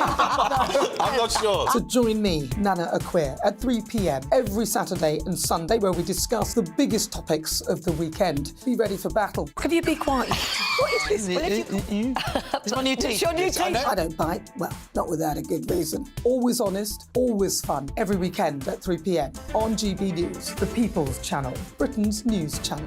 I'm not sure. So join me, Nana Aquia, at 3 p.m. every Saturday and Sunday, where we discuss the biggest topics of the weekend. Be ready for battle. Could you be quiet? What is this? It's my new teeth. It's your new teeth. I don't bite. Well, not without a good reason. Always honest, always fun. Every weekend at 3 p.m. on GB News, the People's Channel, Britain's news channel.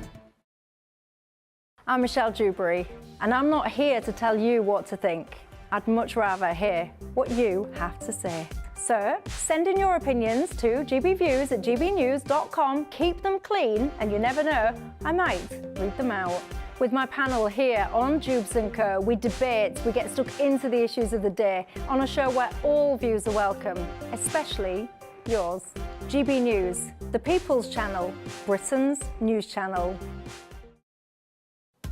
I'm Michelle Dewberry, and I'm not here to tell you what to think. I'd much rather hear what you have to say. So, send in your opinions to gbviews@gbnews.com. Keep them clean, and you never know, I might read them out. With my panel here on Jubes & Co, we debate, we get stuck into the issues of the day on a show where all views are welcome, especially yours. GB News, the People's Channel, Britain's news channel.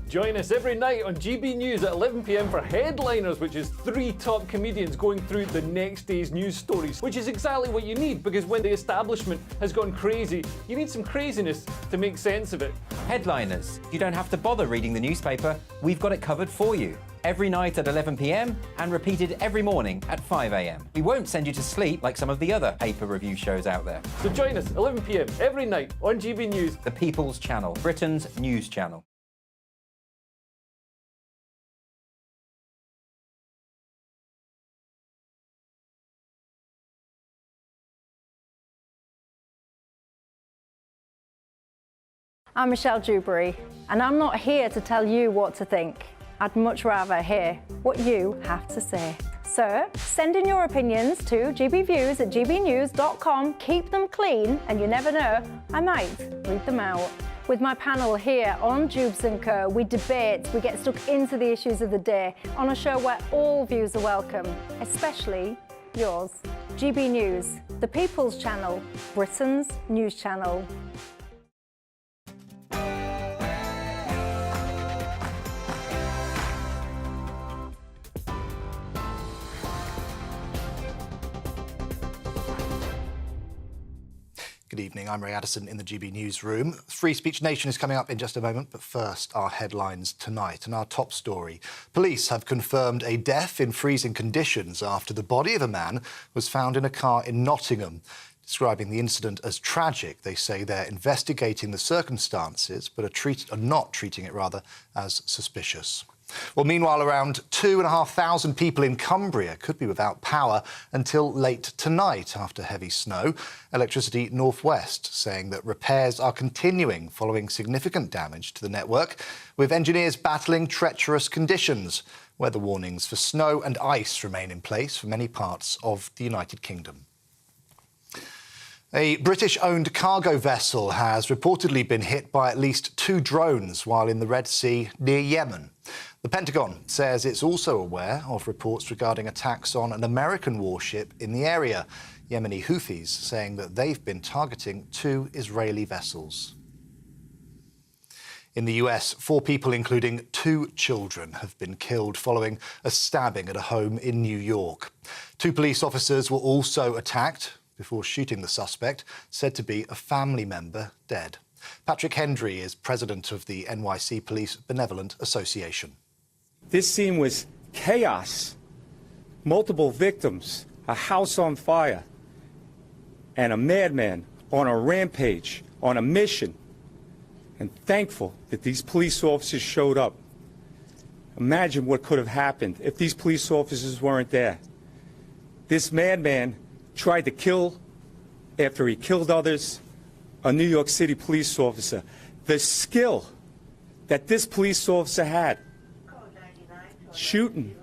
Join us every night on GB News at 11 p.m. for Headliners, which is 3 top comedians going through the next day's news stories, which is exactly what you need, because when the establishment has gone crazy, you need some craziness to make sense of it. Headliners. You don't have to bother reading the newspaper. We've got it covered for you. Every night at 11 p.m. and repeated every morning at 5 a.m. We won't send you to sleep like some of the other paper review shows out there. So join us 11 p.m. every night on GB News, The People's Channel, Britain's news channel. I'm Michelle Dewberry, and I'm not here to tell you what to think. I'd much rather hear what you have to say. So, send in your opinions to gbviews@gbnews.com. Keep them clean, and you never know, I might read them out. With my panel here on Jubes & Co, we debate, we get stuck into the issues of the day on a show where all views are welcome, especially yours. GB News, the People's Channel, Britain's news channel. Good evening, I'm Ray Addison in the GB Newsroom. Free Speech Nation is coming up in just a moment, but first, our headlines tonight. And our top story. Police have confirmed a death in freezing conditions after the body of a man was found in a car in Nottingham. Describing the incident as tragic, they say they're investigating the circumstances, but are not treating it, as suspicious. Well, meanwhile, around 2,500 people in Cumbria could be without power until late tonight after heavy snow. Electricity North West saying that repairs are continuing following significant damage to the network, with engineers battling treacherous conditions. Weather warnings for snow and ice remain in place for many parts of the United Kingdom. A British-owned cargo vessel has reportedly been hit by at least 2 drones while in the Red Sea near Yemen. The Pentagon says it's also aware of reports regarding attacks on an American warship in the area. Yemeni Houthis saying that they've been targeting 2 Israeli vessels. In the US, 4 people, including 2 children, have been killed following a stabbing at a home in New York. 2 police officers were also attacked before shooting the suspect, said to be a family member, dead. Patrick Hendry is president of the NYC Police Benevolent Association. This scene was chaos, multiple victims, a house on fire, and a madman on a rampage, on a mission. And thankful that these police officers showed up. Imagine what could have happened if these police officers weren't there. This madman tried to kill, after he killed others, a New York City police officer. The skill that this police officer had, shooting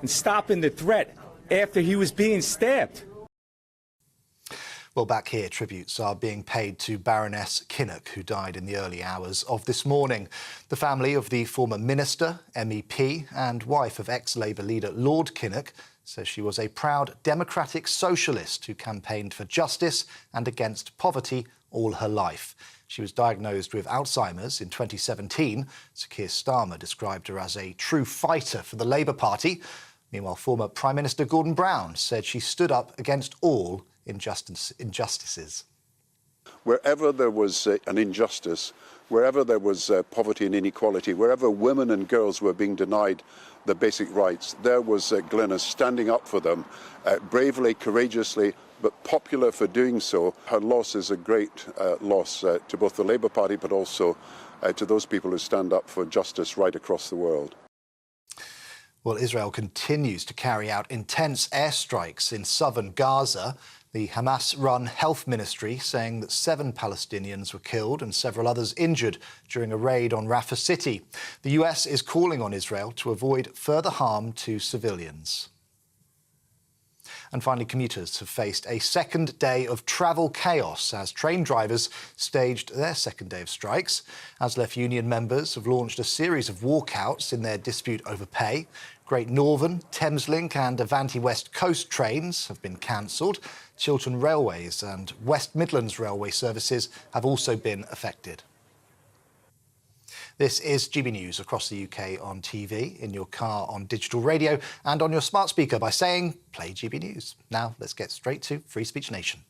and stopping the threat after he was being stabbed. Well, back here, tributes are being paid to Baroness Kinnock, who died in the early hours of this morning. The family of the former minister, MEP and wife of ex-Labour leader Lord Kinnock says she was a proud democratic socialist who campaigned for justice and against poverty all her life. She was diagnosed with Alzheimer's in 2017. Sir Keir Starmer described her as a true fighter for the Labour Party. Meanwhile, former Prime Minister Gordon Brown said she stood up against all injustices. Wherever there was an injustice, wherever there was poverty and inequality, wherever women and girls were being denied the basic rights, there was Glenys standing up for them, bravely, courageously, but popular for doing so. Her loss is a great loss to both the Labour Party, but also to those people who stand up for justice right across the world. Well, Israel continues to carry out intense airstrikes in southern Gaza. The Hamas-run health ministry saying that 7 Palestinians were killed and several others injured during a raid on Rafah city. The US is calling on Israel to avoid further harm to civilians. And finally, commuters have faced a second day of travel chaos as train drivers staged their second day of strikes. ASLEF union members have launched a series of walkouts in their dispute over pay. Great Northern, Thameslink and Avanti West Coast trains have been cancelled. Chiltern Railways and West Midlands Railway services have also been affected. This is GB News across the UK on TV, in your car on digital radio and on your smart speaker by saying play GB News. Now let's get straight to Free Speech Nation.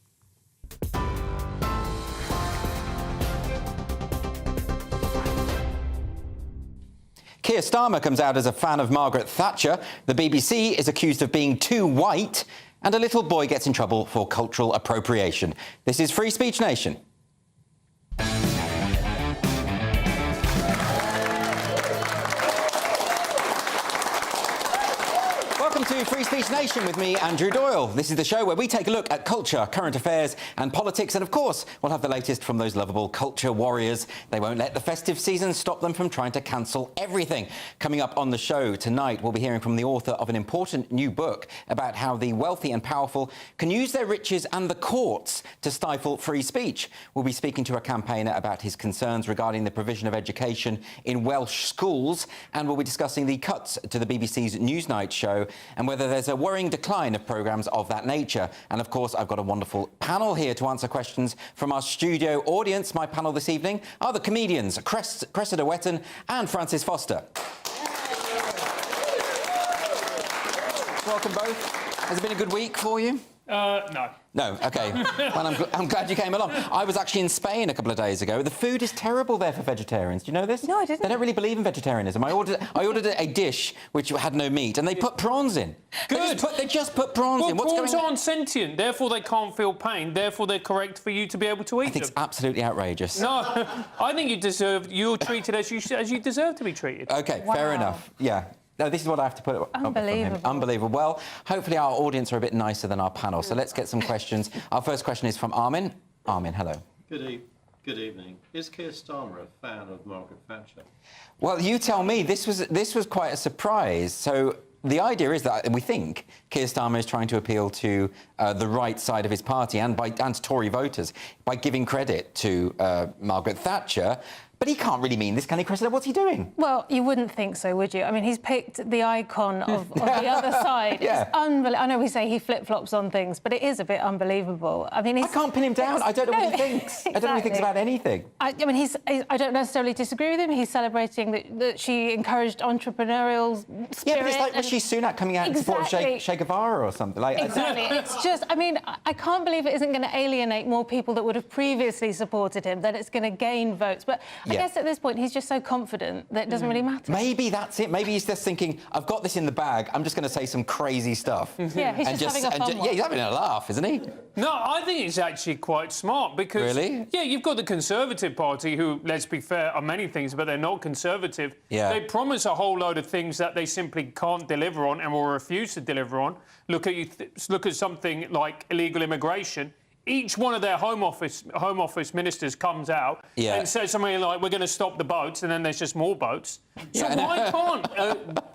Keir Starmer comes out as a fan of Margaret Thatcher. The BBC is accused of being too white. And a little boy gets in trouble for cultural appropriation. This is Free Speech Nation. Welcome to Free Speech Nation with me, Andrew Doyle. This is the show where we take a look at culture, current affairs and politics. And of course, we'll have the latest from those lovable culture warriors. They won't let the festive season stop them from trying to cancel everything. Coming up on the show tonight, we'll be hearing from the author of an important new book about how the wealthy and powerful can use their riches and the courts to stifle free speech. We'll be speaking to a campaigner about his concerns regarding the provision of education in Welsh schools. And we'll be discussing the cuts to the BBC's Newsnight show and whether there's a worrying decline of programmes of that nature. And of course, I've got a wonderful panel here to answer questions from our studio audience. My panel this evening are the comedians Cressida Wetton and Francis Foster. Welcome both. Has it been a good week for you? No. No, OK. Well, I'm glad you came along. I was actually in Spain a couple of days ago. The food is terrible there for vegetarians. Do you know this? No, I didn't. They don't really believe in vegetarianism. I ordered a dish which had no meat, and they put prawns in. Good. They just put prawns in. What's prawns going on? aren't sentient, therefore they can't feel pain, therefore they're correct for you to be able to eat I think them. it's absolutely outrageous. No, I think you're treated as you deserve to be treated. OK, fair enough. Yeah. No, this is what I have to put up from him. Unbelievable. Well, hopefully our audience are a bit nicer than our panel, so let's get some questions. Our first question is from Armin. Armin, hello. Good evening. Is Keir Starmer a fan of Margaret Thatcher? Well, you tell me. This was quite a surprise. So the idea is that we think Keir Starmer is trying to appeal to the right side of his party and to Tory voters by giving credit to Margaret Thatcher. But he can't really mean this, can he, Cressida? What's he doing? Well, you wouldn't think so, would you? I mean, he's picked the icon of the other side. Yeah. It's unbelievable. I know we say he flip-flops on things, but it is a bit unbelievable. I mean, I can't pin him down. I don't know what he thinks. Exactly. I don't know what he thinks about anything. I mean, I don't necessarily disagree with him. He's celebrating that she encouraged entrepreneurial spirit. Yeah, but it's like Rishi Sunak coming out in support of Che Guevara or something. Like, exactly. It's just, I mean, I can't believe it isn't going to alienate more people that would have previously supported him, that it's going to gain votes. But I guess at this point, he's just so confident that it doesn't really matter. Maybe that's it. Maybe he's just thinking, I've got this in the bag, I'm just going to say some crazy stuff. Yeah, he's just having a fun one. Yeah, he's having a laugh, isn't he? No, I think it's actually quite smart because... Really? Yeah, you've got the Conservative Party who, let's be fair, are many things, but they're not Conservative. Yeah. They promise a whole load of things that they simply can't deliver on and will refuse to deliver on. Look at something like illegal immigration. Each one of their Home Office ministers comes out and says something like, we're going to stop the boats, and then there's just more boats. So why can't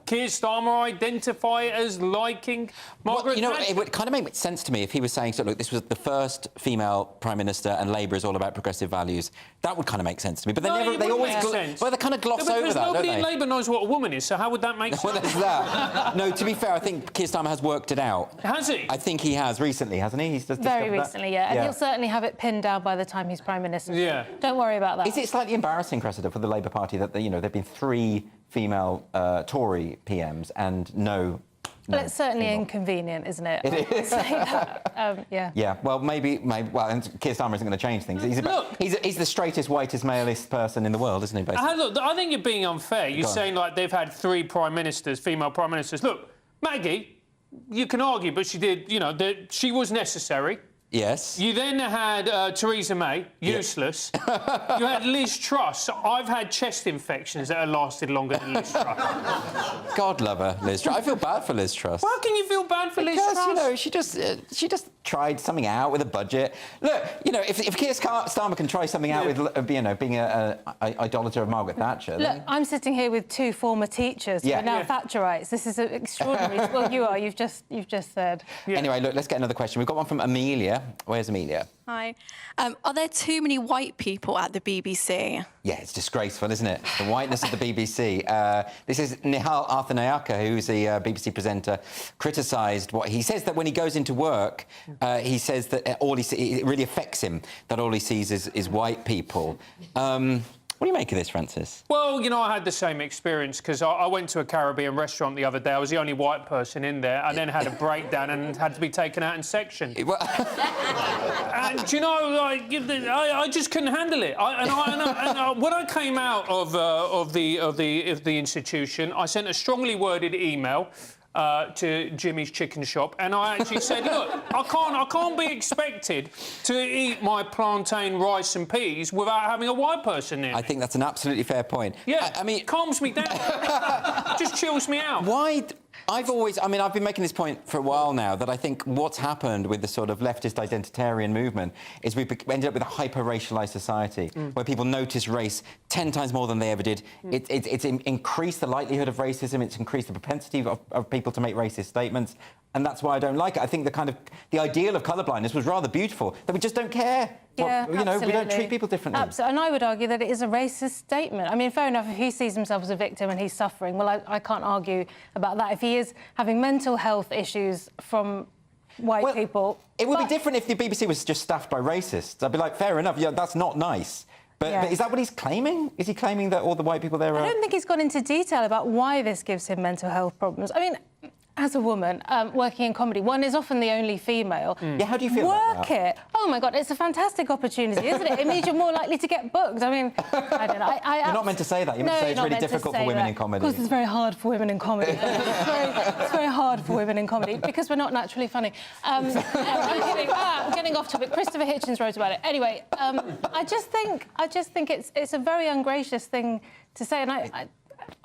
Keir Starmer identify as liking Margaret Thatcher? It would kind of make sense to me if he was saying, so look, this was the first female Prime Minister and Labour is all about progressive values. That would kind of make sense to me. But they always kind of gloss over that, don't they? Because nobody in Labour knows what a woman is, so how would that make sense? Well, there's that. No, to be fair, I think Keir Starmer has worked it out. Has he? I think he has recently, hasn't he? He's just very recently, yeah. And he'll certainly have it pinned down by the time he's Prime Minister. Yeah. Don't worry about that. Is it slightly embarrassing, Cressida, for the Labour Party that, there have been 3 female Tory PMs and no Well, it's certainly inconvenient, isn't it? It is. Yeah. Yeah, well, maybe well, and Keir Starmer isn't going to change things. He's the straightest, whitest, malest person in the world, isn't he, basically? Look, I think you're being unfair. You're saying, like, they've had 3 prime ministers, female prime ministers. Look, Maggie, you can argue, but she did, you know, she was necessary. Yes. You then had Theresa May, useless. You had Liz Truss. I've had chest infections that have lasted longer than Liz Truss. God love her, Liz Truss. I feel bad for Liz Truss. Why can you feel bad for Liz Truss? Because, you know, she just tried something out with a budget. Look, you know, if Keir Starmer can try something out with, you know, being an idolater of Margaret Thatcher... Look, I'm sitting here with 2 former teachers who are now Thatcherites. This is extraordinary. Well, you are. You've just said. Yeah. Anyway, look, let's get another question. We've got one from Amelia. Where's Amelia? Hi. Are there too many white people at the BBC? Yeah, it's disgraceful, isn't it? The whiteness of the BBC. This is Nihal Arthanayaka, who's a BBC presenter, criticised what he says, that when he goes into work, he says that it really affects him that all he sees is white people. What do you make of this, Francis? Well, you know, I had the same experience because I went to a Caribbean restaurant the other day. I was the only white person in there. I then had a breakdown and had to be taken out and sectioned. And, you know, like, I just couldn't handle it. When I came out of the institution, I sent a strongly worded email to Jimmy's Chicken Shop, and I actually said, look, I can't be expected to eat my plantain, rice and peas without having a white person in. I think that's an absolutely fair point. Yeah, I mean... calms me down. Just chills me out. Why... I've been making this point for a while now, that I think what's happened with the sort of leftist identitarian movement is we've ended up with a hyper-racialised society where people notice race 10 times more than they ever did. It's increased the likelihood of racism, it's increased the propensity of people to make racist statements, and that's why I don't like it. I think the ideal of colourblindness was rather beautiful, that we just don't care. Yeah, you know, we don't treat people differently. Absolutely. And I would argue that it is a racist statement. I mean, fair enough, if he sees himself as a victim and he's suffering, well, I can't argue about that. If he is having mental health issues from white people... It would be different if the BBC was just staffed by racists. I'd be like, fair enough, yeah, that's not nice. But is that what he's claiming? Is he claiming that all the white people there are... I don't think he's gone into detail about why this gives him mental health problems. I mean... As a woman working in comedy, one is often the only female. Yeah, how do you feel about that? Work it. Oh, my God, it's a fantastic opportunity, isn't it? It means you're more likely to get booked. I mean, I don't know. You're not meant to say that. You're meant to say it's really difficult for women in comedy. Of course, it's very hard for women in comedy. It's very hard for women in comedy because we're not naturally funny. I'm kidding. I'm getting off topic. Christopher Hitchens wrote about it. Anyway, I just think it's a very ungracious thing to say, and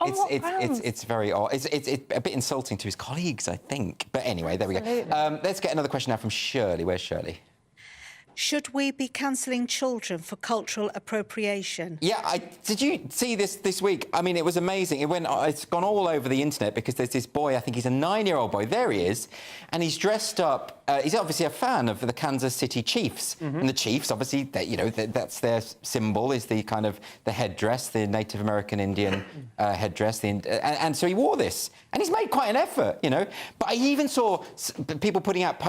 It's very odd. It's a bit insulting to his colleagues, I think. But anyway, there we go. Let's get another question now from Shirley. Where's Shirley? Should we be cancelling children for cultural appropriation? Yeah, did you see this week? I mean, it was amazing. It's gone all over the internet because there's this boy, I think he's a 9-year-old boy, there he is, and he's dressed up, he's obviously a fan of the Kansas City Chiefs. And the Chiefs, obviously, that's their symbol, is the kind of the headdress, the Native American Indian headdress. And so he wore this, and he's made quite an effort, you know. But I even saw people putting out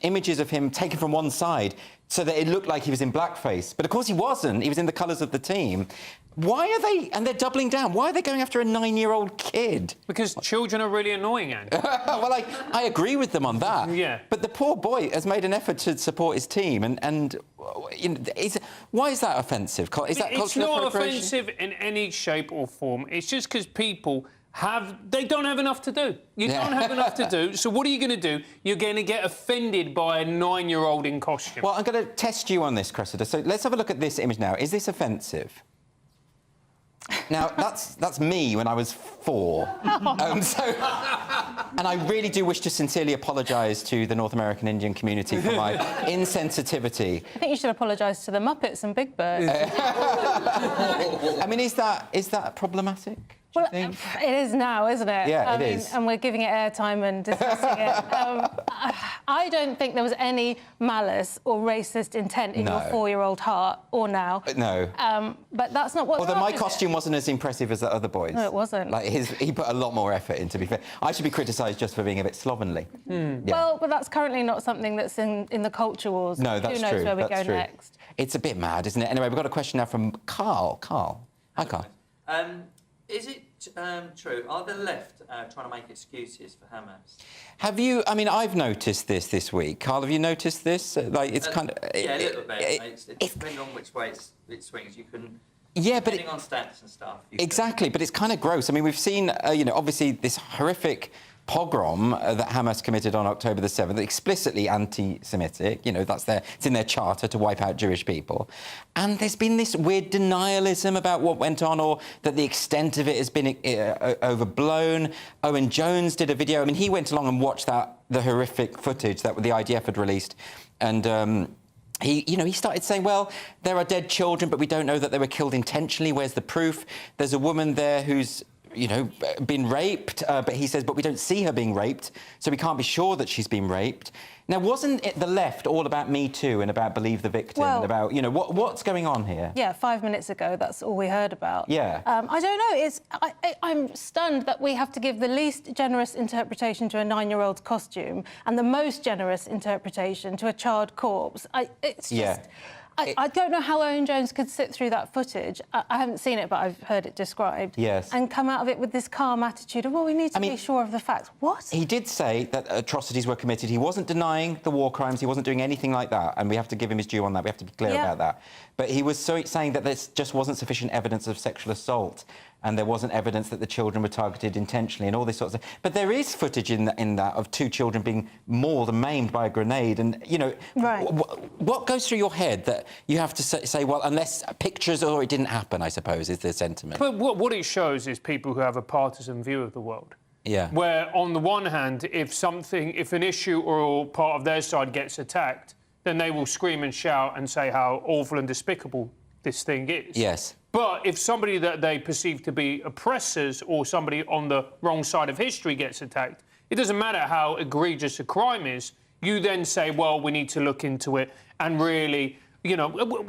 images of him taken from one side so that it looked like he was in blackface. But of course he wasn't. He was in the colours of the team. Why are they... And they're doubling down. Why are they going after a 9-year-old kid? Because children are really annoying, Andy. Well, I agree with them on that. Yeah. But the poor boy has made an effort to support his team, and you know, why is that offensive? Is that it's not offensive in any shape or form. It's just because people... They don't have enough to do. You don't have enough to do, so what are you going to do? You're going to get offended by a 9-year-old in costume. Well, I'm going to test you on this, Cressida. So let's have a look at this image now. Is this offensive? Now, that's me when I was 4. And I really do wish to sincerely apologise to the North American Indian community for my insensitivity. I think you should apologise to the Muppets and Big Bird. I mean, is that problematic? Well, it is now, isn't it? Yeah, it is. And we're giving it airtime and discussing it. I don't think there was any malice or racist intent in your 4-year-old heart, or now. No. But that's not what... Although my costume wasn't as impressive as the other boys. No, it wasn't. Like, he put a lot more effort in, to be fair. I should be criticised just for being a bit slovenly. Yeah. Well, but that's currently not something that's in the culture wars. No, that's true. Who knows where we go next? It's a bit mad, isn't it? Anyway, we've got a question now from Carl. Carl. Hi, Carl. Is it True. Are the left trying to make excuses for Hamas? Have you? I mean, I've noticed this week. Carl, have you noticed this? Like, it's kind of... Yeah, a little bit. It depends on which way it swings. You can... Yeah, but... Depending on stats and stuff. Exactly, but it's kind of gross. I mean, we've seen, you know, obviously this horrific pogrom that Hamas committed on October the 7th, explicitly anti-Semitic. You know, it's in their charter to wipe out Jewish people. And there's been this weird denialism about what went on, or that the extent of it has been overblown. Owen Jones did a video. I mean, he went along and watched the horrific footage that the IDF had released, and he started saying, well, there are dead children, but we don't know that they were killed intentionally. Where's the proof? There's a woman there who's, you know, been raped, but he says, but we don't see her being raped, so we can't be sure that she's been raped. Now, wasn't it the left all about Me Too and about believe the victim and about, you know, what's going on here? Yeah, 5 minutes ago, that's all we heard about. Yeah. I don't know. I'm stunned that we have to give the least generous interpretation to a 9-year-old's costume and the most generous interpretation to a charred corpse. It's just... Yeah. I don't know how Owen Jones could sit through that footage. I haven't seen it, but I've heard it described. Yes. And come out of it with this calm attitude of, well, we need to be sure of the facts. What? He did say that atrocities were committed. He wasn't denying the war crimes. He wasn't doing anything like that. And we have to give him his due on that. We have to be clear about that. But he was saying that there just wasn't sufficient evidence of sexual assault, and there wasn't evidence that the children were targeted intentionally and all this sort of stuff. But there is footage in that of 2 children being mauled and maimed by a grenade. And, you know, what goes through your head that you have to say, well, unless pictures or it didn't happen, I suppose, is the sentiment. But what it shows is people who have a partisan view of the world. Yeah. Where, on the one hand, if an issue or part of their side gets attacked, then they will scream and shout and say how awful and despicable this thing is. Yes. But if somebody that they perceive to be oppressors or somebody on the wrong side of history gets attacked, it doesn't matter how egregious a crime is, you then say, well, we need to look into it and really, you know,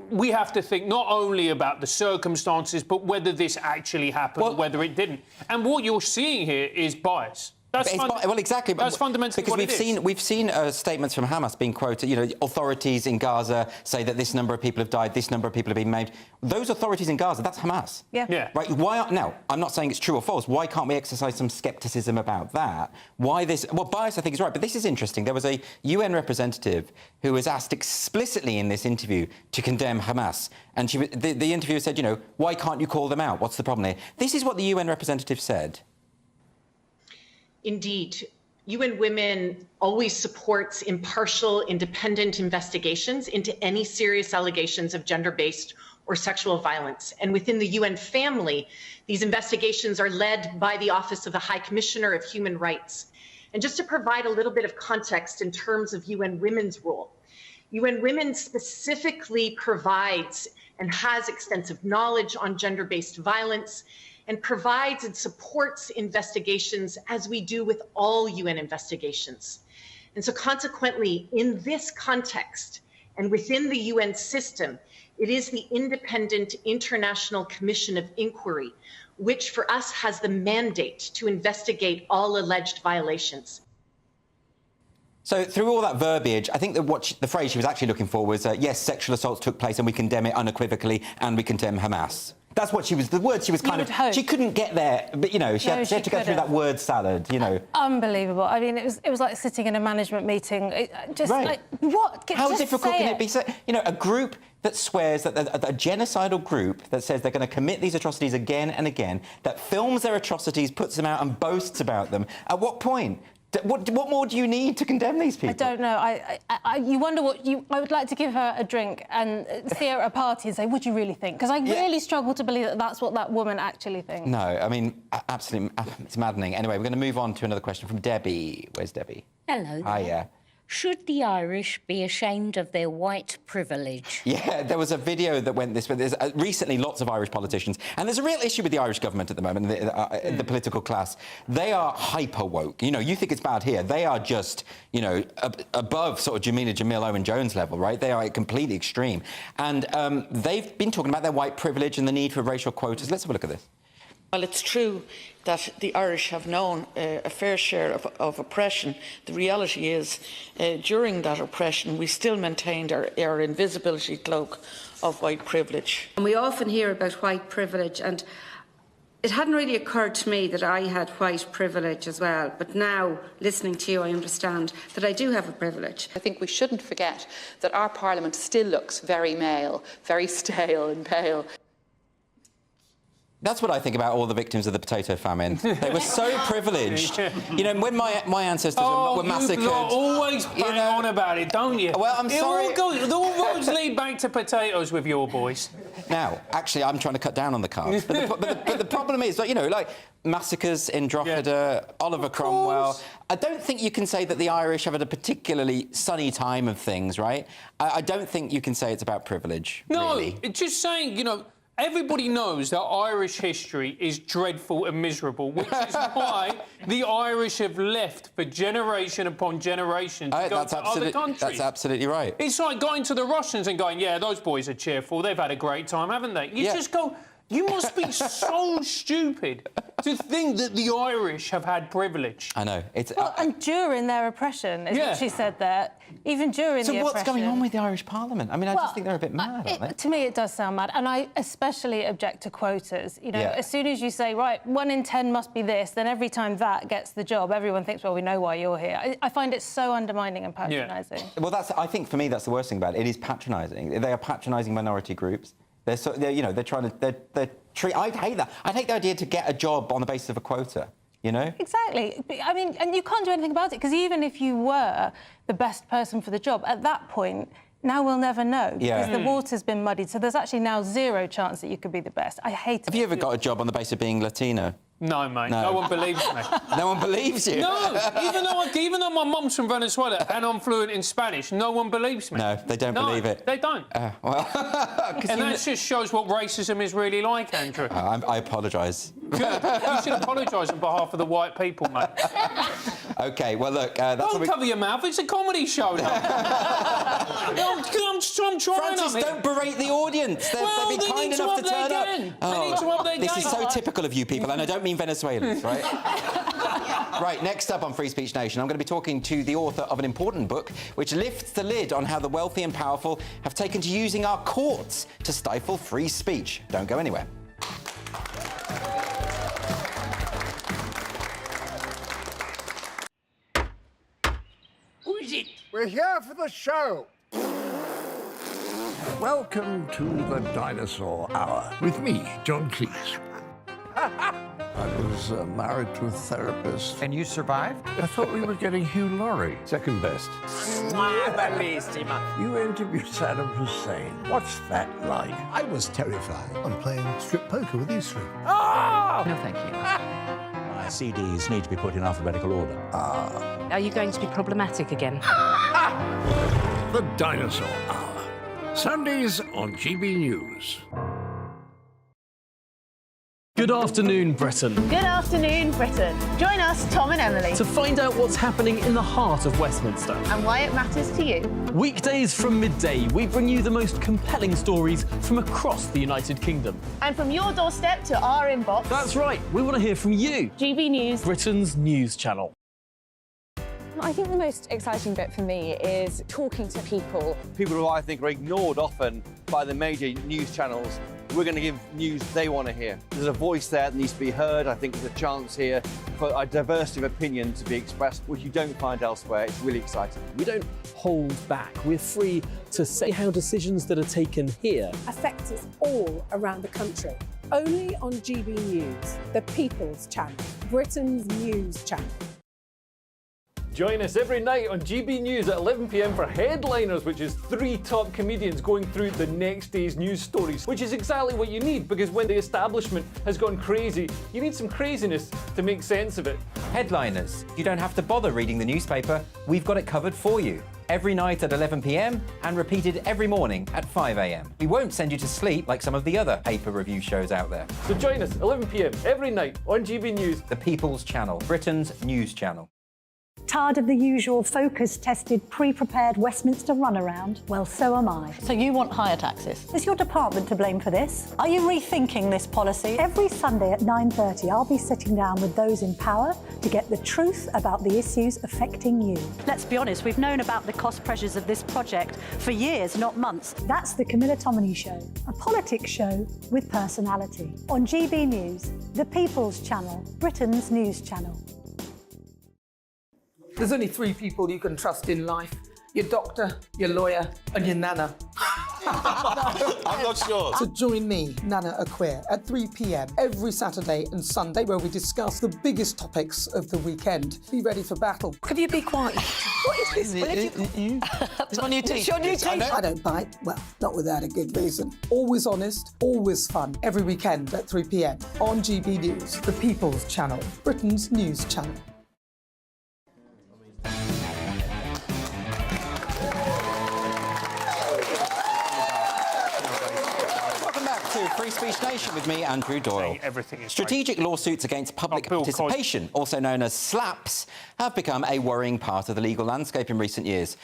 we have to think not only about the circumstances, but whether this actually happened, whether it didn't. And what you're seeing here is bias. Well, exactly. That's fundamentally because what we've seen statements from Hamas being quoted. You know, authorities in Gaza say that this number of people have died, this number of people have been maimed. Those authorities in Gaza, that's Hamas. Yeah. Right. Now, I'm not saying it's true or false. Why can't we exercise some scepticism about that? Why this? Well, bias, I think, is right. But this is interesting. There was a UN representative who was asked explicitly in this interview to condemn Hamas, and the interviewer said, you know, why can't you call them out? What's the problem here? This is what the UN representative said. Indeed, UN Women always supports impartial, independent investigations into any serious allegations of gender-based or sexual violence. And within the UN family, these investigations are led by the Office of the High Commissioner of Human Rights. And just to provide a little bit of context in terms of UN Women's role, UN Women specifically provides and has extensive knowledge on gender-based violence, and provides and supports investigations as we do with all UN investigations. And so consequently, in this context and within the UN system, it is the Independent International Commission of Inquiry, which for us has the mandate to investigate all alleged violations. So through all that verbiage, I think that the phrase she was actually looking for was, yes, sexual assaults took place and we condemn it unequivocally and we condemn Hamas. That's what the word she was kind of... Hope. She couldn't get there, but, you know, she had to go through that word salad, you know. Unbelievable. I mean, it was like sitting in a management meeting. Like, what? How difficult can it be? You know, a group that swears that a genocidal group that says they're going to commit these atrocities again and again, that films their atrocities, puts them out and boasts about them. At what point? What more do you need to condemn these people? I don't know. You wonder what I would like to give her a drink and see her at a party and say, "Would you really think?" Because I really struggle to believe that that's what that woman actually thinks. No, I mean, absolutely, it's maddening. Anyway, we're going to move on to another question from Debbie. Where's Debbie? Hello. Hiya. Should the Irish be ashamed of their white privilege? Yeah, there was a video that went this way. There's recently lots of Irish politicians, and there's a real issue with the Irish government at the moment, the political class. They are hyper woke. You know, you think it's bad here. They are just, you know, above sort of Jamila Jamil, Owen Jones level, right? They are completely extreme. And they've been talking about their white privilege and the need for racial quotas. Let's have a look at this. While it's true that the Irish have known a fair share of oppression, the reality is during that oppression we still maintained our invisibility cloak of white privilege. And we often hear about white privilege, and It hadn't really occurred to me that I had white privilege as well, but now, listening to you, I understand that I do have a privilege. I think we shouldn't forget that our Parliament still looks very male, very stale and pale. That's what I think about all the victims of the potato famine. They were so privileged. You know, when my ancestors were massacred... You always bang on about it, don't you? Well, I'm sorry... All roads lead back to potatoes with your boys. Now, actually, I'm trying to cut down on the carbs. But the problem is, you know, like massacres in Drogheda, Oliver Cromwell... I don't think you can say that the Irish have had a particularly sunny time of things, right? I don't think you can say it's about privilege, really. No, it's just saying, you know... Everybody knows that Irish history is dreadful and miserable, which is why the Irish have left for generation upon generation to go to other countries. That's absolutely right. It's like going to the Russians and going, yeah, those boys are cheerful, they've had a great time, haven't they? You just go, you must be so stupid to think that the Irish have had privilege. I know. Well, and during their oppression, is what she said there, even during the oppression... So what's going on with the Irish Parliament? I mean, I just think they're a bit mad, aren't they? To me, it does sound mad, and I especially object to quotas. You know, as soon as you say, right, 1 in 10 must be this, then every time that gets the job, everyone thinks, well, we know why you're here. I find it so undermining and patronising. Well, I think, for me, that's the worst thing about it. It is patronising. They are patronising minority groups. They're trying to... I'd hate that. I'd hate the idea to get a job on the basis of a quota, you know? Exactly. I mean, and you can't do anything about it, because even if you were the best person for the job, at that point, now we'll never know, because the water's been muddied, so there's actually now zero chance that you could be the best. I hate it. Have you ever got a job on the basis of being Latino? No, mate. No one believes me. No one believes you? No. Even though my mum's from Venezuela and I'm fluent in Spanish, no one believes me. No, they don't believe it. They don't. Well... and that just shows what racism is really like, Andrew. I apologise. Good. You should apologise on behalf of the white people, mate. OK, well, look... Don't cover your mouth. It's a comedy show now. I'm trying. Francis, don't berate the audience. They've been kind enough to turn up. They need to up their game. This is so typical of you people, and I don't mean Venezuelans, right? Right, next up on Free Speech Nation, I'm going to be talking to the author of an important book which lifts the lid on how the wealthy and powerful have taken to using our courts to stifle free speech. Don't go anywhere. Who is it? We're here for the show. Welcome to the Dinosaur Hour with me, John Cleese. I was married to a therapist. And you survived? I thought we were getting Hugh Laurie. Second best. You interviewed Saddam Hussein. What's that like? I was terrified. I'm playing strip poker with you three. Oh! No, thank you. My CDs need to be put in alphabetical order. Are you going to be problematic again? The Dinosaur Hour. Sundays on GBNews. Good afternoon, Britain. Good afternoon, Britain. Join us, Tom and Emily, To find out what's happening in the heart of Westminster. and why it matters to you. Weekdays from midday, we bring you the most compelling stories from across the United Kingdom. And from your doorstep to our inbox. That's right, we want to hear from you. GB News, Britain's news channel. I think the most exciting bit for me is talking to people. People who I think are ignored often by the major news channels. We're going to give news they want to hear. There's a voice there that needs to be heard. I think there's a chance here for a diversity of opinion to be expressed, which you don't find elsewhere. It's really exciting. We don't hold back. We're free to say how decisions that are taken here affect us all around the country. Only on GB News, the People's Channel, Britain's news channel. Join us every night on GB News at 11 p.m. for Headliners, which is 3 top comedians going through the next day's news stories, which is exactly what you need, because when the establishment has gone crazy, you need some craziness to make sense of it. Headliners. You don't have to bother reading the newspaper. We've got it covered for you. Every night at 11 p.m. and repeated every morning at 5 a.m. We won't send you to sleep like some of the other paper review shows out there. So join us 11 p.m. every night on GB News. The People's Channel, Britain's news channel. Tired of the usual focus-tested, pre-prepared Westminster runaround? Well, so am I. So you want higher taxes? Is your department to blame for this? Are you rethinking this policy? Every Sunday at 9:30, I'll be sitting down with those in power to get the truth about the issues affecting you. Let's be honest, we've known about the cost pressures of this project for years, not months. That's the Camilla Tominey Show, a politics show with personality. On GB News, the People's Channel, Britain's news channel. There's only three people you can trust in life: your doctor, your lawyer, and your nana. I'm not sure. So join me, Nana Aquare, at 3 p.m. every Saturday and Sunday, where we discuss the biggest topics of the weekend. Be ready for battle. Could you be quiet? What is this? It's my new teeth. It's your new teeth. I don't bite. Well, not without a good reason. Always honest, always fun. Every weekend at 3 p.m. on GB News, the People's Channel, Britain's news channel. Free Speech Nation with me, Andrew Doyle. Everything is Strategic lawsuits against public participation, also known as SLAPs, have become a worrying part of the legal landscape in recent years.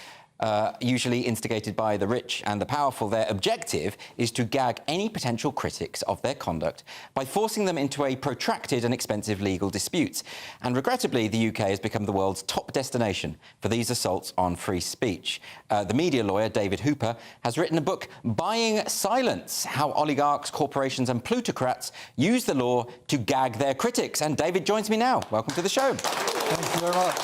Usually instigated by the rich and the powerful, their objective is to gag any potential critics of their conduct by forcing them into a protracted and expensive legal disputes. And regrettably, the UK has become the world's top destination for these assaults on free speech. The media lawyer, David Hooper, has written a book, Buying Silence: How Oligarchs, Corporations and Plutocrats Use the Law to Gag Their Critics. And David joins me now. Welcome to the show. Thank you very much.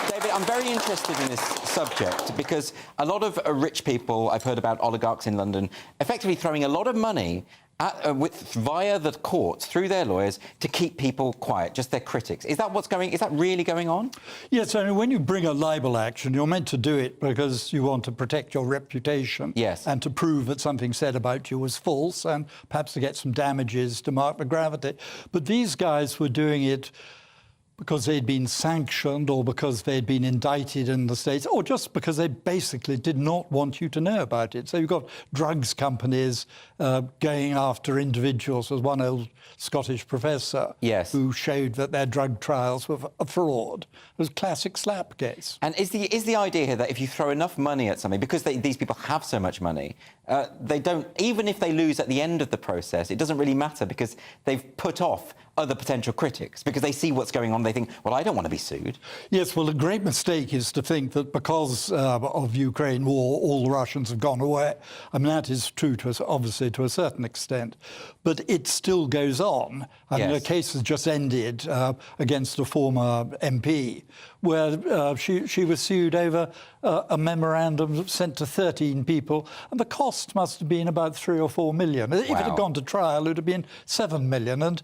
David, I'm very interested in this subject because a lot of rich people, I've heard about oligarchs in London, effectively throwing a lot of money via the courts, through their lawyers, to keep people quiet, just their critics. Is that really going on? Yes, I mean, when you bring a libel action, you're meant to do it because you want to protect your reputation. Yes. And to prove that something said about you was false and perhaps to get some damages to mark the gravity. But these guys were doing it because they'd been sanctioned or because they'd been indicted in the States or just because they basically did not want you to know about it. So you've got drugs companies going after individuals. There's one old Scottish professor who showed that their drug trials were a fraud. It was a classic slap case. And is the idea here that if you throw enough money at something, because these people have so much money, they don't, even if they lose at the end of the process, it doesn't really matter because they've put off other potential critics because they see what's going on. They think, well, I don't want to be sued. Yes, well, a great mistake is to think that because of Ukraine war, all the Russians have gone away. I mean, that is true to us, obviously, to a certain extent. But it still goes on. I mean, a case has just ended against a former MP where she was sued over a memorandum sent to 13 people, and the cost must have been about 3 or 4 million. If it had gone to trial, it would have been 7 million. And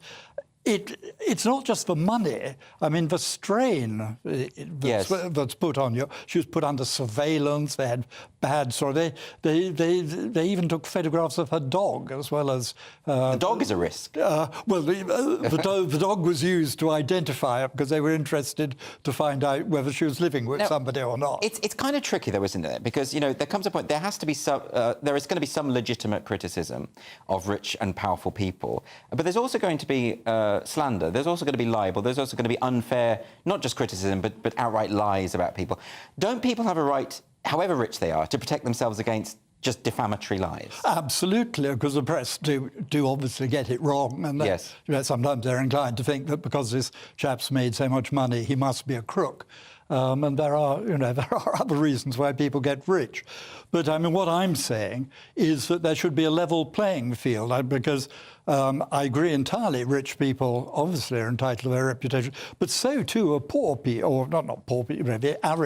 it's not just the money. I mean, the strain that's put on you. She was put under surveillance. They had bad story. They even took photographs of her dog as well as the dog is a risk. Well, the dog was used to identify her because they were interested to find out whether she was living with somebody or not. It's kind of tricky, though, isn't it? Because there comes a point. There has to be there is going to be some legitimate criticism of rich and powerful people, but there's also going to be slander. There's also going to be libel. There's also going to be unfair, not just criticism, but outright lies about people. Don't people have a right, however rich they are, to protect themselves against just defamatory lies? Absolutely, because the press do obviously get it wrong, and sometimes they're inclined to think that because this chap's made so much money, he must be a crook. And there are other reasons why people get rich. But I mean, what I'm saying is that there should be a level playing field, because I agree entirely. Rich people obviously are entitled to their reputation, but so too are poor people, or not poor people,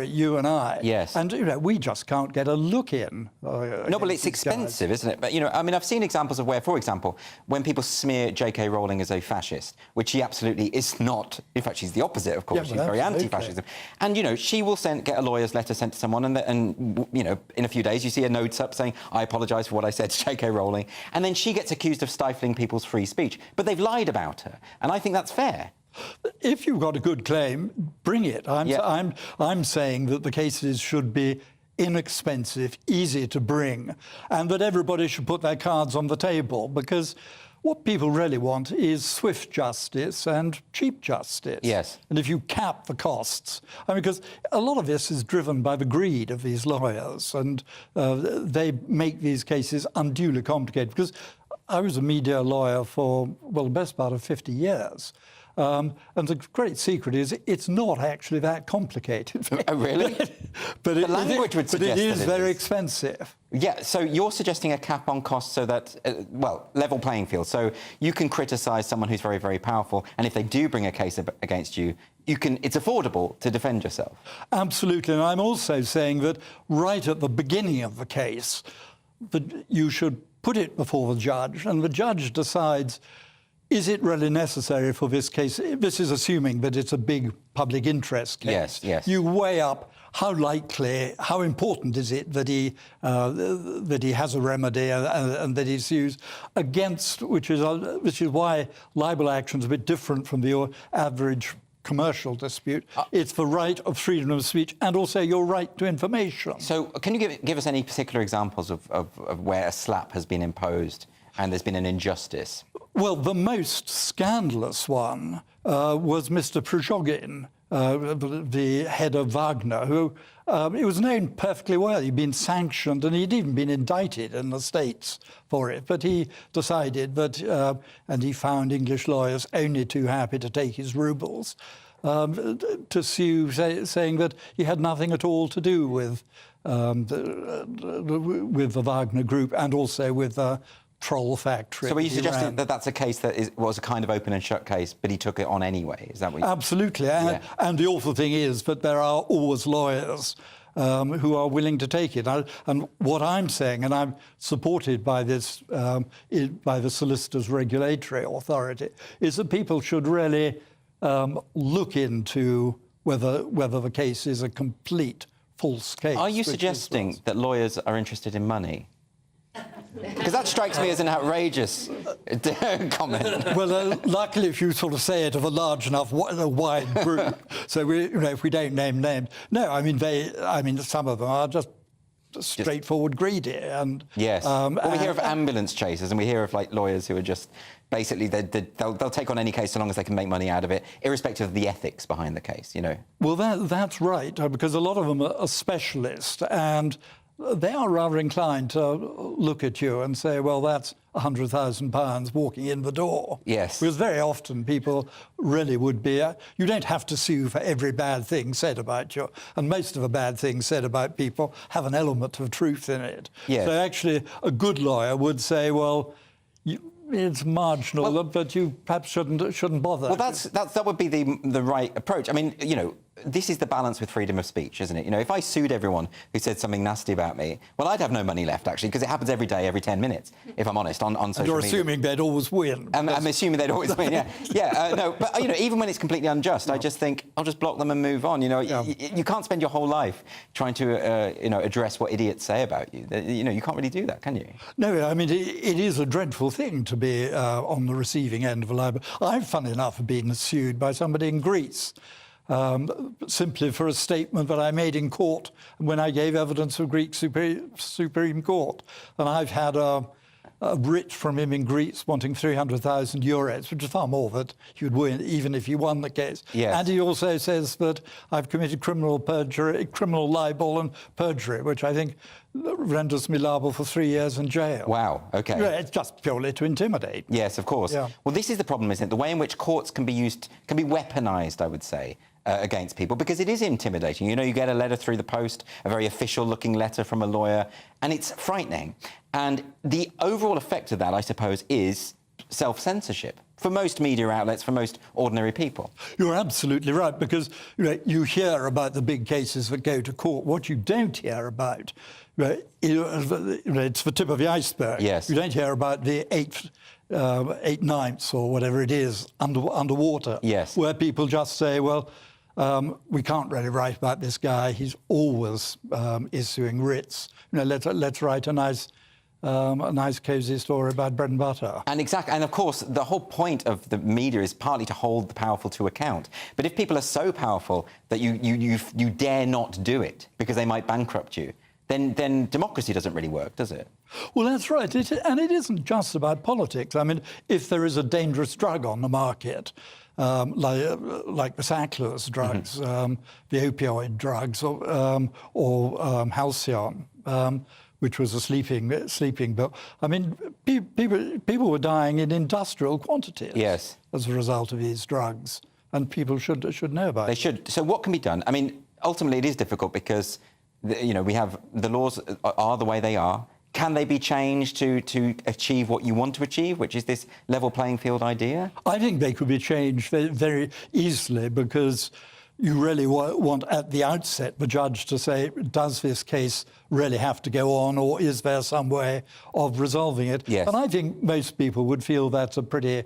you and I. Yes. And we just can't get a look in. No, well, it's expensive, isn't it? But I mean, I've seen examples of where, for example, when people smear J.K. Rowling as a fascist, which she absolutely is not. In fact, she's the opposite, of course. She's very anti-fascism. And she will get a lawyer's letter sent to someone, and in a few days you see a note up saying, "I apologise for what I said to J.K. Rowling," and then she gets accused of stifling people's free speech. But they've lied about her, and I think that's fair. If you've got a good claim, bring it. I'm saying that the cases should be inexpensive, easy to bring, and that everybody should put their cards on the table, because What people really want is swift justice and cheap justice. Yes. And if you cap the costs, I mean, because a lot of this is driven by the greed of these lawyers, and they make these cases unduly complicated. Because I was a media lawyer for, well, the best part of 50 years. And the great secret is it's not actually that complicated. Oh, really? But the language would suggest but it is that very expensive. Yeah, so you're suggesting a cap on costs so that, well, level playing field. So you can criticise someone who's very, very powerful, and if they do bring a case against you, it's affordable to defend yourself. Absolutely, and I'm also saying that right at the beginning of the case, that you should put it before the judge, and the judge decides, is it really necessary for this case? This is assuming that it's a big public interest case. Yes, yes. You weigh up how likely, how important is it that he has a remedy and that he's used against, which is why libel action is a bit different from the average commercial dispute. It's the right of freedom of speech and also your right to information. So can you give us any particular examples of where a slap has been imposed and there's been an injustice? Well, the most scandalous one was Mr. Prigogine, the head of Wagner, who it was known perfectly well. He'd been sanctioned and he'd even been indicted in the States for it. But he decided that, and he found English lawyers only too happy to take his rubles, to sue, saying that he had nothing at all to do with the Wagner Group and also with Troll Factory. So are you suggesting that that's a case that was a kind of open and shut case, but he took it on anyway? Is that what you... Absolutely. And the awful thing is that there are always lawyers who are willing to take it. And what I'm saying, and I'm supported by this, by the Solicitors Regulatory Authority, is that people should really look into whether the case is a complete false case. Are you suggesting that lawyers are interested in money? Because that strikes me as an outrageous comment. Well, luckily, if you sort of say it of a large enough, wide group, so if we don't name names, no, I mean, some of them are just straightforward greedy. And yes, well, we hear of ambulance chasers, and we hear of like lawyers who are just basically they'll take on any case so long as they can make money out of it, irrespective of the ethics behind the case. You know. Well, that's right, because a lot of them are specialists and they are rather inclined to look at you and say, well, that's £100,000 walking in the door. Yes. Because very often people really would be... you don't have to sue for every bad thing said about you, and most of the bad things said about people have an element of truth in it. Yes. So actually, a good lawyer would say, well, it's marginal, but you perhaps shouldn't bother. Well, that would be the right approach. I mean, you know, this is the balance with freedom of speech, isn't it? You know, if I sued everyone who said something nasty about me, well, I'd have no money left, actually, because it happens every day, every 10 minutes, if I'm honest, on social media. You're assuming they'd always win. I'm assuming they'd always win, yeah. Yeah, no, but, you know, even when it's completely unjust, I just think, I'll just block them and move on. You know, you can't spend your whole life trying to, you know, address what idiots say about you. You know, you can't really do that, can you? No, I mean, it is a dreadful thing to be on the receiving end of a libel. I've, funny enough, been sued by somebody in Greece. Simply for a statement that I made in court when I gave evidence of Greek Supreme Court. And I've had a writ from him in Greece wanting 300,000 euros, which is far more that he would win, even if he won the case. Yes. And he also says that I've committed criminal libel and perjury, which I think renders me liable for 3 years in jail. Wow, OK. Yeah, it's just purely to intimidate. Yes, of course. Yeah. Well, this is the problem, isn't it? The way in which courts can be weaponised, I would say, against people, because it is intimidating. You know, you get a letter through the post, a very official-looking letter from a lawyer, and it's frightening. And the overall effect of that, I suppose, is self-censorship for most media outlets, for most ordinary people. You're absolutely right, because you hear about the big cases that go to court. What you don't hear about, it's the tip of the iceberg. Yes. You don't hear about the eight ninths or whatever it is underwater. Yes. Where people just say, well, we can't really write about this guy. He's always issuing writs. Let's write a nice cosy story about bread and butter. And exactly, and of course, the whole point of the media is partly to hold the powerful to account. But if people are so powerful that you dare not do it because they might bankrupt you, then democracy doesn't really work, does it? Well, that's right. And it isn't just about politics. I mean, if there is a dangerous drug on the market, like the Sacklers drugs, the opioid drugs, or Halcyon, which was a sleeping pill. I mean, people were dying in industrial quantities as a result of these drugs, and people should know about it. They should. So what can be done? I mean, ultimately it is difficult because, we have the laws are the way they are. Can they be changed to achieve what you want to achieve, which is this level playing field idea? I think they could be changed very, very easily, because you really want at the outset the judge to say, does this case really have to go on, or is there some way of resolving it? Yes. And I think most people would feel that's a pretty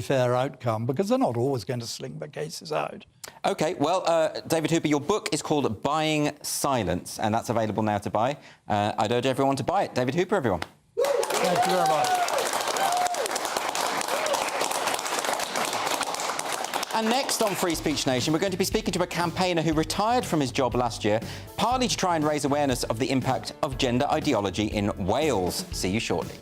fair outcome, because they're not always going to sling the cases out. OK, well, David Hooper, your book is called Buying Silence, and that's available now to buy. I'd urge everyone to buy it. David Hooper, everyone. Thank you very much. And next on Free Speech Nation, we're going to be speaking to a campaigner who retired from his job last year, partly to try and raise awareness of the impact of gender ideology in Wales. See you shortly.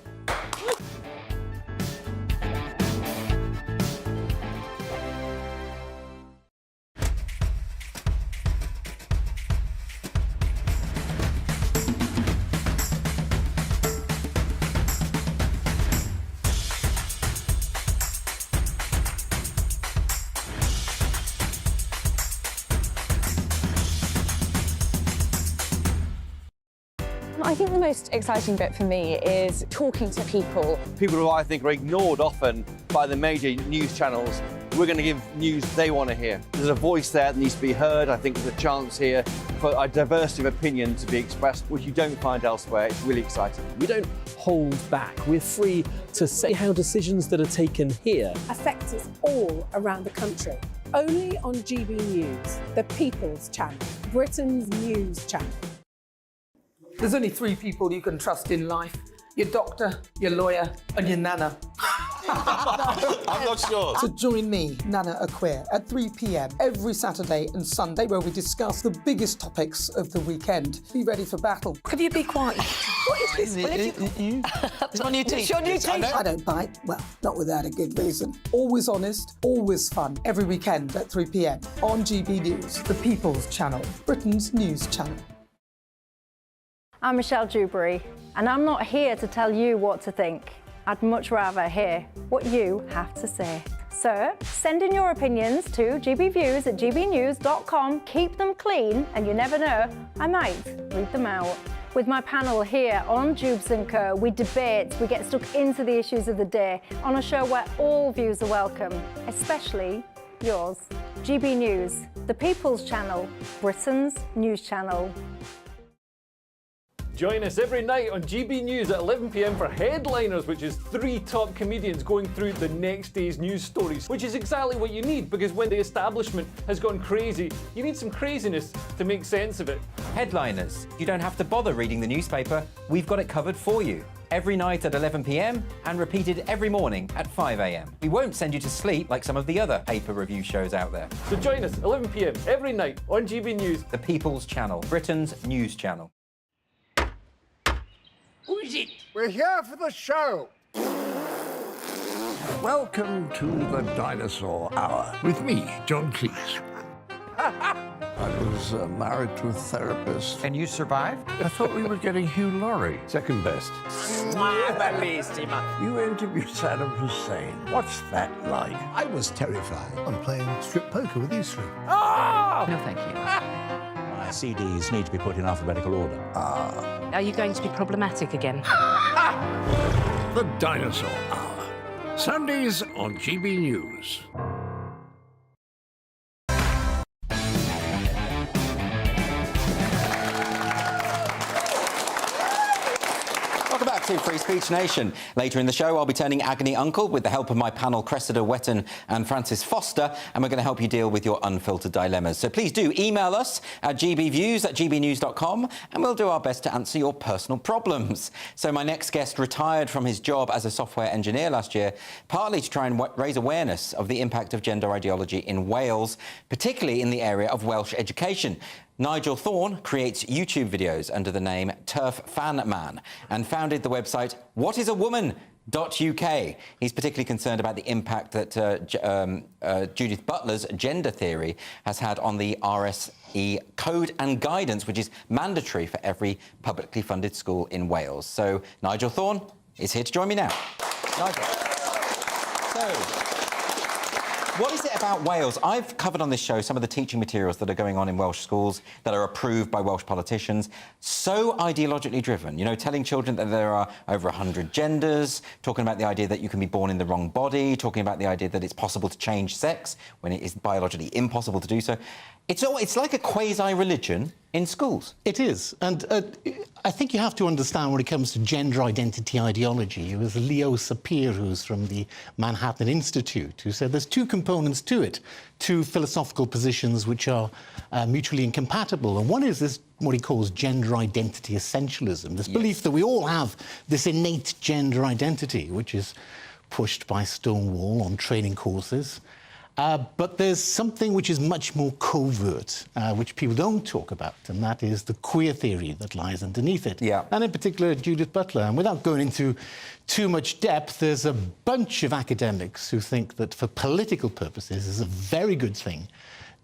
I think the most exciting bit for me is talking to people. People who I think are ignored often by the major news channels. We're going to give news they want to hear. There's a voice there that needs to be heard. I think there's a chance here for a diversity of opinion to be expressed, which you don't find elsewhere. It's really exciting. We don't hold back. We're free to say how decisions that are taken here affect us all around the country. Only on GB News, the People's Channel, Britain's news channel. There's only 3 people you can trust in life: your doctor, your lawyer, and your nana. I'm not sure. So join me, Nana Aquare, at 3 p.m. every Saturday and Sunday, where we discuss the biggest topics of the weekend. Be ready for battle. Could you be quiet? What is this? It's my new teeth. It's your new teeth. I don't bite. Well, not without a good reason. Always honest, always fun. Every weekend at 3 p.m. on GB News, the People's Channel, Britain's news channel. I'm Michelle Dewberry, and I'm not here to tell you what to think. I'd much rather hear what you have to say. So send in your opinions to gbviews@gbnews.com. Keep them clean, and you never know, I might read them out. With my panel here on Jubes & Co, we debate, we get stuck into the issues of the day on a show where all views are welcome, especially yours. GB News, the People's Channel, Britain's news channel. Join us every night on GB News at 11 p.m. for Headliners, which is 3 top comedians going through the next day's news stories, which is exactly what you need, because when the establishment has gone crazy, you need some craziness to make sense of it. Headliners. You don't have to bother reading the newspaper. We've got it covered for you. Every night at 11 p.m. and repeated every morning at 5 a.m. We won't send you to sleep like some of the other paper review shows out there. So join us 11 p.m. every night on GB News, the People's Channel, Britain's news channel. Who is it? We're here for the show. Welcome to the Dinosaur Hour with me, John Cleese. I was married to a therapist. And you survived? I thought we were getting Hugh Laurie. Second best. You interviewed Saddam Hussein. What's that like? I was terrified. I'm playing strip poker with you three. Ah! No, thank you. My CDs need to be put in alphabetical order. Are you going to be problematic again? The Dinosaur Hour. Sundays on GB News. Welcome back to Free Speech Nation. Later in the show, I'll be turning agony uncle with the help of my panel Cressida Wetton and Francis Foster, and we're going to help you deal with your unfiltered dilemmas. So please do email us at gbviews@gbnews.com, and we'll do our best to answer your personal problems. So my next guest retired from his job as a software engineer last year, partly to try and raise awareness of the impact of gender ideology in Wales, particularly in the area of Welsh education. Nigel Thorne creates YouTube videos under the name Turf Fan Man and founded the website whatisawoman.uk. He's particularly concerned about the impact that Judith Butler's gender theory has had on the RSE code and guidance, which is mandatory for every publicly funded school in Wales. So Nigel Thorne is here to join me now. Nigel. So, what is it about Wales? I've covered on this show some of the teaching materials that are going on in Welsh schools that are approved by Welsh politicians. So ideologically driven, you know, telling children that there are over 100 genders, talking about the idea that you can be born in the wrong body, talking about the idea that it's possible to change sex when it is biologically impossible to do so. It's like a quasi-religion in schools. It is. And I think you have to understand when it comes to gender identity ideology. It was Leo Sapir, who's from the Manhattan Institute, who said there's two components to it, two philosophical positions which are mutually incompatible. And one is this, what he calls gender identity essentialism, this belief that we all have this innate gender identity, which is pushed by Stonewall on training courses. But there's something which is much more covert, which people don't talk about, and that is the queer theory that lies underneath it. Yeah. And in particular, Judith Butler. And without going into too much depth, there's a bunch of academics who think that for political purposes it's a very good thing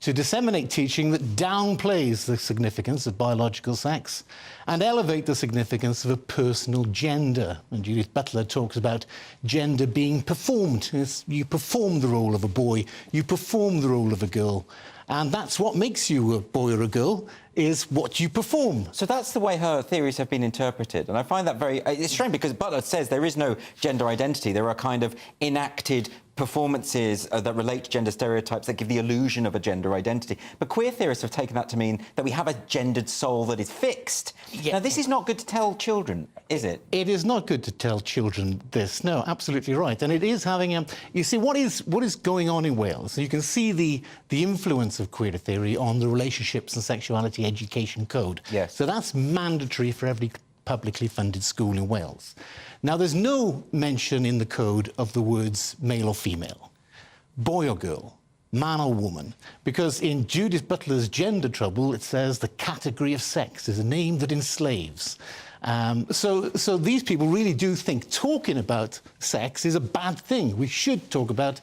to disseminate teaching that downplays the significance of biological sex and elevate the significance of a personal gender. And Judith Butler talks about gender being performed. You perform the role of a boy, you perform the role of a girl, and that's what makes you a boy or a girl, is what you perform. So that's the way her theories have been interpreted, and I find that very... It's strange because Butler says there is no gender identity. There are kind of enacted performances that relate to gender stereotypes that give the illusion of a gender identity. But queer theorists have taken that to mean that we have a gendered soul that is fixed. Yeah. Now, this is not good to tell children, is it? It is not good to tell children this. No, absolutely right. And it is having a... You see, what is going on in Wales? So you can see the influence of queer theory on the relationships and sexuality education code. Yes. So that's mandatory for every publicly funded school in Wales. Now, there's no mention in the code of the words male or female, boy or girl, man or woman, because in Judith Butler's Gender Trouble, it says the category of sex is a name that enslaves. So these people really do think talking about sex is a bad thing. We should talk about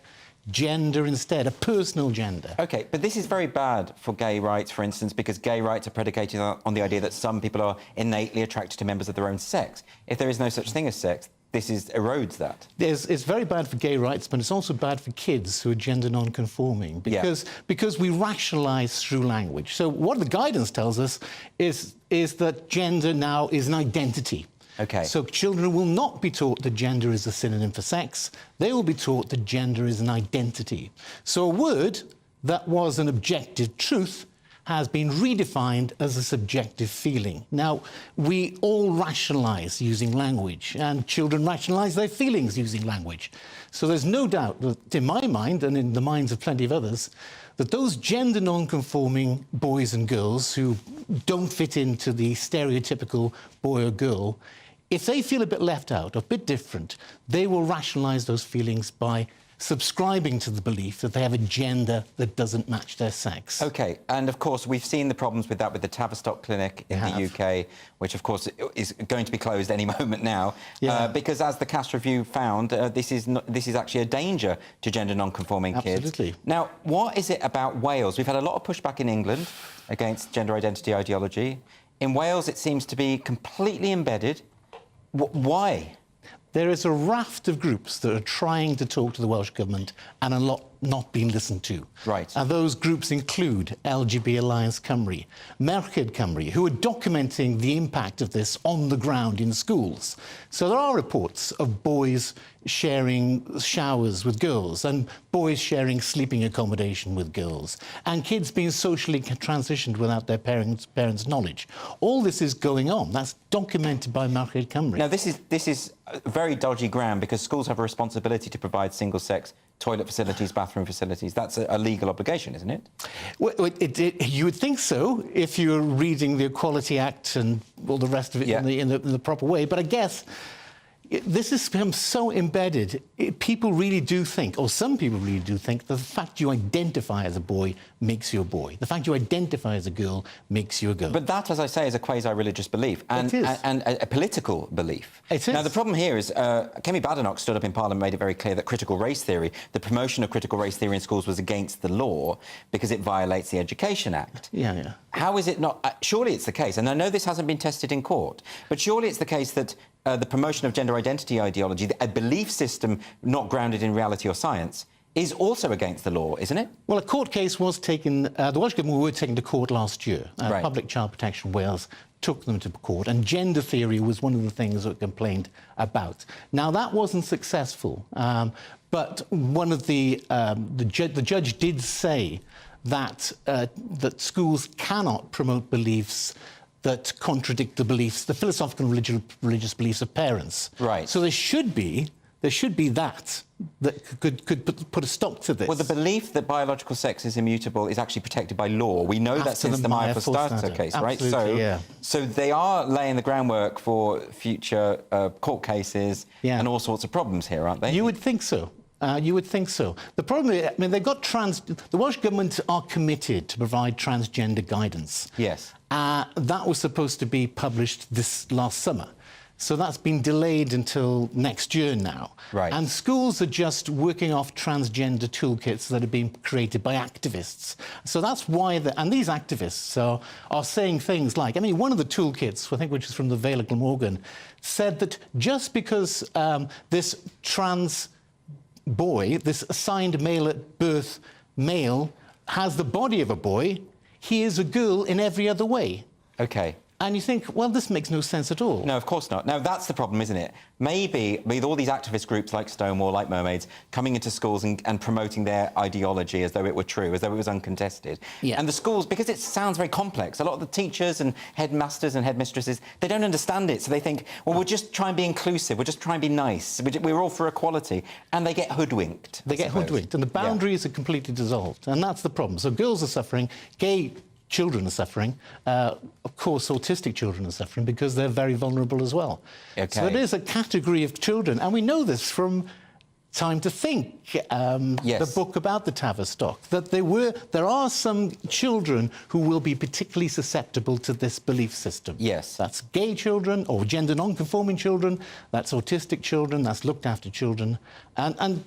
gender instead, a personal gender. OK, but this is very bad for gay rights, for instance, because gay rights are predicated on the idea that some people are innately attracted to members of their own sex. If there is no such thing as sex, this erodes that. It's very bad for gay rights, but it's also bad for kids who are gender non-conforming, because we rationalise through language. So what the guidance tells us is that gender now is an identity. Okay. So children will not be taught that gender is a synonym for sex. They will be taught that gender is an identity. So a word that was an objective truth has been redefined as a subjective feeling. Now, we all rationalise using language, and children rationalise their feelings using language. So there's no doubt that, in my mind, and in the minds of plenty of others, that those gender non-conforming boys and girls who don't fit into the stereotypical boy or girl, if they feel a bit left out, a bit different, they will rationalise those feelings by subscribing to the belief that they have a gender that doesn't match their sex. OK, and of course we've seen the problems with that with the Tavistock Clinic in the UK, which of course is going to be closed any moment now, because as the Cass Review found, this is actually a danger to gender non-conforming kids. Absolutely. Now, what is it about Wales? We've had a lot of pushback in England against gender identity ideology. In Wales, it seems to be completely embedded. Why? There is a raft of groups that are trying to talk to the Welsh Government and are not being listened to. Right. And those groups include LGBT Alliance Cymru, Merched Cymru, who are documenting the impact of this on the ground in schools. So there are reports of boys sharing showers with girls and boys sharing sleeping accommodation with girls and kids being socially transitioned without their parents' knowledge. All this is going on. That's documented by Merched Cymru. Now, this is very dodgy ground because schools have a responsibility to provide single-sex toilet facilities, bathroom facilities. That's a legal obligation, isn't it? Well, you would think so if you're reading the Equality Act and all the rest of it in the proper way. But I guess This has become so embedded. People really do think, or some people really do think, that the fact you identify as a boy makes you a boy. The fact you identify as a girl makes you a girl. But that, as I say, is a quasi-religious belief and a political belief. It is. Now, the problem here is Kemi Badenoch stood up in Parliament and made it very clear that critical race theory, the promotion of critical race theory in schools was against the law because it violates the Education Act. Yeah. How is it not? Surely it's the case, and I know this hasn't been tested in court, but surely it's the case that the promotion of gender identity ideology, a belief system not grounded in reality or science, is also against the law, isn't it? Well, a court case was taken, the Welsh Government were taken to court last year. Public Child Protection Wales took them to court, and gender theory was one of the things that complained about. Now, that wasn't successful, but one of the judge did say that schools cannot promote beliefs that contradict the beliefs, the philosophical and religious beliefs of parents. Right. So there should be that could put a stop to this. Well, the belief that biological sex is immutable is actually protected by law. We know that since the Maya Forstater case, right? So they are laying the groundwork for future court cases and all sorts of problems here, aren't they? You would think so. You would think so. The problem is, I mean, the Welsh Government are committed to provide transgender guidance. Yes. That was supposed to be published this last summer. So that's been delayed until next year now. Right. And schools are just working off transgender toolkits that are being created by activists. So that's why, and these activists are saying things like, I mean, one of the toolkits, I think, which is from the Vale of Glamorgan, said that just because this trans boy, this assigned male at birth male, has the body of a boy, he is a girl in every other way. OK. And you think, well, this makes no sense at all. No, of course not. Now, that's the problem, isn't it? Maybe with all these activist groups like Stonewall, like Mermaids, coming into schools and promoting their ideology as though it were true, as though it was uncontested. Yeah. And the schools, because it sounds very complex, a lot of the teachers and headmasters and headmistresses, they don't understand it. So they think, well, we'll just try and be inclusive, we'll just try and be nice, we're all for equality. And they get hoodwinked. They get hoodwinked, and the boundaries are completely dissolved. And that's the problem. So girls are suffering, gay children are suffering. Of course, autistic children are suffering because they're very vulnerable as well. Okay. So it is a category of children, and we know this from Time to Think, the book about the Tavistock, that there are some children who will be particularly susceptible to this belief system. Yes. That's gay children or gender non-conforming children, that's autistic children, that's looked after children, and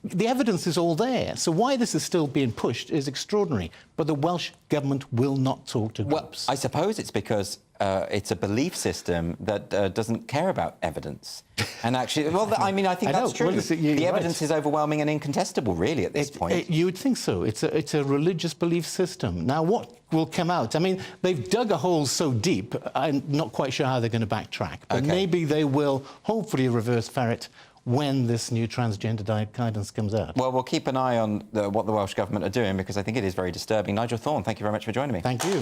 the evidence is all there. So why this is still being pushed is extraordinary. But the Welsh Government will not talk to groups. Well, I suppose it's because it's a belief system that doesn't care about evidence. And actually, well, I mean, I think that's true. Well, the evidence is overwhelming and incontestable, really, at this point. You would think so. It's a religious belief system. Now, what will come out? I mean, they've dug a hole so deep, I'm not quite sure how they're going to backtrack. But maybe they will hopefully reverse ferret when this new transgender guidance comes out. Well, we'll keep an eye on what the Welsh Government are doing, because I think it is very disturbing. Nigel Thorne, thank you very much for joining me. Thank you.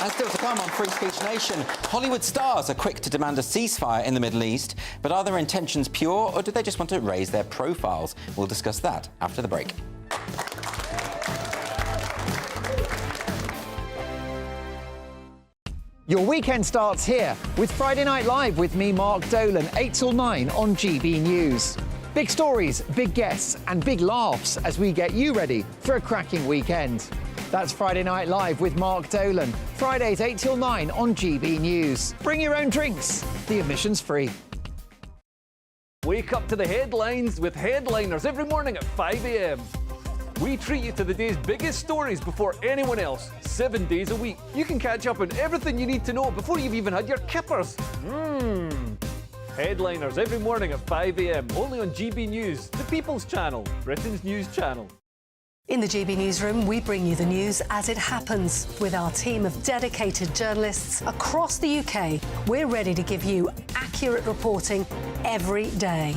And still to come on Free Speech Nation, Hollywood stars are quick to demand a ceasefire in the Middle East, but are their intentions pure, or do they just want to raise their profiles? We'll discuss that after the break. Your weekend starts here with Friday Night Live with me, Mark Dolan, 8 till 9 on GB News. Big stories, big guests and big laughs as we get you ready for a cracking weekend. That's Friday Night Live with Mark Dolan. Fridays 8 till 9 on GB News. Bring your own drinks. The admission's free. Wake up to the headlines with Headliners every morning at 5 a.m. We treat you to the day's biggest stories before anyone else, 7 days a week. You can catch up on everything you need to know before you've even had your kippers. Headliners every morning at 5 a.m, only on GB News, the People's Channel, Britain's news channel. In the GB Newsroom, we bring you the news as it happens. With our team of dedicated journalists across the UK, we're ready to give you accurate reporting every day.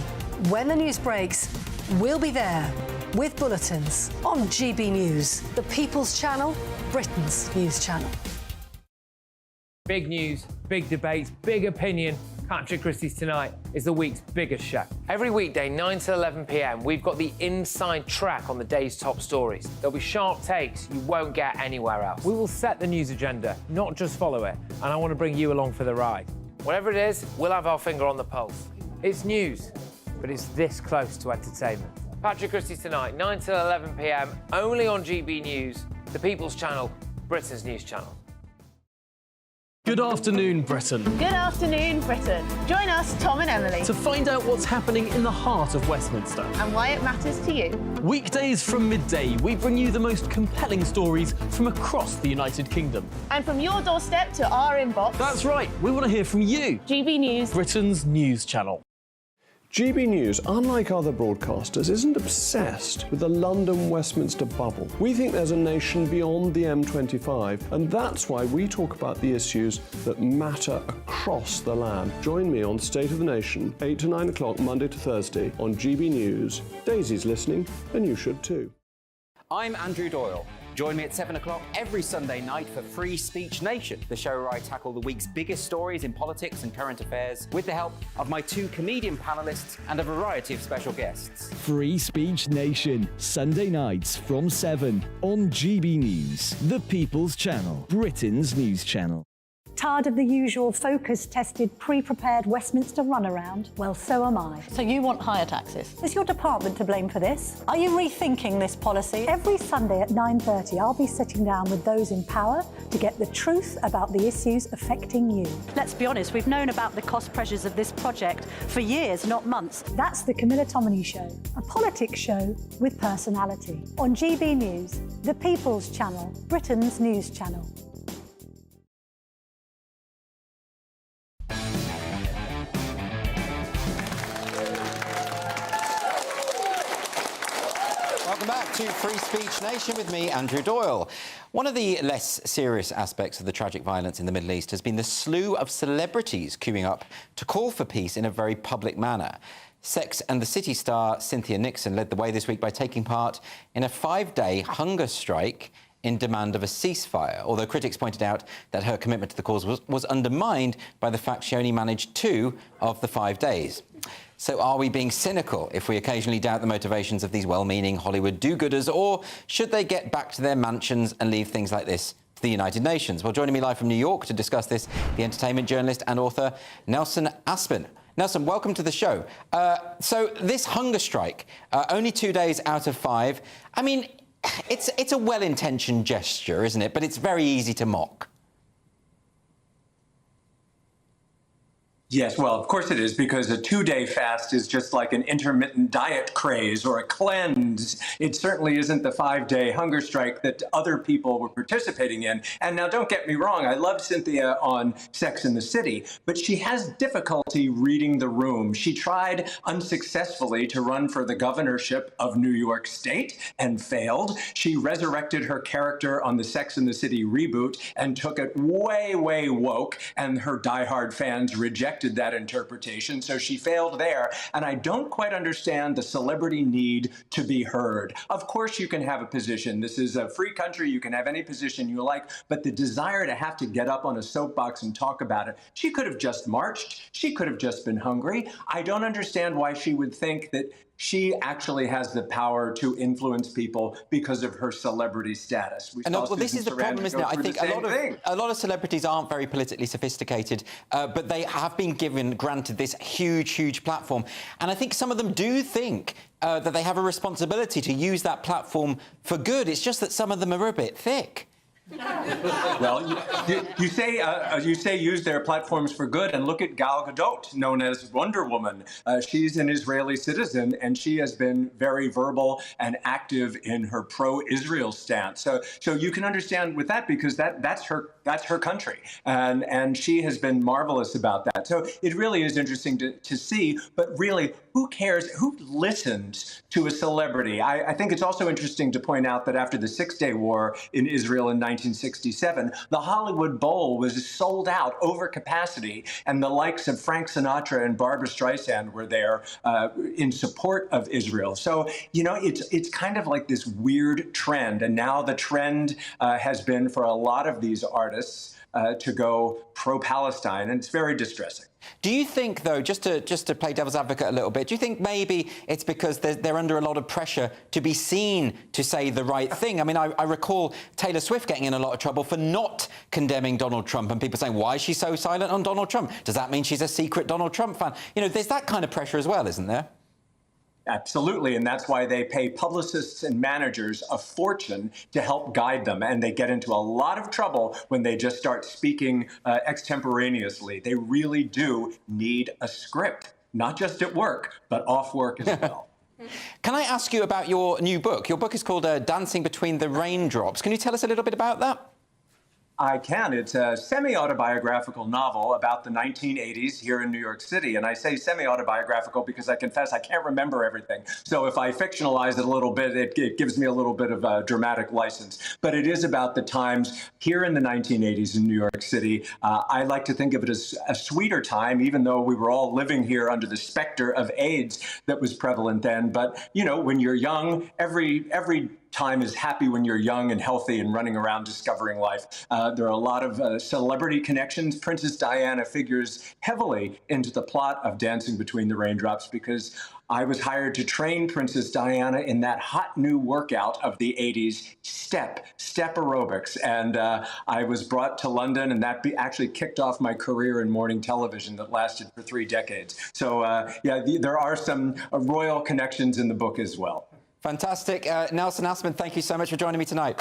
When the news breaks, we'll be there with bulletins on GB News, the People's Channel, Britain's news channel. Big news, big debates, big opinion. Patrick Christie's Tonight is the week's biggest show. Every weekday, 9 to 11 p.m, we've got the inside track on the day's top stories. There'll be sharp takes you won't get anywhere else. We will set the news agenda, not just follow it, and I want to bring you along for the ride. Whatever it is, we'll have our finger on the pulse. It's news, but it's this close to entertainment. Patrick Christie's Tonight, 9 till 11 p.m, only on GB News, the People's Channel, Britain's news channel. Good afternoon, Britain. Good afternoon, Britain. Join us, Tom and Emily, To find out what's happening in the heart of Westminster. and why it matters to you. Weekdays from midday, we bring you the most compelling stories from across the United Kingdom. And from your doorstep to our inbox, That's right, we want to hear from you, GB News. Britain's news channel. GB News, unlike other broadcasters, isn't obsessed with the London-Westminster bubble. We think there's a nation beyond the M25, and that's why we talk about the issues that matter across the land. Join me on State of the Nation, 8 to 9 o'clock, Monday to Thursday, on GB News. Daisy's listening, and you should too. I'm Andrew Doyle. Join me at 7 o'clock every Sunday night for Free Speech Nation, the show where I tackle the week's biggest stories in politics and current affairs with the help of my two comedian panellists and a variety of special guests. Free Speech Nation, Sunday nights from 7 on GB News, the People's Channel, Britain's news channel. Tired of the usual focus-tested, pre-prepared Westminster runaround? Well, so am I. So you want higher taxes? Is your department to blame for this? Are you rethinking this policy? Every Sunday at 9:30, I'll be sitting down with those in power to get the truth about the issues affecting you. Let's be honest, we've known about the cost pressures of this project for years, not months. That's the Camilla Tominey Show, a politics show with personality. On GB News, the People's Channel, Britain's news channel. Welcome back to Free Speech Nation with me, Andrew Doyle. One of the less serious aspects of the tragic violence in the Middle East has been the slew of celebrities queuing up to call for peace in a very public manner. Sex and the City star Cynthia Nixon led the way this week by taking part in a 5-day hunger strike in demand of a ceasefire, although critics pointed out that her commitment to the cause was undermined by the fact she only managed 2 of the 5 days. So are we being cynical if we occasionally doubt the motivations of these well-meaning Hollywood do-gooders, or should they get back to their mansions and leave things like this to the United Nations? Well, joining me live from New York to discuss this, the entertainment journalist and author Nelson Aspin. Nelson, welcome to the show. So this hunger strike, only 2 days out of 5, I mean, it's a well-intentioned gesture, isn't it? But it's very easy to mock. Yes, well, of course it is, because a 2-day fast is just like an intermittent diet craze or a cleanse. It certainly isn't the 5-day hunger strike that other people were participating in. And now, don't get me wrong, I love Cynthia on Sex and the City, but she has difficulty reading the room. She tried unsuccessfully to run for the governorship of New York State and failed. She resurrected her character on the Sex and the City reboot and took it way, way woke, and her diehard fans rejected that interpretation, so she failed there. And I don't quite understand the celebrity need to be heard. Of course you can have a position. This is a free country. You can have any position you like, but the desire to have to get up on a soapbox and talk about it, she could have just marched. She could have just been hungry. I don't understand why she would think that she actually has the power to influence people because of her celebrity status. Well, this is the problem, isn't it? I think a lot of celebrities aren't very politically sophisticated, but they have been granted this huge, huge platform. And I think some of them do think that they have a responsibility to use that platform for good. It's just that some of them are a bit thick. Well, you say use their platforms for good, and look at Gal Gadot, known as Wonder Woman. She's an Israeli citizen, and she has been very verbal and active in her pro-Israel stance. So you can understand with that, because that's her country, and she has been marvelous about that. So it really is interesting to see. But really, who cares? Who listens to a celebrity? I think it's also interesting to point out that after the Six-Day War in Israel in 1967, the Hollywood Bowl was sold out, over capacity, and the likes of Frank Sinatra and Barbra Streisand were there in support of Israel. So, you know, it's kind of like this weird trend, and now the trend has been for a lot of these artists willingness to go pro-Palestine, and it's very distressing. Do you think, though, just to play devil's advocate a little bit, do you think maybe it's because they're under a lot of pressure to be seen to say the right thing? I mean, I recall Taylor Swift getting in a lot of trouble for not condemning Donald Trump, and people saying, why is she so silent on Donald Trump? Does that mean she's a secret Donald Trump fan? You know, there's that kind of pressure as well, isn't there? Absolutely, and that's why they pay publicists and managers a fortune to help guide them, and they get into a lot of trouble when they just start speaking extemporaneously. They really do need a script, not just at work, but off work as well. Can I ask you about your new book? Your book is called Dancing Between the Raindrops. Can you tell us a little bit about that? I can. It's a semi-autobiographical novel about the 1980s here in New York City. And I say semi-autobiographical because I confess I can't remember everything. So if I fictionalize it a little bit, it gives me a little bit of a dramatic license. But it is about the times here in the 1980s in New York City. I like to think of it as a sweeter time, even though we were all living here under the specter of AIDS that was prevalent then. But, you know, when you're young, every time is happy when you're young and healthy and running around discovering life. There are a lot of celebrity connections. Princess Diana figures heavily into the plot of Dancing Between the Raindrops because I was hired to train Princess Diana in that hot new workout of the 80s, step aerobics. And I was brought to London, and that actually kicked off my career in morning television that lasted for 3 decades. So yeah, there are some royal connections in the book as well. Fantastic. Nelson Assman, thank you so much for joining me tonight.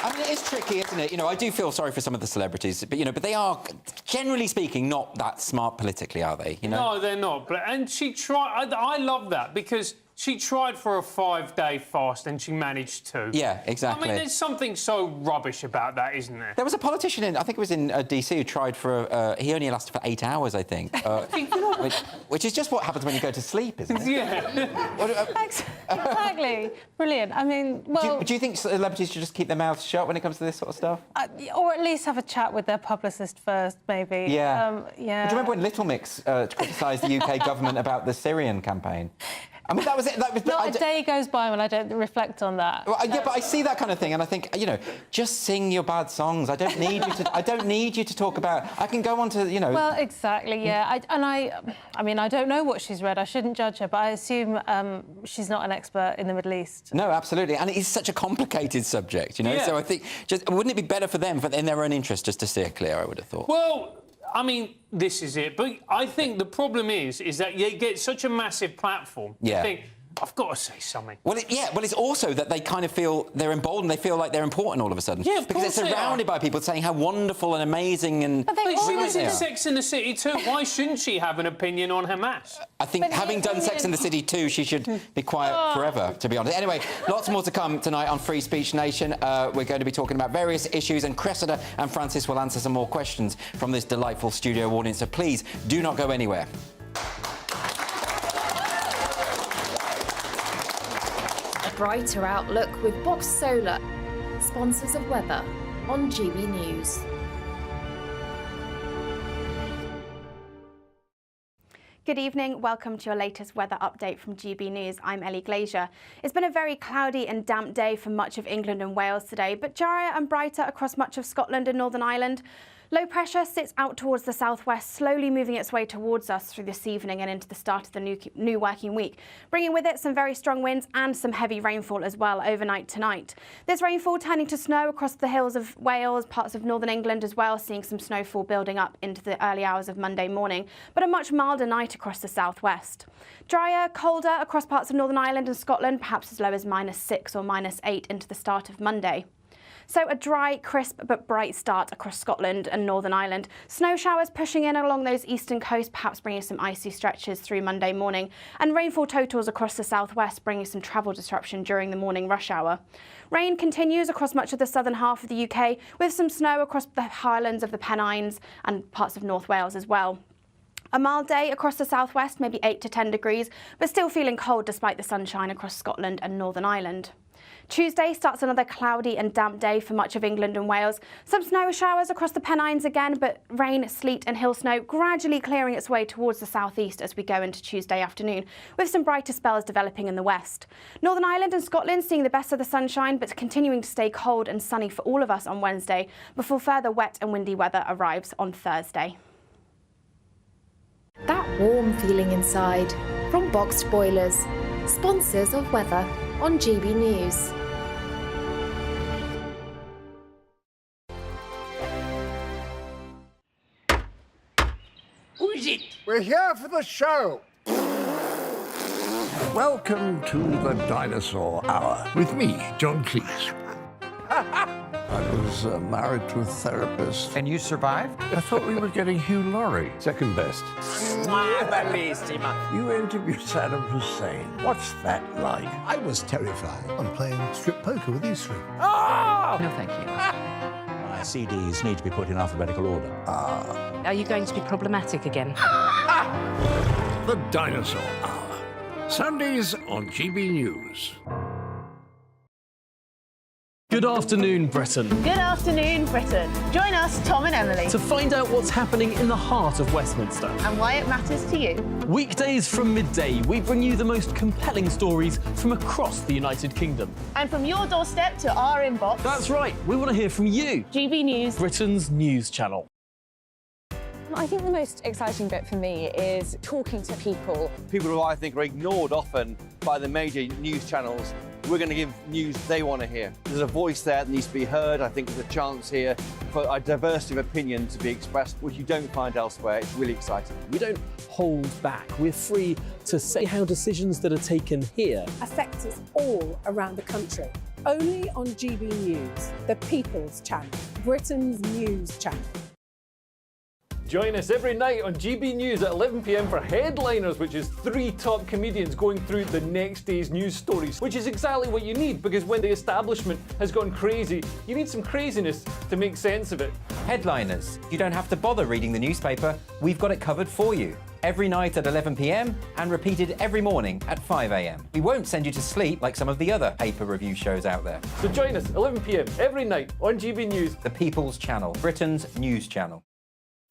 I mean, it is tricky, isn't it? You know, I do feel sorry for some of the celebrities, but, you know, but they are, generally speaking, not that smart politically, are they? You know? No, they're not. But, and she tried... I love that, because she tried for a 5-day fast and she managed to. Yeah, exactly. I mean, there's something so rubbish about that, isn't there? There was a politician I think it was in DC, who tried for... he only lasted for 8 hours, I think. Which is just what happens when you go to sleep, isn't it? Yeah. Exactly. Brilliant. I mean, well... Do you think celebrities should just keep their mouths shut when it comes to this sort of stuff? Or at least have a chat with their publicist first, maybe. Yeah. Yeah. Do you remember when Little Mix criticised the UK government about the Syrian campaign? I mean, that was it. Not a day goes by when I don't reflect on that. Well, yeah, but I see that kind of thing, and I think, you know, just sing your bad songs. I don't need you to. I don't need you to talk about. I can go on to, you know. Well, exactly. Yeah. I mean, I don't know what she's read. I shouldn't judge her, but I assume she's not an expert in the Middle East. No, absolutely, and it is such a complicated subject, you know. Yeah. So I think, wouldn't it be better for them, in their own interest, just to steer clear? I would have thought. Well, I mean, this is it. But I think the problem is that they get such a massive platform. Yeah. You think, I've got to say something. Well, it's also that they kind of feel they're emboldened. They feel like they're important all of a sudden. Yeah, of because course they're surrounded by people saying how wonderful and amazing and. But she was in Sex and the City too. Why shouldn't she have an opinion on Hamas? I think having done Sex and the City too, she should be quiet forever, to be honest. Anyway, lots more to come tonight on Free Speech Nation. We're going to be talking about various issues, and Cressida and Francis will answer some more questions from this delightful studio audience. So please do not go anywhere. Brighter outlook with Box Solar, sponsors of weather on GB News. Good evening, welcome to your latest weather update from GB News. I'm Ellie Glazier. It's been a very cloudy and damp day for much of England and Wales today, but drier and brighter across much of Scotland and Northern Ireland. Low pressure sits out towards the southwest, slowly moving its way towards us through this evening and into the start of the new working week, bringing with it some very strong winds and some heavy rainfall as well overnight tonight. This rainfall turning to snow across the hills of Wales, parts of northern England as well, seeing some snowfall building up into the early hours of Monday morning, but a much milder night across the southwest. Drier, colder across parts of Northern Ireland and Scotland, perhaps as low as -6 or -8 into the start of Monday. So a dry, crisp but bright start across Scotland and Northern Ireland. Snow showers pushing in along those eastern coasts, perhaps bringing some icy stretches through Monday morning. And rainfall totals across the southwest, bringing some travel disruption during the morning rush hour. Rain continues across much of the southern half of the UK, with some snow across the highlands of the Pennines and parts of North Wales as well. A mild day across the southwest, maybe 8 to 10 degrees, but still feeling cold despite the sunshine across Scotland and Northern Ireland. Tuesday starts another cloudy and damp day for much of England and Wales. Some snow showers across the Pennines again, but rain, sleet and hill snow gradually clearing its way towards the southeast as we go into Tuesday afternoon, with some brighter spells developing in the west. Northern Ireland and Scotland seeing the best of the sunshine, but continuing to stay cold and sunny for all of us on Wednesday, before further wet and windy weather arrives on Thursday. That warm feeling inside from Boxed Boilers, sponsors of weather on GB News. Who is it? We're here for the show. Welcome to the Dinosaur Hour with me, John Cleese. I was married to a therapist. And you survived? I thought we were getting Hugh Laurie. Second best. You interviewed Saddam Hussein. What's that like? I was terrified. I'm playing strip poker with these three. Ah! No, thank you. My CDs need to be put in alphabetical order. Are you going to be problematic again? The Dinosaur Hour. Sundays on GB News. Good afternoon, Britain. Good afternoon, Britain. Join us, Tom and Emily, To find out what's happening in the heart of Westminster. and why it matters to you. Weekdays from midday, we bring you the most compelling stories from across the United Kingdom. And from your doorstep to our inbox, That's right, we want to hear from you, GB News. Britain's news channel. I think the most exciting bit for me is talking to people. People who I think are ignored often by the major news channels. We're going to give news they want to hear. There's a voice there that needs to be heard. I think there's a chance here for a diversity of opinion to be expressed, which you don't find elsewhere. It's really exciting. We don't hold back. We're free to say how decisions that are taken here affect us all around the country. Only on GB News, the People's Channel, Britain's news channel. Join us every night on GB News at 11 p.m. for Headliners, which is 3 top comedians going through the next day's news stories, which is exactly what you need, because when the establishment has gone crazy, you need some craziness to make sense of it. Headliners. You don't have to bother reading the newspaper. We've got it covered for you. Every night at 11 p.m. and repeated every morning at 5 a.m. We won't send you to sleep like some of the other paper review shows out there. So join us 11 p.m. every night on GB News. The People's Channel, Britain's news channel.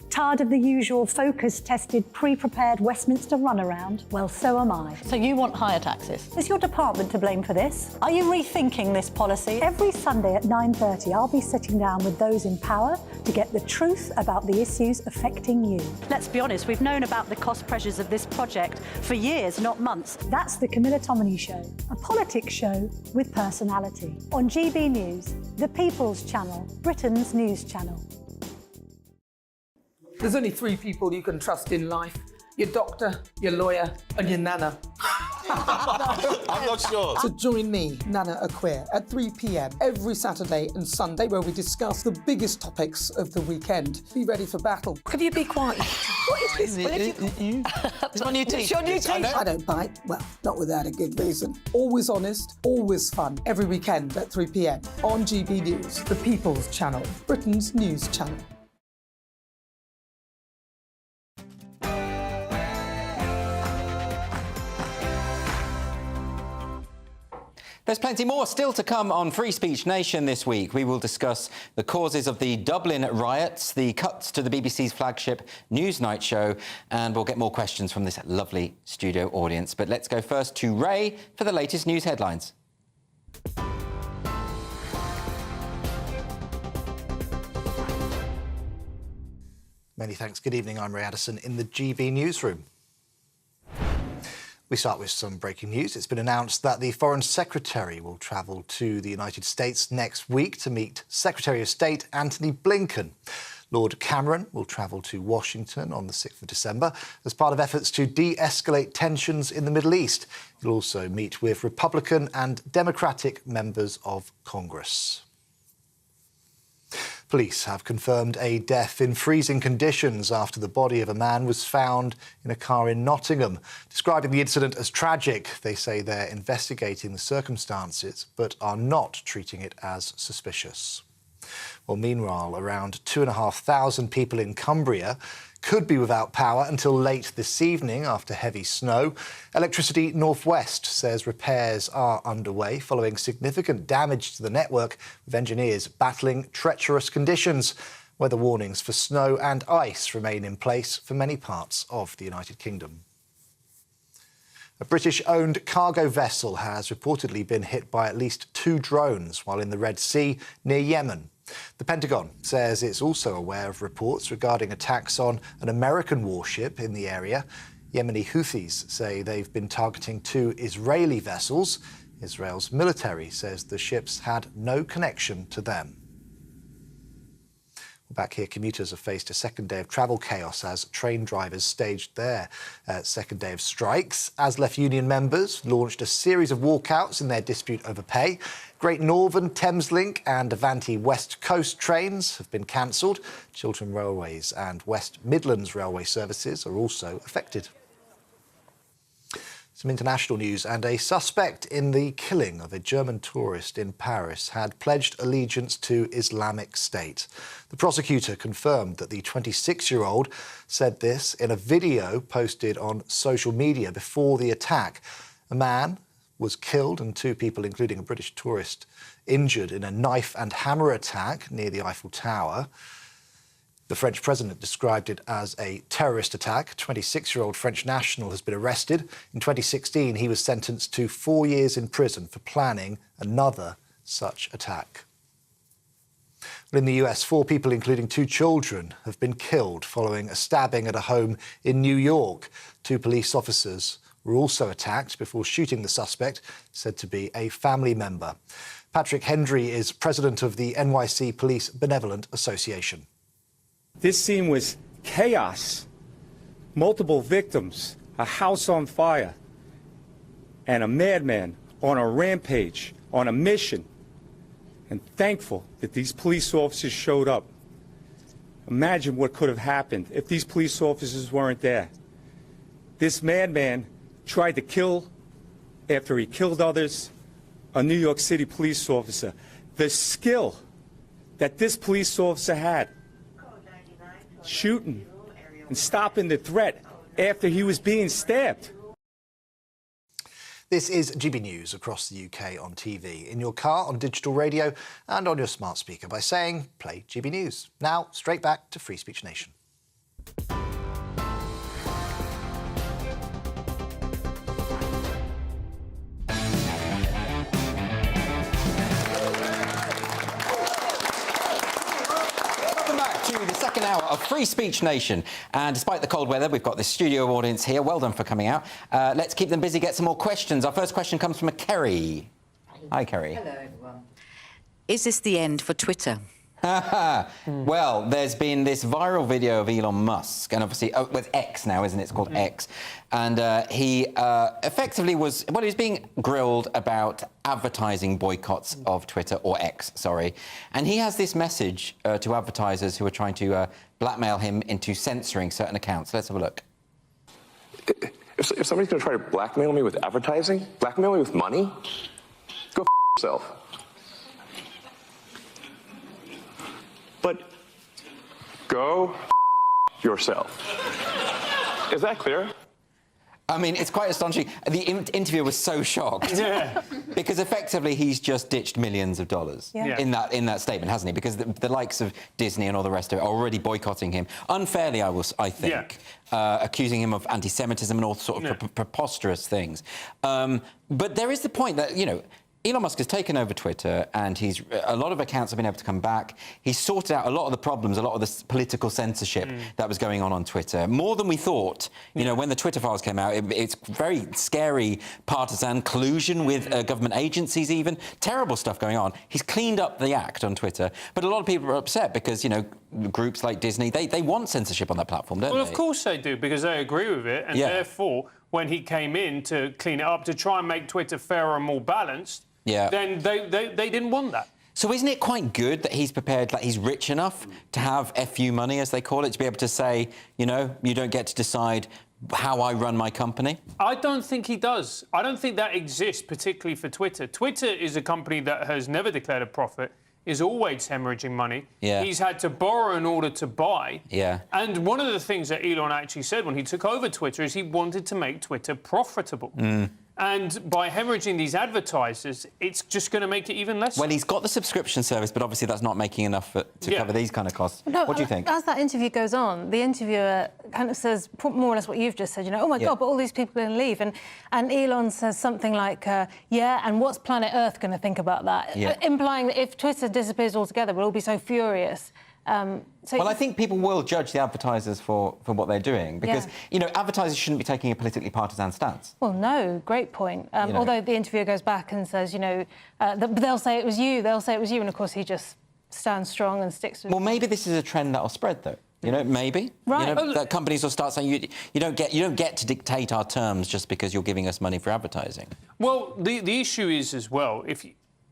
Tired of the usual focus-tested, pre-prepared Westminster runaround? Well, so am I. So you want higher taxes? Is your department to blame for this? Are you rethinking this policy? Every Sunday at 9:30, I'll be sitting down with those in power to get the truth about the issues affecting you. Let's be honest, we've known about the cost pressures of this project for years, not months. That's the Camilla Tominey Show, a politics show with personality. On GB News, the People's Channel, Britain's news channel. There's only 3 people you can trust in life. Your doctor, your lawyer, and your nana. I'm not sure. So join me, Nana Aquare, at 3 p.m. every Saturday and Sunday, where we discuss the biggest topics of the weekend. Be ready for battle. Could you be quiet? What is this? It's my new teeth. It's your new teeth. I don't bite. Well, not without a good reason. Always honest, always fun. Every weekend at 3 p.m. on GB News, the People's Channel, Britain's news channel. There's plenty more still to come on Free Speech Nation this week. We will discuss the causes of the Dublin riots, the cuts to the BBC's flagship Newsnight show, and we'll get more questions from this lovely studio audience. But let's go first to Ray for the latest news headlines. Many thanks. Good evening. I'm Ray Addison in the GB newsroom. We start with some breaking news. It's been announced that the Foreign Secretary will travel to the United States next week to meet Secretary of State Antony Blinken. Lord Cameron will travel to Washington on the 6th of December as part of efforts to de-escalate tensions in the Middle East. He'll also meet with Republican and Democratic members of Congress. Police have confirmed a death in freezing conditions after the body of a man was found in a car in Nottingham. Describing the incident as tragic, they say they're investigating the circumstances but are not treating it as suspicious. Well, meanwhile, around 2,500 people in Cumbria could be without power until late this evening after heavy snow. Electricity Northwest says repairs are underway following significant damage to the network, with engineers battling treacherous conditions. Weather warnings for snow and ice remain in place for many parts of the United Kingdom. A British-owned cargo vessel has reportedly been hit by at least 2 drones while in the Red Sea near Yemen. The Pentagon says it's also aware of reports regarding attacks on an American warship in the area. Yemeni Houthis say they've been targeting 2 Israeli vessels. Israel's military says the ships had no connection to them. Back here, commuters have faced a second day of travel chaos as train drivers staged their second day of strikes. ASLEF union members launched a series of walkouts in their dispute over pay. Great Northern, Thameslink and Avanti West Coast trains have been cancelled. Chiltern Railways and West Midlands Railway services are also affected. Some international news, and a suspect in the killing of a German tourist in Paris had pledged allegiance to Islamic State. The prosecutor confirmed that the 26-year-old said this in a video posted on social media before the attack. A man was killed and 2 people, including a British tourist, injured in a knife and hammer attack near the Eiffel Tower. The French president described it as a terrorist attack. A 26-year-old French national has been arrested. In 2016, he was sentenced to 4 years in prison for planning another such attack. In the US, 4 people, including 2 children, have been killed following a stabbing at a home in New York. 2 police officers were also attacked before shooting the suspect, said to be a family member. Patrick Hendry is president of the NYC Police Benevolent Association. This scene was chaos, multiple victims, a house on fire, and a madman on a rampage, on a mission. And thankful that these police officers showed up. Imagine what could have happened if these police officers weren't there. This madman tried to kill, after he killed others, a New York City police officer. The skill that this police officer had, shooting and stopping the threat after he was being stabbed. This is GB News across the UK on TV, in your car, on digital radio and on your smart speaker by saying play GB News. Now, straight back to Free Speech Nation. The second hour of Free Speech Nation, and despite the cold weather, we've got this studio audience here. Well done for coming out. Let's keep them busy, get some more questions. Our first question comes from a Kerry. Hi, Kerry. Hello, everyone. Is this the end for Twitter? Well, there's been this viral video of Elon Musk, and obviously with X now, isn't it? It's called X. And he effectively was, well, he was being grilled about advertising boycotts of Twitter, or X, sorry. And he has this message to advertisers who are trying to blackmail him into censoring certain accounts. Let's have a look. If somebody's going to try to blackmail me with advertising, blackmail me with money, go yourself. But go yourself. Is that clear? I mean, it's quite astonishing. The interviewer was so shocked. Yeah. Because effectively he's just ditched millions of dollars in that statement, hasn't he? Because the likes of Disney and all the rest of it are already boycotting him. Unfairly, I think. Accusing him of anti-Semitism and all sort of preposterous things. But there is the point that, you know, Elon Musk has taken over Twitter, and a lot of accounts have been able to come back. He's sorted out a lot of the problems, a lot of the political censorship that was going on Twitter, more than we thought. You know, when the Twitter files came out, it's very scary partisan collusion with government agencies even. Terrible stuff going on. He's cleaned up the act on Twitter, but a lot of people are upset because, you know, groups like Disney, they want censorship on that platform, don't they? Well, of course they do, because they agree with it, and therefore, when he came in to clean it up, to try and make Twitter fairer and more balanced, then they didn't want that. So isn't it quite good that he's prepared, like he's rich enough to have FU money, as they call it, to be able to say, you know, you don't get to decide how I run my company? I don't think he does. I don't think that exists, particularly for Twitter. Twitter is a company that has never declared a profit. is always hemorrhaging money. Yeah. He's had to borrow in order to buy. Yeah. And one of the things that Elon actually said when he took over Twitter is he wanted to make Twitter profitable. And by hemorrhaging these advertisers, it's just going to make it even less. Well, he's got the subscription service, but obviously that's not making enough to cover these kind of costs. No, what do you think? As that interview goes on, the interviewer kind of says more or less what you've just said, you know, oh, my God, but all these people are going to leave. And Elon says something like, yeah, and what's planet Earth going to think about that? Implying that if Twitter disappears altogether, we'll all be so furious. Well, I think people will judge the advertisers for what they're doing because, you know, advertisers shouldn't be taking a politically partisan stance. Well, no, great point. Although the interviewer goes back and says, you know, they'll say it was you, and of course he just stands strong and sticks with... Well, maybe this is a trend that'll spread, though. You know, maybe. Right. You know, that companies will start saying you don't get to dictate our terms just because you're giving us money for advertising. Well, the issue is as well,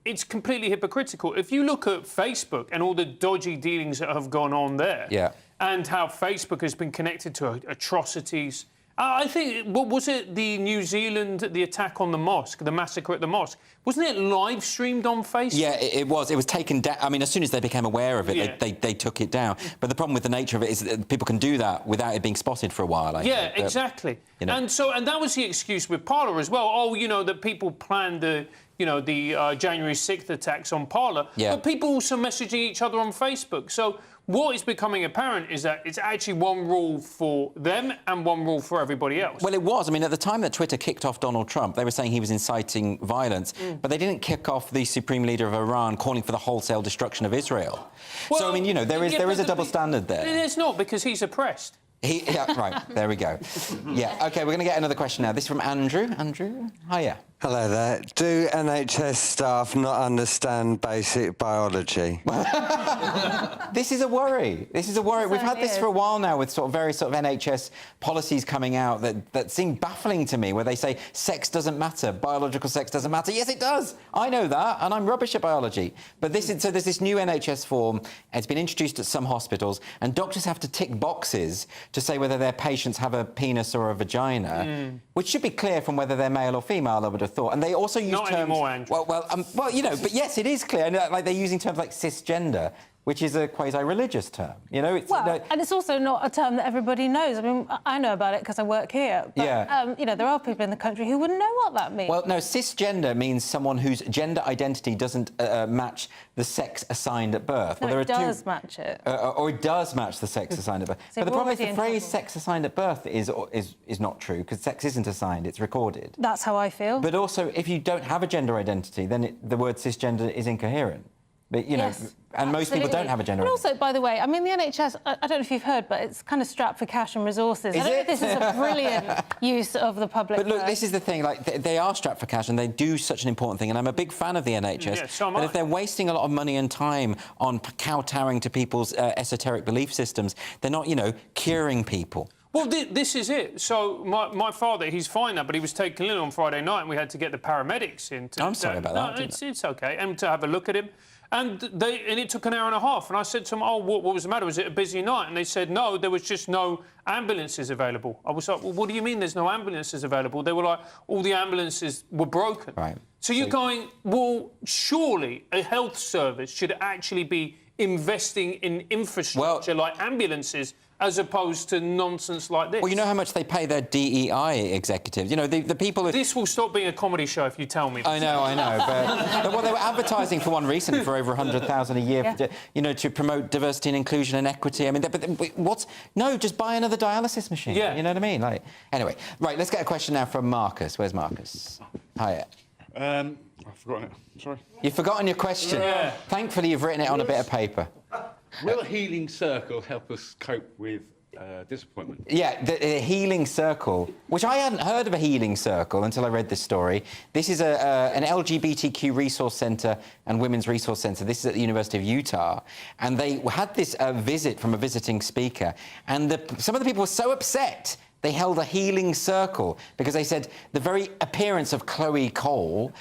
it's completely hypocritical. If you look at Facebook and all the dodgy dealings that have gone on there, and how Facebook has been connected to atrocities. I think, what was it, the New Zealand, the attack on the mosque, the massacre at the mosque? Wasn't it live streamed on Facebook? Yeah, it was. It was taken down. I mean, as soon as they became aware of it, they took it down. But the problem with the nature of it is that people can do that without it being spotted for a while. I think. Exactly. You know. And that was the excuse with Parler as well. Oh, you know, that people planned the January 6th attacks on Parler. Yeah. But people also messaging each other on Facebook. So what is becoming apparent is that it's actually one rule for them and one rule for everybody else. Well, it was. I mean, at the time that Twitter kicked off Donald Trump, they were saying he was inciting violence, but they didn't kick off the supreme leader of Iran calling for the wholesale destruction of Israel. Well, so, I mean, you know, there is a double standard there. There's not, because he's oppressed. Right, there we go. Yeah, OK, we're going to get another question now. This is from Andrew. Andrew, hiya. Hello there. Do NHS staff not understand basic biology? This is a worry. This is a worry. We've had this for a while now with various NHS policies coming out that seem baffling to me, where they say sex doesn't matter, biological sex doesn't matter. Yes, it does. I know that, and I'm rubbish at biology. But so there's this new NHS form. It's been introduced at some hospitals, and doctors have to tick boxes to say whether their patients have a penis or a vagina, which should be clear from whether they're male or female, I would have thought. And they also use terms... Not anymore, Andrew. Well, you know, but yes, it is clear. And, like, they're using terms like cisgender, which is a quasi-religious term. You know, it's... and it's also not a term that everybody knows. I mean, I know about it because I work here. But, you know, there are people in the country who wouldn't know what that means. Well, no, cisgender means someone whose gender identity doesn't match the sex assigned at birth. No, well, it does match it. Or it does match the sex assigned at birth. So but the problem is the phrase sex assigned at birth is not true, because sex isn't assigned, it's recorded. That's how I feel. But also, if you don't have a gender identity, then the word cisgender is incoherent. But, you know, and most people don't have a gender identity. And also, by the way, I mean, the NHS, I don't know if you've heard, but it's kind of strapped for cash and resources. I don't know if this is a brilliant use of the public. But look, this is the thing, like, they are strapped for cash and they do such an important thing, and I'm a big fan of the NHS. Yeah, so am I. But if they're wasting a lot of money and time on kowtowing to people's esoteric belief systems, they're not, you know, curing people. Well, this is it. So my father, he's fine now, but he was taken ill on Friday night, and we had to get the paramedics in. I'm sorry about that. No, it's OK. And to have a look at him. And it took an hour and a half. And I said to them, oh, what was the matter? Was it a busy night? And they said, no, there was just no ambulances available. I was like, well, what do you mean there's no ambulances available? They were like, all the ambulances were broken. Right. So you're going, well, surely a health service should actually be investing in infrastructure like ambulances, as opposed to nonsense like this. Well, you know how much they pay their DEI executives? You know, the people... This will stop being a comedy show if you tell me. I know, but well, they were advertising for one recently for over 100,000 a year, you know, to promote diversity and inclusion and equity. I mean, no, just buy another dialysis machine. Yeah. You know what I mean? Like, anyway, right, let's get a question now from Marcus. Where's Marcus? Hiya. I've forgotten it. Sorry. You've forgotten your question? Yeah. Thankfully, you've written it on a bit of paper. Will a healing circle help us cope with disappointment? Yeah, the healing circle, which I hadn't heard of a healing circle until I read this story. This is an LGBTQ resource centre and women's resource centre. This is at the University of Utah. And they had this visit from a visiting speaker. And some of the people were so upset they held a healing circle because they said the very appearance of Chloe Cole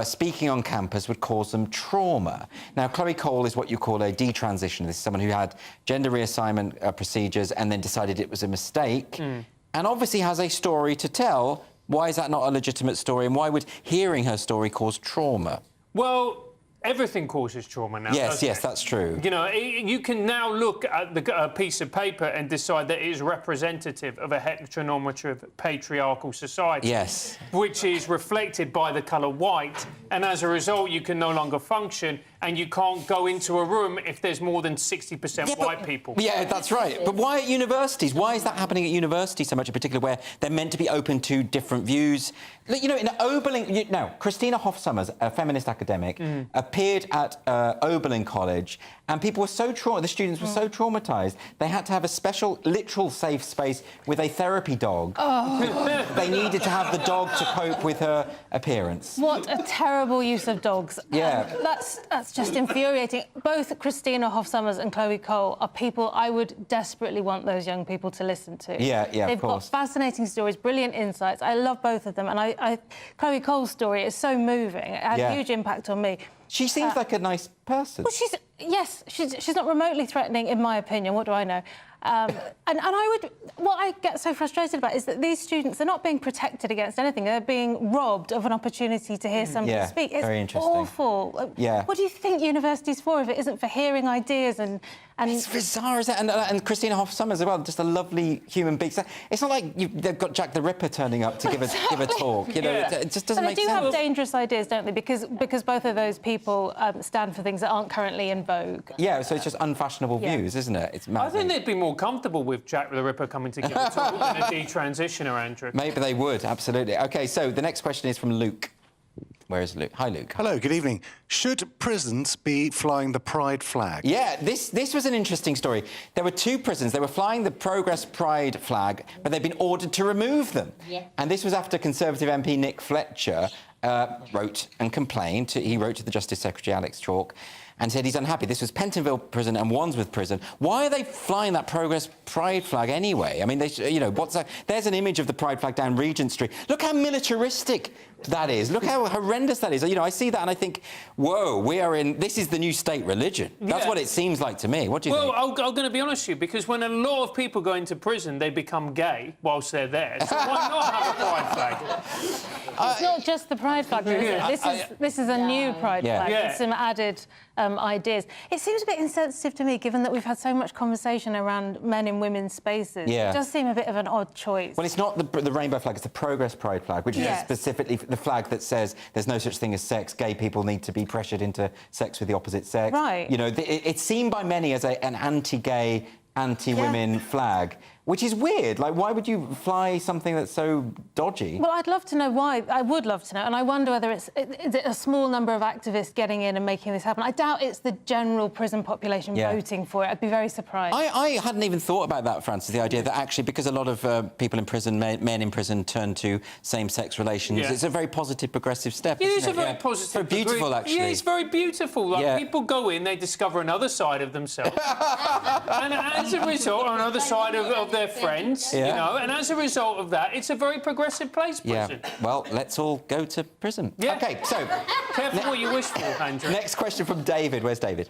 speaking on campus would cause them trauma. Now, Chloe Cole is what you call a detransitioner. This is someone who had gender reassignment procedures and then decided it was a mistake, and obviously has a story to tell. Why is that not a legitimate story, and why would hearing her story cause trauma? Well, everything causes trauma now. Yes, yes, that's true. You know, you can now look at a piece of paper and decide that it is representative of a heteronormative patriarchal society. Yes. Which is reflected by the colour white, and as a result, you can no longer function, and you can't go into a room if there's more than 60% white people. Yeah, that's right. But why at universities? Why is that happening at universities so much in particular, where they're meant to be open to different views? You know, in Oberlin... Now, Christina Hoff-Sommers, a feminist academic, appeared at Oberlin College, and people were so the students were so traumatised, they had to have a special, literal safe space with a therapy dog. Oh. They needed to have the dog to cope with her appearance. What a terrible use of dogs. Yeah. That's just infuriating. Both Christina Hoff-Sommers and Chloe Cole are people I would desperately want those young people to listen to. Yeah, yeah, They've of course. got fascinating stories, brilliant insights. I love both of them, and Chloe Cole's story is so moving. It had a huge impact on me. She seems like a nice person. Well, she's not remotely threatening, in my opinion. What do I know? What I get so frustrated about is that these students, they're not being protected against anything. They're being robbed of an opportunity to hear somebody speak. It's very interesting. awful. Yeah. What do you think university's for if it isn't for hearing ideas and... It's bizarre, isn't it? And Christina Hoff-Sommers as well, just a lovely human being. It's not like they've got Jack the Ripper turning up to give a talk. You know, it just doesn't make sense. They do have dangerous ideas, don't they? Because both of those people stand for things that aren't currently in vogue. Yeah, so it's just unfashionable views, isn't it? It's I think they'd be more comfortable with Jack the Ripper coming to give a talk than a detransitioner, Andrew. Maybe they would, absolutely. OK, so the next question is from Luke. Where is Luke? Hi, Luke. Hello, good evening. Should prisons be flying the pride flag? Yeah, this was an interesting story. There were two prisons. They were flying the Progress Pride flag, but they'd been ordered to remove them. Yeah. And this was after Conservative MP Nick Fletcher wrote and complained. He wrote to the Justice Secretary, Alex Chalk, and said he's unhappy. This was Pentonville Prison and Wandsworth Prison. Why are they flying that Progress Pride flag anyway? I mean, you know, there's an image of the Pride flag down Regent Street. Look how militaristic that is. Look how horrendous that is. You know, I see that and I think, whoa, this is the new state religion. That's what it seems like to me. What do you think? Well, I'm going to be honest with you, because when a lot of people go into prison, they become gay whilst they're there. So why not have a pride flag? It's not just the pride flag, is it? This is a new pride flag with some added ideas. It seems a bit insensitive to me, given that we've had so much conversation around men in women's spaces. Yeah. It does seem a bit of an odd choice. Well, it's not the rainbow flag, it's the Progress Pride flag, which is specifically the flag that says there's no such thing as sex, gay people need to be pressured into sex with the opposite sex. Right. You know, it's seen by many as an anti-gay, anti-women flag, which is weird. Like, why would you fly something that's so dodgy? Well, I'd love to know why. I would love to know, and I wonder whether is it a small number of activists getting in and making this happen. I doubt it's the general prison population voting for it. I'd be very surprised. I hadn't even thought about that, Francis, the idea that actually, because a lot of people in prison, men in prison, turn to same-sex relations, it's a very positive, progressive step. It is a very positive... So beautiful, actually. Yeah, it's very beautiful. Like, people go in, they discover another side of themselves. And as a result, another side of their friends, you know, and as a result of that, it's a very progressive place, prison. Yeah, well, let's all go to prison. Yeah. OK, so... Careful what you wish for, Andrew. Next question from David. Where's David?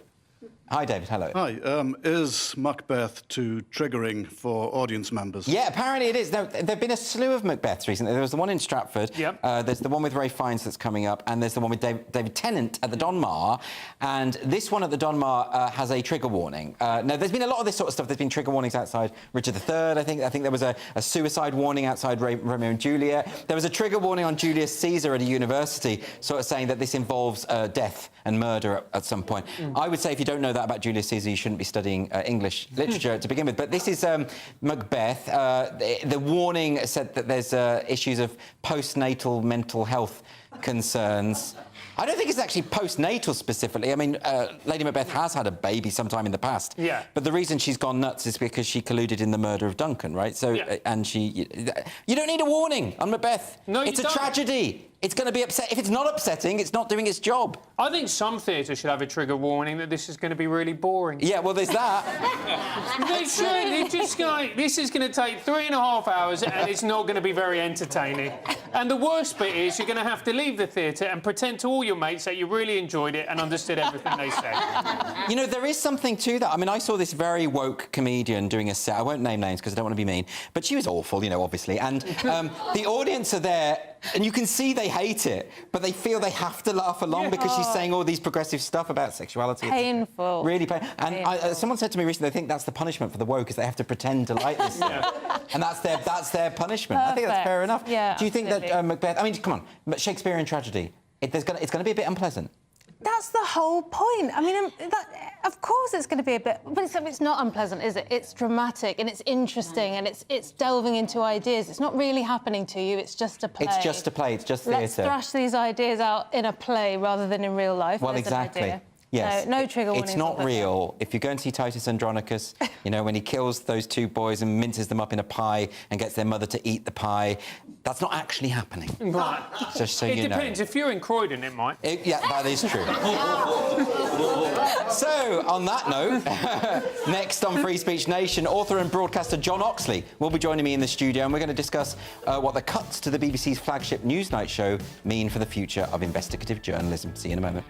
Hi, David. Hello. Hi. Is Macbeth too triggering for audience members? Yeah, apparently it is. There have been a slew of Macbeths recently. There was the one in Stratford. Yep. There's the one with Ray Fiennes that's coming up, and there's the one with David Tennant at the Donmar. And this one at the Donmar has a trigger warning. Now, there's been a lot of this sort of stuff. There's been trigger warnings outside Richard III, I think. I think there was a suicide warning outside Romeo and Juliet. There was a trigger warning on Julius Caesar at a university, sort of saying that this involves death and murder at some point. I would say if you don't know that about Julius Caesar, you shouldn't be studying English literature to begin with. But this is Macbeth. The warning said that there's issues of postnatal mental health concerns. I don't think it's actually postnatal specifically. I mean, Lady Macbeth has had a baby sometime in the past. Yeah. But the reason she's gone nuts is because she colluded in the murder of Duncan, right? So, and you don't need a warning on Macbeth. No, it's a tragedy. It's going to be upset. If it's not upsetting, it's not doing its job. I think some theatres should have a trigger warning that this is going to be really boring. Yeah, well, there's that. They should. They're just like, this is going to take 3.5 hours and it's not going to be very entertaining. And the worst bit is you're going to have to leave the theatre and pretend to all your mates that you really enjoyed it and understood everything they said. You know, there is something to that. I mean, I saw this very woke comedian doing a set. I won't name names because I don't want to be mean, but she was awful, you know, obviously. And the audience are there And you can see they hate it, but they feel they have to laugh along because she's saying all these progressive stuff about sexuality. Painful. Really painful. And someone said to me recently, they think that's the punishment for the woke, is they have to pretend to like this stuff. And that's their punishment. Perfect. I think that's fair enough. Yeah, do you think absolutely. that Macbeth... I mean, come on, but Shakespearean tragedy, it's going to be a bit unpleasant. That's the whole point. I mean, of course it's going to be a bit... But it's not unpleasant, is it? It's dramatic and it's interesting and it's delving into ideas. It's not really happening to you, it's just a play. It's just a play, it's just theatre. Let's thrash these ideas out in a play rather than in real life. Well, There's exactly. An idea. Yes. So, no trigger warnings. It's not real. If you go and see Titus Andronicus, you know, when he kills those two boys and minces them up in a pie and gets their mother to eat the pie, that's not actually happening. Right. Just so you know. It depends. If you're in Croydon, it might. Yeah, that is true. So, on that note, next on Free Speech Nation, author and broadcaster John Oxley will be joining me in the studio, and we're going to discuss what the cuts to the BBC's flagship Newsnight show mean for the future of investigative journalism. See you in a moment.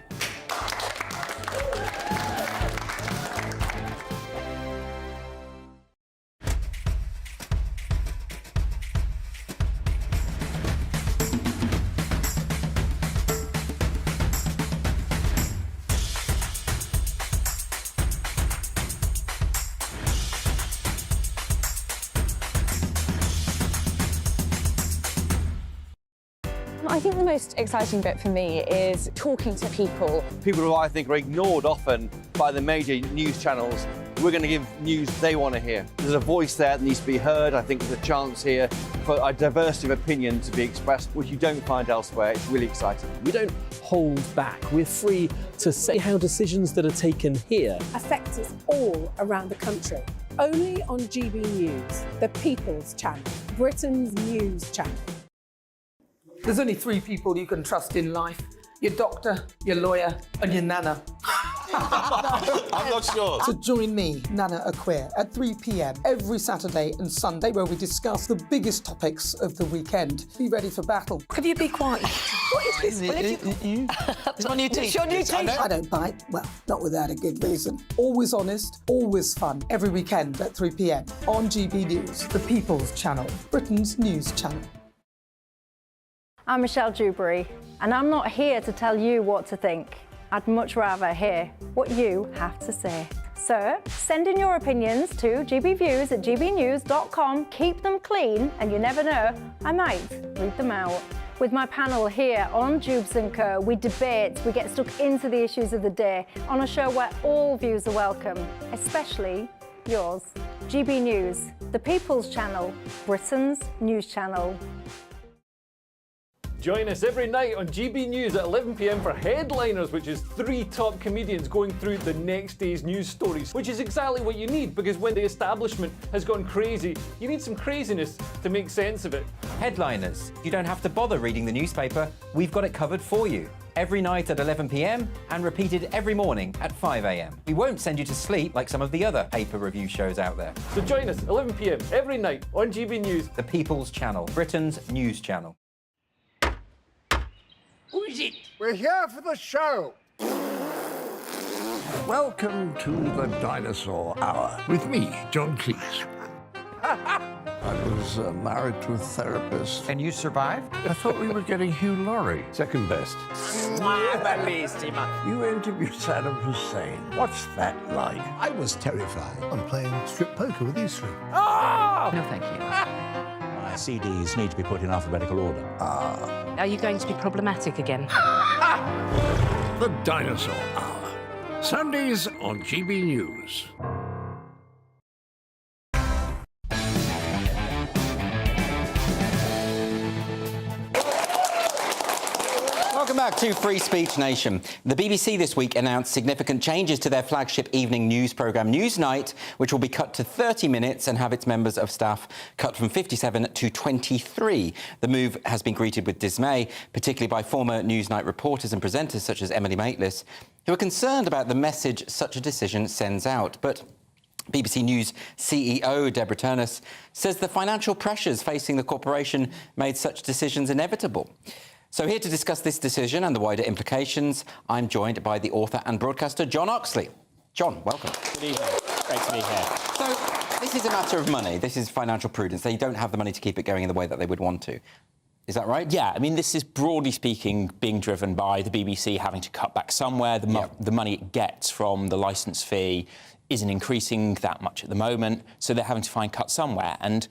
I think the most exciting bit for me is talking to people. People who I think are ignored often by the major news channels. We're going to give news they want to hear. There's a voice there that needs to be heard. I think there's a chance here for a diversity of opinion to be expressed, which you don't find elsewhere. It's really exciting. We don't hold back. We're free to say how decisions that are taken here affect us all around the country. Only on GB News, the People's Channel, Britain's news channel. There's only three people you can trust in life. Your doctor, your lawyer and your nana. I'm not sure. So join me, Nana Aquare, at 3 p.m. every Saturday and Sunday, where we discuss the biggest topics of the weekend. Be ready for battle. Could you be quiet? What is this? It's my new teeth. It's your new teeth. I don't bite. Well, not without a good reason. Always honest, always fun. Every weekend at 3 p.m. on GB News, the People's Channel, Britain's news channel. I'm Michelle Dewberry, and I'm not here to tell you what to think. I'd much rather hear what you have to say. So, send in your opinions to gbviews@gbnews.com. Keep them clean, and you never know, I might read them out. With my panel here on Jubes & Co, we debate, we get stuck into the issues of the day on a show where all views are welcome, especially yours. GB News, the People's Channel, Britain's news channel. Join us every night on GB News at 11 p.m. for Headliners, which is 3 top comedians going through the next day's news stories, which is exactly what you need, because when the establishment has gone crazy, you need some craziness to make sense of it. Headliners. You don't have to bother reading the newspaper. We've got it covered for you. Every night at 11 p.m. and repeated every morning at 5 a.m. We won't send you to sleep like some of the other paper review shows out there. So join us 11 p.m. every night on GB News, the People's Channel, Britain's news channel. Who is it? We're here for the show. Welcome to the Dinosaur Hour with me, John Cleese. I was married to a therapist. And you survived? I thought we were getting Hugh Laurie. Second best. You interviewed Saddam Hussein. What's that like? I was terrified. I'm playing strip poker with you three. Oh! No, thank you. My CDs need to be put in alphabetical order. Are you going to be problematic again? The Dinosaur Hour. Sundays on GB News. Welcome back to Free Speech Nation. The BBC this week announced significant changes to their flagship evening news programme Newsnight, which will be cut to 30 minutes and have its members of staff cut from 57 to 23. The move has been greeted with dismay, particularly by former Newsnight reporters and presenters such as Emily Maitlis, who are concerned about the message such a decision sends out. But BBC News CEO Deborah Turnus says the financial pressures facing the corporation made such decisions inevitable. So here to discuss this decision and the wider implications, I'm joined by the author and broadcaster John Oxley. John, welcome. Good evening. Great to be here. So this is a matter of money. This is financial prudence. They don't have the money to keep it going in the way that they would want to. Is that right? Yeah, I mean, this is broadly speaking being driven by the BBC having to cut back somewhere. The money it gets from the licence fee isn't increasing that much at the moment, so they're having to find cuts somewhere. And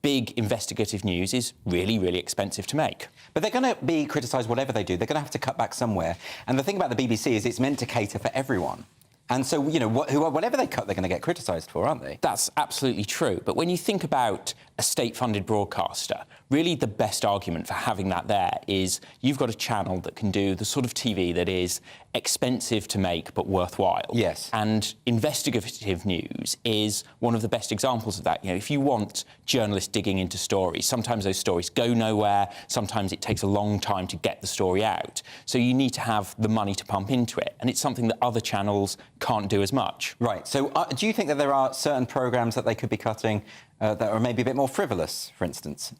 big investigative news is really, really expensive to make. But they're going to be criticised whatever they do. They're going to have to cut back somewhere. And the thing about the BBC is it's meant to cater for everyone. And so, whatever they cut, they're going to get criticised for, aren't they? That's absolutely true. But when you think about a state-funded broadcaster, really the best argument for having that there is you've got a channel that can do the sort of TV that is expensive to make but worthwhile. Yes. And investigative news is one of the best examples of that. If you want journalists digging into stories, sometimes those stories go nowhere, sometimes it takes a long time to get the story out. So you need to have the money to pump into it. And it's something that other channels can't do as much. Right. So do you think that there are certain programmes that they could be cutting that are maybe a bit more frivolous, for instance?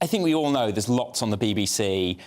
I think we all know there's lots on the BBC,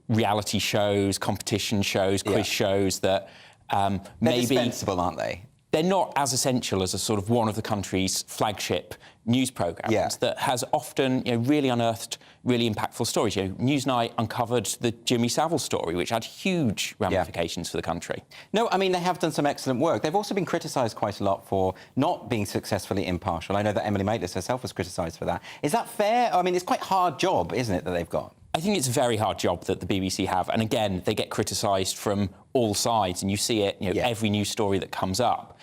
reality shows, competition shows, quiz shows that they're maybe... dispensable, aren't they? They're not as essential as a sort of one of the country's flagship news programmes that has often really unearthed really impactful stories. Newsnight uncovered the Jimmy Savile story, which had huge ramifications for the country. No, I mean, they have done some excellent work. They've also been criticised quite a lot for not being successfully impartial. I know that Emily Maitlis herself was criticised for that. Is that fair? I mean, it's quite a hard job, isn't it, that they've got? I think it's a very hard job that the BBC have. And again, they get criticised from all sides, and you see it, every news story that comes up.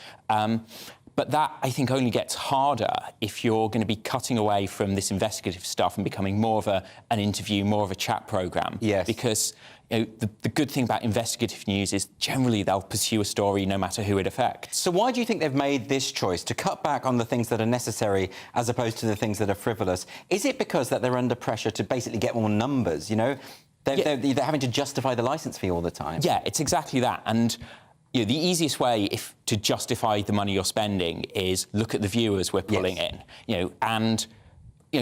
But that, I think, only gets harder if you're going to be cutting away from this investigative stuff and becoming more of an interview, more of a chat programme. Yes. Because the good thing about investigative news is generally they'll pursue a story no matter who it affects. So why do you think they've made this choice to cut back on the things that are necessary as opposed to the things that are frivolous? Is it because that they're under pressure to basically get more numbers, They're having to justify the licence fee all the time. Yeah, it's exactly that. And the easiest way to justify the money you're spending is look at the viewers we're pulling in. And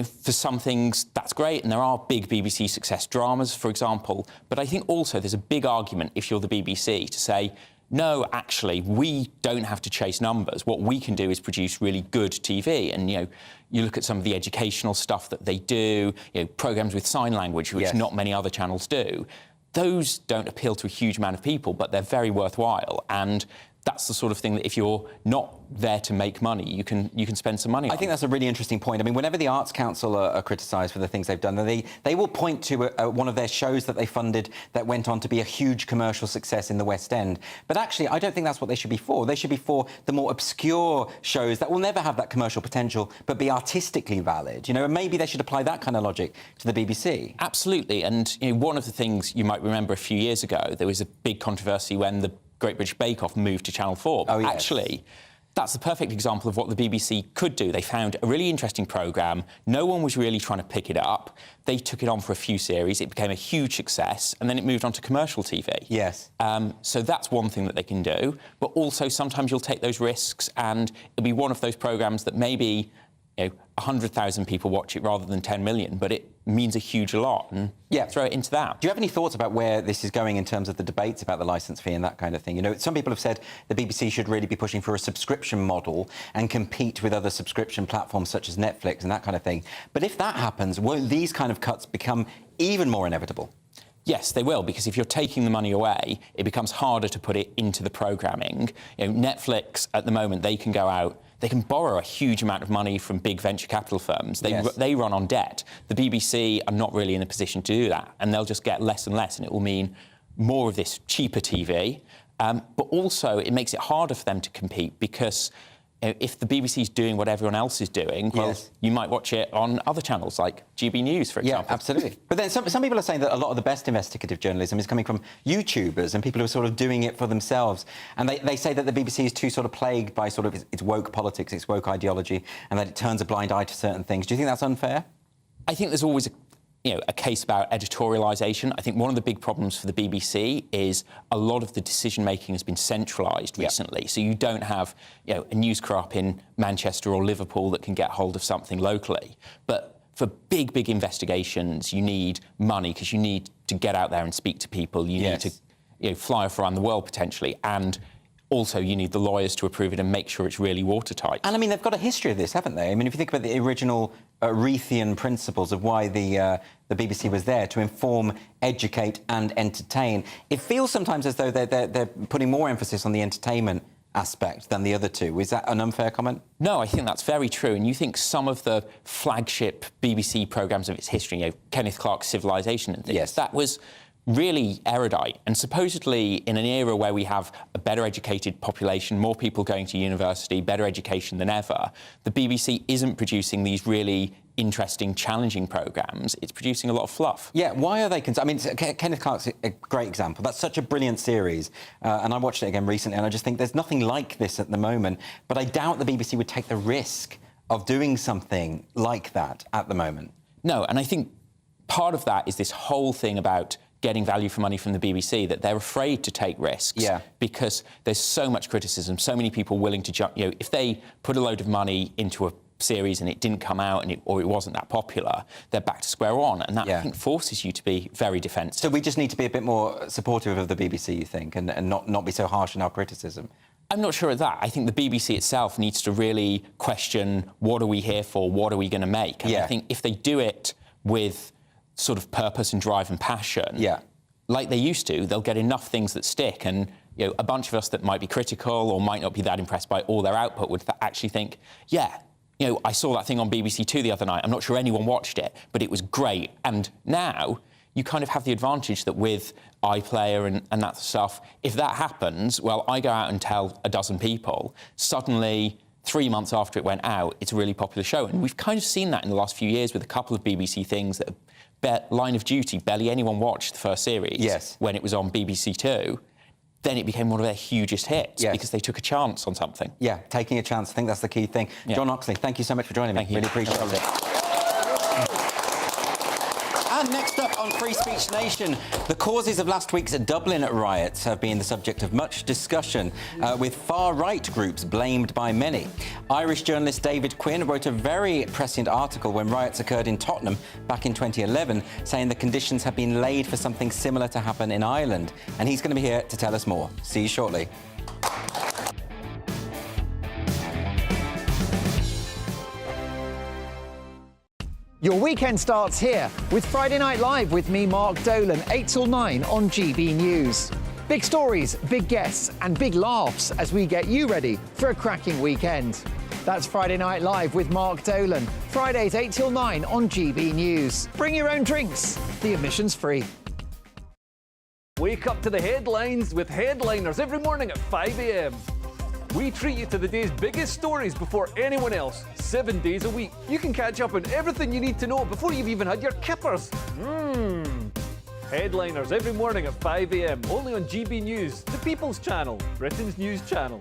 for some things that's great, and there are big BBC success dramas, for example. But I think also there's a big argument if you're the BBC to say, no, actually, we don't have to chase numbers. What we can do is produce really good TV. And, you look at some of the educational stuff that they do, programmes with sign language, which not many other channels do. Those don't appeal to a huge amount of people, but they're very worthwhile. And that's the sort of thing that if you're not there to make money, you can spend some money on. I think that's a really interesting point. I mean, whenever the Arts Council are criticised for the things they've done, they will point to one of their shows that they funded that went on to be a huge commercial success in the West End. But actually, I don't think that's what they should be for. They should be for the more obscure shows that will never have that commercial potential, but be artistically valid. And maybe they should apply that kind of logic to the BBC. Absolutely. And one of the things you might remember a few years ago, there was a big controversy when the Great British Bake Off moved to Channel 4. Oh, yes. Actually, that's the perfect example of what the BBC could do. They found a really interesting programme. No one was really trying to pick it up. They took it on for a few series. It became a huge success, and then it moved on to commercial TV. Yes. So that's one thing that they can do. But also, sometimes you'll take those risks, and it'll be one of those programmes that maybe 100,000 people watch it rather than 10 million, but it means a huge lot, and throw it into that. Do you have any thoughts about where this is going in terms of the debates about the licence fee and that kind of thing? Some people have said the BBC should really be pushing for a subscription model and compete with other subscription platforms such as Netflix and that kind of thing. But if that happens, won't these kind of cuts become even more inevitable? Yes, they will, because if you're taking the money away, it becomes harder to put it into the programming. Netflix, at the moment, they can go out, they can borrow a huge amount of money from big venture capital firms. They run on debt. The BBC are not really in a position to do that, and they'll just get less and less, and it will mean more of this cheaper TV. But also, it makes it harder for them to compete, because if the BBC is doing what everyone else is doing, well, you might watch it on other channels like GBNews, for example. Yeah, absolutely. But then some people are saying that a lot of the best investigative journalism is coming from YouTubers and people who are sort of doing it for themselves. And they say that the BBC is too sort of plagued by sort of its woke politics, its woke ideology, and that it turns a blind eye to certain things. Do you think that's unfair? I think there's always a case about editorialisation. I think one of the big problems for the BBC is a lot of the decision-making has been centralised recently. So you don't have, a news crew up in Manchester or Liverpool that can get hold of something locally. But for big, big investigations, you need money, because you need to get out there and speak to people. You need to fly off around the world, potentially. And also you need the lawyers to approve it and make sure it's really watertight. And I mean, they've got a history of this, haven't they? I mean, if you think about the original Reithian principles of why the BBC was there, to inform, educate and entertain, it feels sometimes as though they're putting more emphasis on the entertainment aspect than the other two. Is that an unfair comment? No, I think that's very true. And you think some of the flagship BBC programmes of its history, you know, Kenneth Clarke's Civilization and things, yes, that was really erudite. And supposedly in an era where we have a better educated population, more people going to university, better education than ever, the BBC isn't producing these really interesting, challenging programmes. It's producing a lot of fluff. Yeah, why are they... I mean, Kenneth Clarke's a great example. That's such a brilliant series. And I watched it again recently, and I just think there's nothing like this at the moment. But I doubt the BBC would take the risk of doing something like that at the moment. No, and I think part of that is this whole thing about getting value for money from the BBC, that they're afraid to take risks because there's so much criticism, so many people willing to jump. You know, if they put a load of money into a series and it didn't come out or it wasn't that popular, they're back to square one, and that I think forces you to be very defensive. So we just need to be a bit more supportive of the BBC, you think, and not be so harsh in our criticism? I'm not sure of that. I think the BBC itself needs to really question, what are we here for, what are we going to make? And I think if they do it with sort of purpose and drive and passion, like they used to, they'll get enough things that stick, and you know, a bunch of us that might be critical or might not be that impressed by all their output would actually think, yeah, you know, I saw that thing on BBC Two the other night. I'm not sure anyone watched it, but it was great. And now you kind of have the advantage that with iPlayer and that stuff, if that happens, well, I go out and tell a dozen people, suddenly 3 months after it went out, it's a really popular show. And we've kind of seen that in the last few years with a couple of BBC things that Line of Duty, barely anyone watched the first series when it was on BBC Two. Then it became one of their hugest hits because they took a chance on something. Yeah, taking a chance. I think that's the key thing. John Oxley, thank you so much for joining me. Really appreciate it. And next up on Free Speech Nation, the causes of last week's Dublin riots have been the subject of much discussion, with far-right groups blamed by many. Irish journalist David Quinn wrote a very prescient article when riots occurred in Tottenham back in 2011, saying the conditions have been laid for something similar to happen in Ireland. And he's going to be here to tell us more. See you shortly. Your weekend starts here with Friday Night Live with me, Mark Dolan, 8 till 9 on GB News. Big stories, big guests and big laughs as we get you ready for a cracking weekend. That's Friday Night Live with Mark Dolan, Fridays 8 till 9 on GB News. Bring your own drinks, the admission's free. Wake up to the headlines with Headliners every morning at 5 a.m. We treat you to the day's biggest stories before anyone else, 7 days a week. You can catch up on everything you need to know before you've even had your kippers. Headliners every morning at 5 a.m, only on GB News, the People's Channel, Britain's news channel.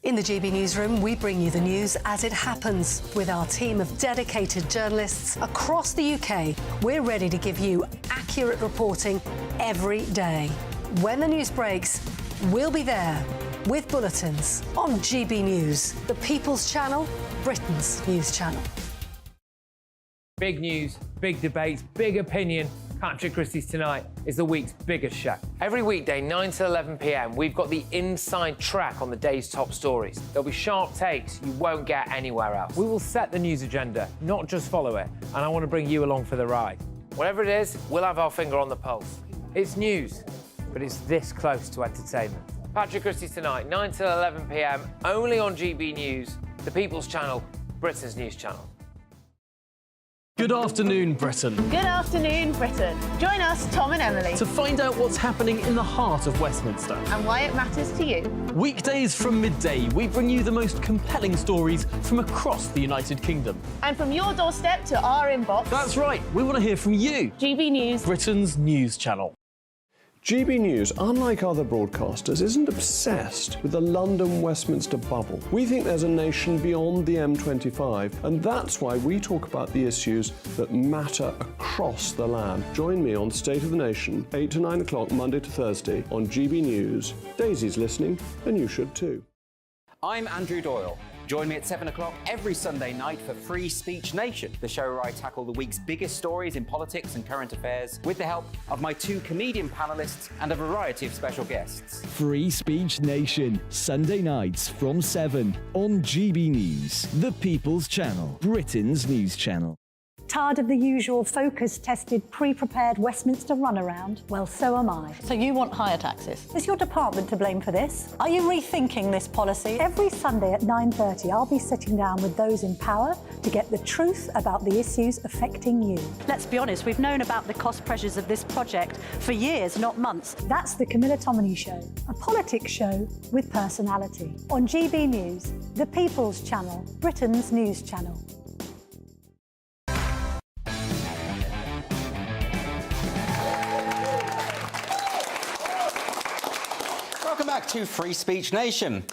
In the GB Newsroom, we bring you the news as it happens. With our team of dedicated journalists across the UK, we're ready to give you accurate reporting every day. When the news breaks, we'll be there with bulletins on GB News, the People's Channel, Britain's news channel. Big news, big debates, big opinion. Patrick Christie's Tonight is the week's biggest show. Every weekday, 9 to 11 p.m, we've got the inside track on the day's top stories. There'll be sharp takes you won't get anywhere else. We will set the news agenda, not just follow it, and I want to bring you along for the ride. Whatever it is, we'll have our finger on the pulse. It's news, but it's this close to entertainment. Patrick Christie's Tonight, 9 till 11 p.m, only on GB News, the People's Channel, Britain's news channel. Good afternoon, Britain. Good afternoon, Britain. Join us, Tom and Emily, To find out what's happening in the heart of Westminster. and why it matters to you. Weekdays from midday, we bring you the most compelling stories from across the United Kingdom. And from your doorstep to our inbox. That's right, we want to hear from you. GB News, Britain's news channel. GB News, unlike other broadcasters, isn't obsessed with the London-Westminster bubble. We think there's a nation beyond the M25, and that's why we talk about the issues that matter across the land. Join me on State of the Nation, 8 to 9 o'clock, Monday to Thursday, on GB News. Daisy's listening, and you should too. I'm Andrew Doyle. Join me at 7 o'clock every Sunday night for Free Speech Nation, the show where I tackle the week's biggest stories in politics and current affairs with the help of my 2 comedian panellists and a variety of special guests. Free Speech Nation, Sunday nights from 7 on GB News, the People's Channel, Britain's news channel. Tired of the usual focus-tested, pre-prepared Westminster runaround? Well, so am I. So you want higher taxes? Is your department to blame for this? Are you rethinking this policy? Every Sunday at 9:30, I'll be sitting down with those in power to get the truth about the issues affecting you. Let's be honest, we've known about the cost pressures of this project for years, not months. That's the Camilla Tominey Show, a politics show with personality. On GB News, the People's Channel, Britain's news channel. Welcome back to Free Speech Nation.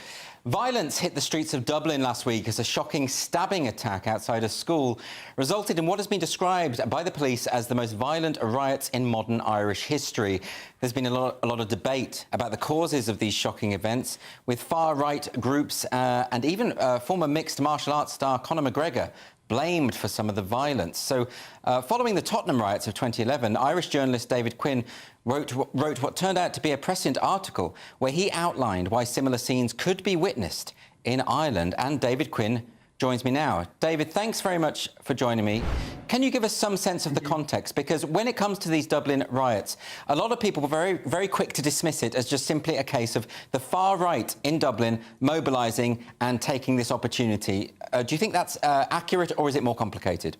Violence hit the streets of Dublin last week as a shocking stabbing attack outside a school resulted in what has been described by the police as the most violent riots in modern Irish history. There's been a lot of debate about the causes of these shocking events, with far-right groups and even former mixed martial arts star Conor McGregor blamed for some of the violence. So, following the Tottenham riots of 2011, Irish journalist David Quinn wrote what turned out to be a prescient article where he outlined why similar scenes could be witnessed in Ireland. And David Quinn joins me now. David, thanks very much for joining me. Can you give us some sense of the context? Because when it comes to these Dublin riots, a lot of people were very, very quick to dismiss it as just simply a case of the far right in Dublin mobilising and taking this opportunity. Do you think that's accurate, or is it more complicated?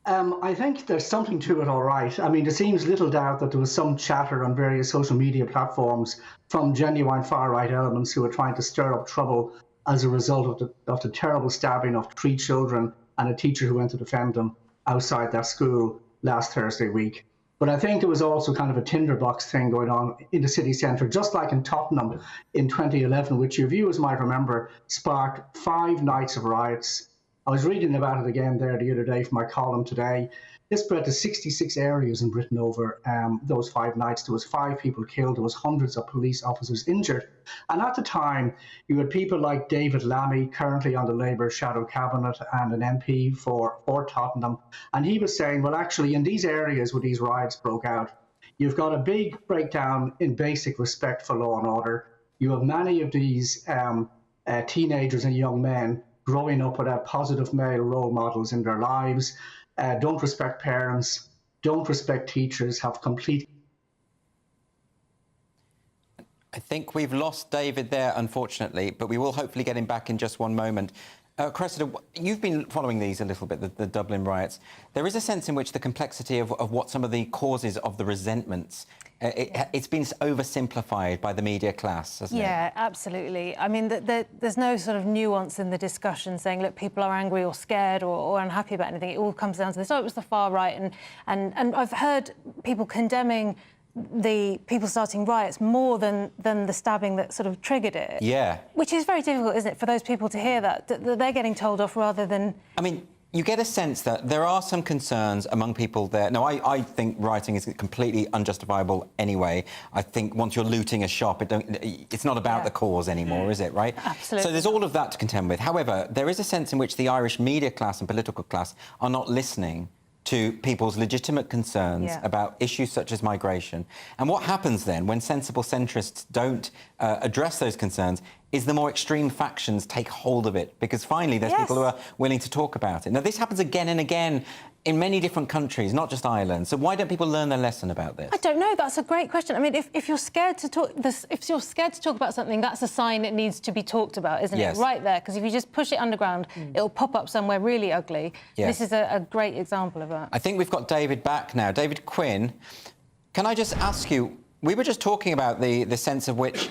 I think there's something to it, all right. I mean, there seems little doubt that there was some chatter on various social media platforms from genuine far-right elements who were trying to stir up trouble as a result of the terrible stabbing of 3 children and a teacher who went to defend them outside that school last Thursday week. But I think there was also kind of a tinderbox thing going on in the city centre, just like in Tottenham in 2011, which your viewers might remember sparked 5 nights of riots. I was reading about it again there the other day for my column today. This spread to 66 areas in Britain over those 5 nights. There was 5 people killed. There was hundreds of police officers injured. And at the time, you had people like David Lammy, currently on the Labour shadow cabinet and an MP for Tottenham. And he was saying, well, actually, in these areas where these riots broke out, you've got a big breakdown in basic respect for law and order. You have many of these teenagers and young men growing up without positive male role models in their lives, don't respect parents, don't respect teachers, have complete... I think we've lost David there, unfortunately, but we will hopefully get him back in just one moment. Cressida, you've been following these a little bit, the Dublin riots. There is a sense in which the complexity of what some of the causes of the resentments, it's been oversimplified by the media class, hasn't it? Yeah, absolutely. I mean, there's no sort of nuance in the discussion saying, look, people are angry or scared or unhappy about anything. It all comes down to this. Oh, it was the far right. And I've heard people condemning the people starting riots more than the stabbing that sort of triggered it. Yeah. Which is very difficult, isn't it, for those people to hear that they're getting told off rather than... I mean, you get a sense that there are some concerns among people there. No, I think rioting is completely unjustifiable anyway. I think once you're looting a shop, it's not about the cause anymore, is it, right? Absolutely. So there's all of that to contend with. However, there is a sense in which the Irish media class and political class are not listening to people's legitimate concerns about issues such as migration. And what happens then when sensible centrists don't address those concerns is the more extreme factions take hold of it, because finally there's people who are willing to talk about it. Now, this happens again and again in many different countries, not just Ireland. So why don't people learn their lesson about this? I don't know. That's a great question. I mean, if you're scared to talk, if you're scared to talk about something, that's a sign it needs to be talked about, isn't it? Right there, because if you just push it underground, it'll pop up somewhere really ugly. This is a great example of that. I think we've got David back now. David Quinn, can I just ask you? We were just talking about the sense of which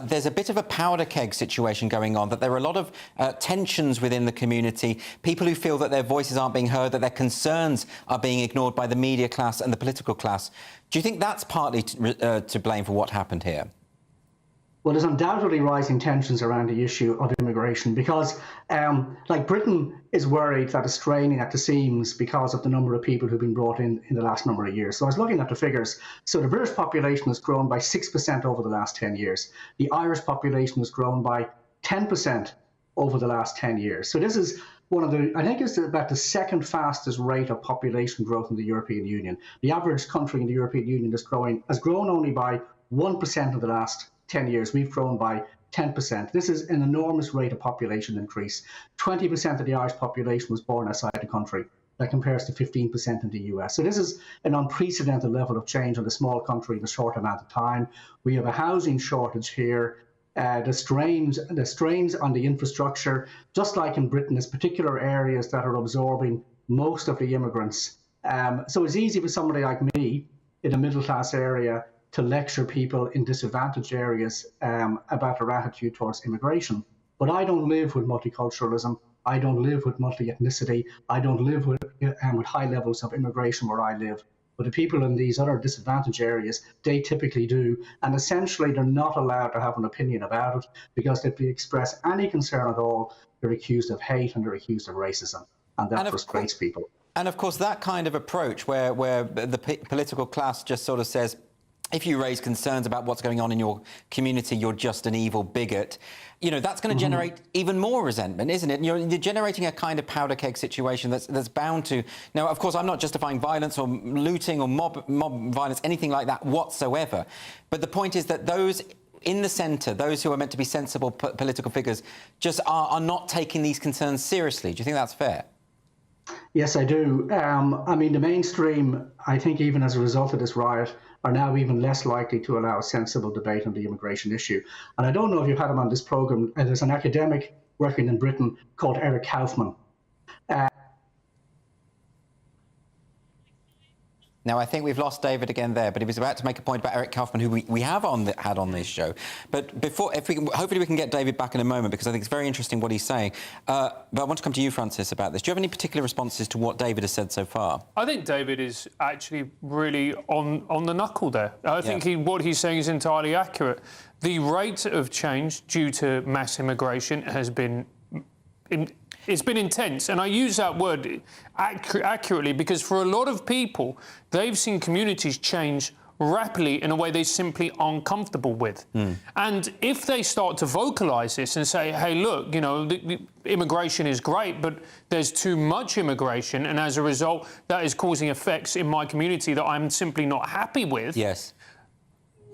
there's a bit of a powder keg situation going on, that there are a lot of tensions within the community, people who feel that their voices aren't being heard, that their concerns are being ignored by the media class and the political class. Do you think that's partly to blame for what happened here? Well, there's undoubtedly rising tensions around the issue of immigration because, like, Britain is worried that it's straining at the seams because of the number of people who've been brought in the last number of years. So I was looking at the figures. So the British population has grown by 6% over the last 10 years. The Irish population has grown by 10% over the last 10 years. So this is one of the, I think it's about the second fastest rate of population growth in the European Union. The average country in the European Union has grown only by 1% in the last 10 years. We've grown by 10%. This is an enormous rate of population increase. 20% of the Irish population was born outside the country. That compares to 15% in the US. So this is an unprecedented level of change on a small country in a short amount of time. We have a housing shortage here. The strains on the infrastructure, just like in Britain, there's particular areas that are absorbing most of the immigrants. So it's easy for somebody like me in a middle-class area to lecture people in disadvantaged areas about their attitude towards immigration. But I don't live with multiculturalism. I don't live with multi-ethnicity. I don't live with high levels of immigration where I live. But the people in these other disadvantaged areas, they typically do. And essentially, they're not allowed to have an opinion about it, because if they express any concern at all, they're accused of hate and they're accused of racism. And that frustrates people. And of course, that kind of approach where the political class just sort of says, if you raise concerns about what's going on in your community, you're just an evil bigot. You know, that's going to generate even more resentment, isn't it? And you're generating a kind of powder keg situation that's bound to... Now, of course, I'm not justifying violence or looting or mob violence, anything like that whatsoever. But the point is that those in the centre, those who are meant to be sensible political figures, just are not taking these concerns seriously. Do you think that's fair? Yes, I do. I mean, the mainstream, I think even as a result of this riot, are now even less likely to allow a sensible debate on the immigration issue. And I don't know if you've had him on this programme. There's an academic working in Britain called Eric Kaufman. Now, I think we've lost David again there, but he was about to make a point about Eric Kaufman, who we have had on this show. But before, hopefully we can get David back in a moment, because I think it's very interesting what he's saying. But I want to come to you, Francis, about this. Do you have any particular responses to what David has said so far? I think David is actually really on the knuckle there. I think what he's saying is entirely accurate. The rate of change due to mass immigration has been... It's been intense, and I use that word accurately because for a lot of people, they've seen communities change rapidly in a way they simply aren't comfortable with. And if they start to vocalise this and say, hey, look, you know, the immigration is great, but there's too much immigration, and as a result, that is causing effects in my community that I'm simply not happy with. Yes.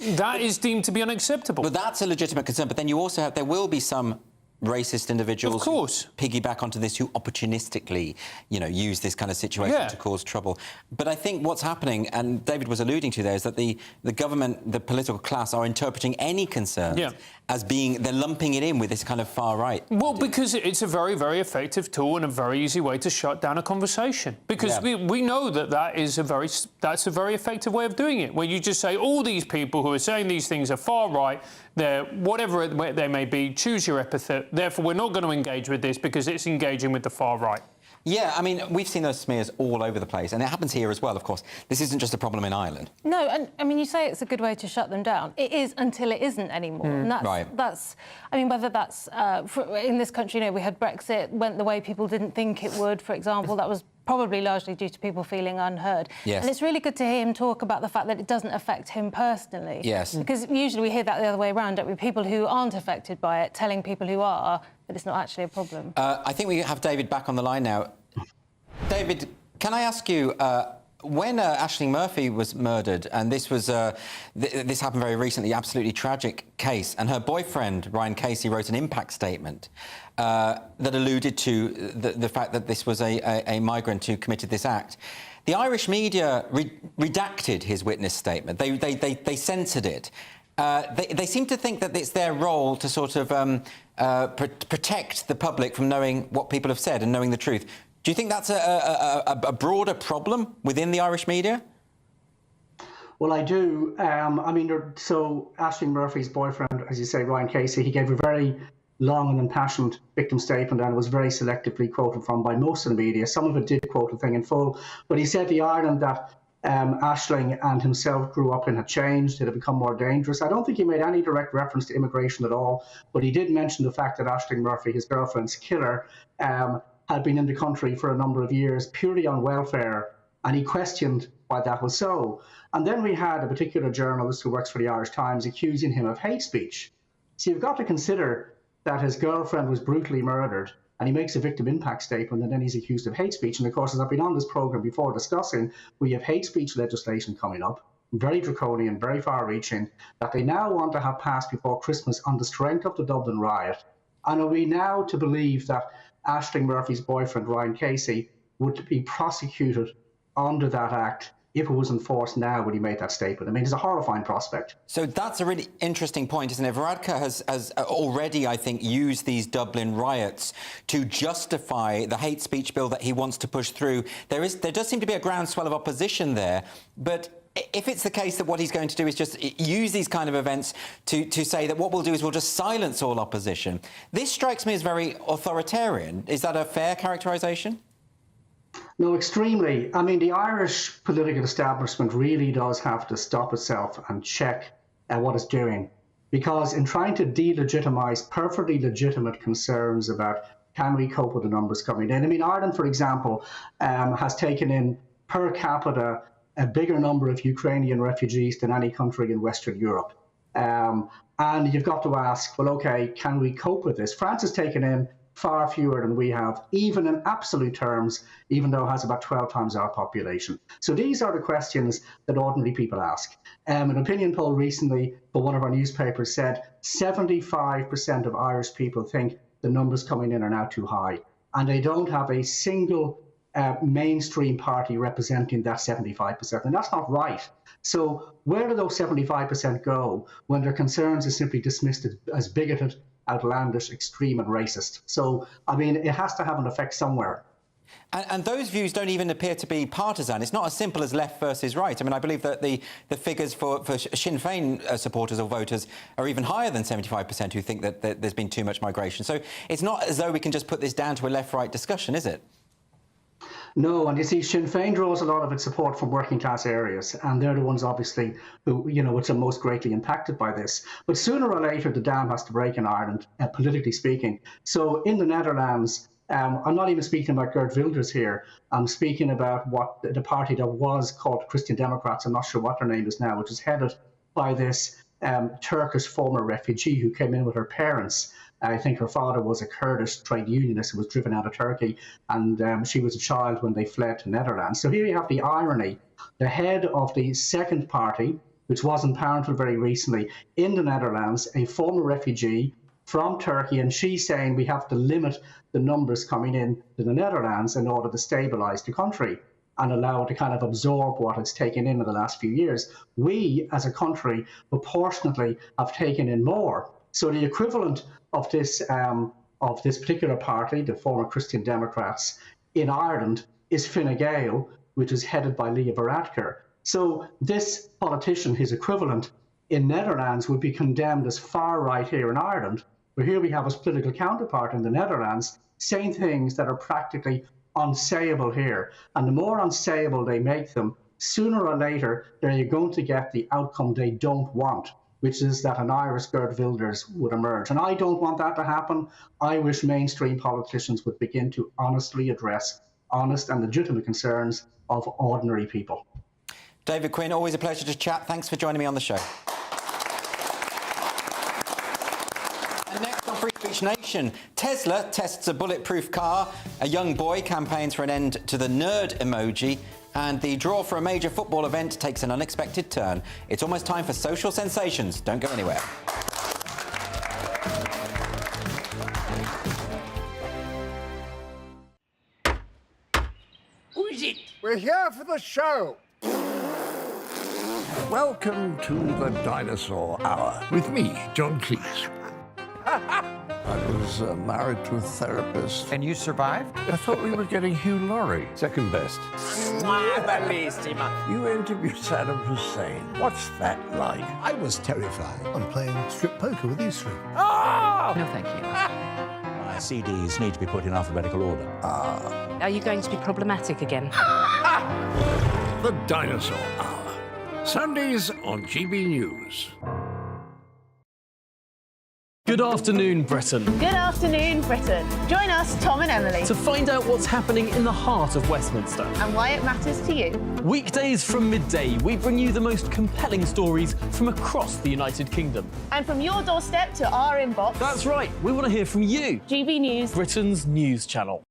That is deemed to be unacceptable. But that's a legitimate concern. But then you also have, there will be some racist individuals who piggyback onto this, who opportunistically, you know, use this kind of situation to cause trouble. But I think what's happening, and David was alluding to there, is that the government, the political class, are interpreting any concerns as being, they're lumping it in with this kind of far right. Well, because it's a very, very effective tool and a very easy way to shut down a conversation. Because we know that that's a very effective way of doing it, where you just say all these people who are saying these things are far right, they're whatever they may be, choose your epithet. Therefore, we're not going to engage with this because it's engaging with the far right. Yeah, I mean, we've seen those smears all over the place, and it happens here as well, of course. This isn't just a problem in Ireland. No, and I mean, you say it's a good way to shut them down. It is until it isn't anymore. And that's, I mean, whether that's, in this country, you know, we had Brexit, went the way people didn't think it would, for example. That was probably largely due to people feeling unheard. Yes. And it's really good to hear him talk about the fact that it doesn't affect him personally. Yes. Because usually we hear that the other way around, don't we? People who aren't affected by it telling people who are that it's not actually a problem. I think we have David back on the line now. David, can I ask you, when Aisling Murphy was murdered, and this was this happened very recently, absolutely tragic case, and her boyfriend Ryan Casey wrote an impact statement that alluded to the fact that this was a migrant who committed this act. The Irish media redacted his witness statement. They censored it. They seem to think that it's their role to sort of protect the public from knowing what people have said and knowing the truth. Do you think that's a broader problem within the Irish media? Well, I do. I mean, so Aisling Murphy's boyfriend, as you say, Ryan Casey, he gave a very long and impassioned victim statement, and it was very selectively quoted from by most of the media. Some of it did quote the thing in full, but he said the Ireland that Aisling and himself grew up in had changed, it had become more dangerous. I don't think he made any direct reference to immigration at all, but he did mention the fact that Aisling Murphy, his girlfriend's killer, had been in the country for a number of years purely on welfare, and he questioned why that was so. And then we had a particular journalist who works for the Irish Times accusing him of hate speech. So you've got to consider that his girlfriend was brutally murdered, and he makes a victim impact statement, and then he's accused of hate speech. And of course, as I've been on this program before discussing, we have hate speech legislation coming up, very draconian, very far-reaching, that they now want to have passed before Christmas on the strength of the Dublin riot. And are we now to believe that Aisling Murphy's boyfriend, Ryan Casey, would be prosecuted under that act if it was enforced now when he made that statement? I mean, it's a horrifying prospect. So that's a really interesting point, isn't it? Varadkar has already, I think, used these Dublin riots to justify the hate speech bill that he wants to push through. There does seem to be a groundswell of opposition there, but if it's the case that what he's going to do is just use these kind of events to say that what we'll do is we'll just silence all opposition, this strikes me as very authoritarian. Is that a fair characterisation? No, extremely. I mean, the Irish political establishment really does have to stop itself and check what it's doing. Because in trying to delegitimise perfectly legitimate concerns about can we cope with the numbers coming in? I mean, Ireland, for example, has taken in per capita a bigger number of Ukrainian refugees than any country in Western Europe. And you've got to ask, well, OK, can we cope with this? France has taken in far fewer than we have, even in absolute terms, even though it has about 12 times our population. So these are the questions that ordinary people ask. An opinion poll recently for one of our newspapers said 75% of Irish people think the numbers coming in are now too high, and they don't have a single mainstream party representing that 75%, and that's not right. So where do those 75% go when their concerns are simply dismissed as bigoted, outlandish, extreme and racist? So, I mean, it has to have an effect somewhere. And those views don't even appear to be partisan. It's not as simple as left versus right. I mean, I believe that the figures for Sinn Féin supporters or voters are even higher than 75% who think that there's been too much migration. So it's not as though we can just put this down to a left-right discussion, is it? No, and you see, Sinn Féin draws a lot of its support from working class areas, and they're the ones, obviously, who, which are most greatly impacted by this. But sooner or later, the dam has to break in Ireland, politically speaking. So in the Netherlands, I'm not even speaking about Geert Wilders here. I'm speaking about what the party that was called Christian Democrats, I'm not sure what their name is now, which is headed by this Turkish former refugee who came in with her parents. I think her father was a Kurdish trade unionist who was driven out of Turkey, and she was a child when they fled to Netherlands. So here you have the irony. The head of the second party, which was in power until very recently, in the Netherlands, a former refugee from Turkey, and she's saying we have to limit the numbers coming in to the Netherlands in order to stabilise the country and allow it to kind of absorb what it's taken in the last few years. We, as a country, proportionately have taken in more. So the equivalent of this particular party, the former Christian Democrats in Ireland, is Fine Gael, which is headed by Leo Varadkar. So this politician, his equivalent in Netherlands, would be condemned as far right here in Ireland, where here we have his political counterpart in the Netherlands saying things that are practically unsayable here. And the more unsayable they make them, sooner or later, they're going to get the outcome they don't want, which is that an Irish Geert Wilders would emerge. And I don't want that to happen. I wish mainstream politicians would begin to honestly address honest and legitimate concerns of ordinary people. David Quinn, always a pleasure to chat. Thanks for joining me on the show. And next on Free Speech Nation, Tesla tests a bulletproof car, a young boy campaigns for an end to the nerd emoji, and the draw for a major football event takes an unexpected turn. It's almost time for social sensations. Don't go anywhere. Who is it? We're here for the show. Welcome to the Dinosaur Hour with me, John Cleese. I was married to a therapist. And you survived? I thought we were getting Hugh Laurie. Second best. You interviewed Saddam Hussein. What's that like? I was terrified. I'm playing strip poker with you three. No, thank you. My CDs need to be put in alphabetical order. Are you going to be problematic again? The Dinosaur Hour. Sundays on GB News. Good afternoon, Britain. Good afternoon, Britain. Join us, Tom and Emily, To find out what's happening in the heart of Westminster. and why it matters to you. Weekdays from midday, we bring you the most compelling stories from across the United Kingdom. And from your doorstep to our inbox, That's right, we want to hear from you, GB News, Britain's news channel.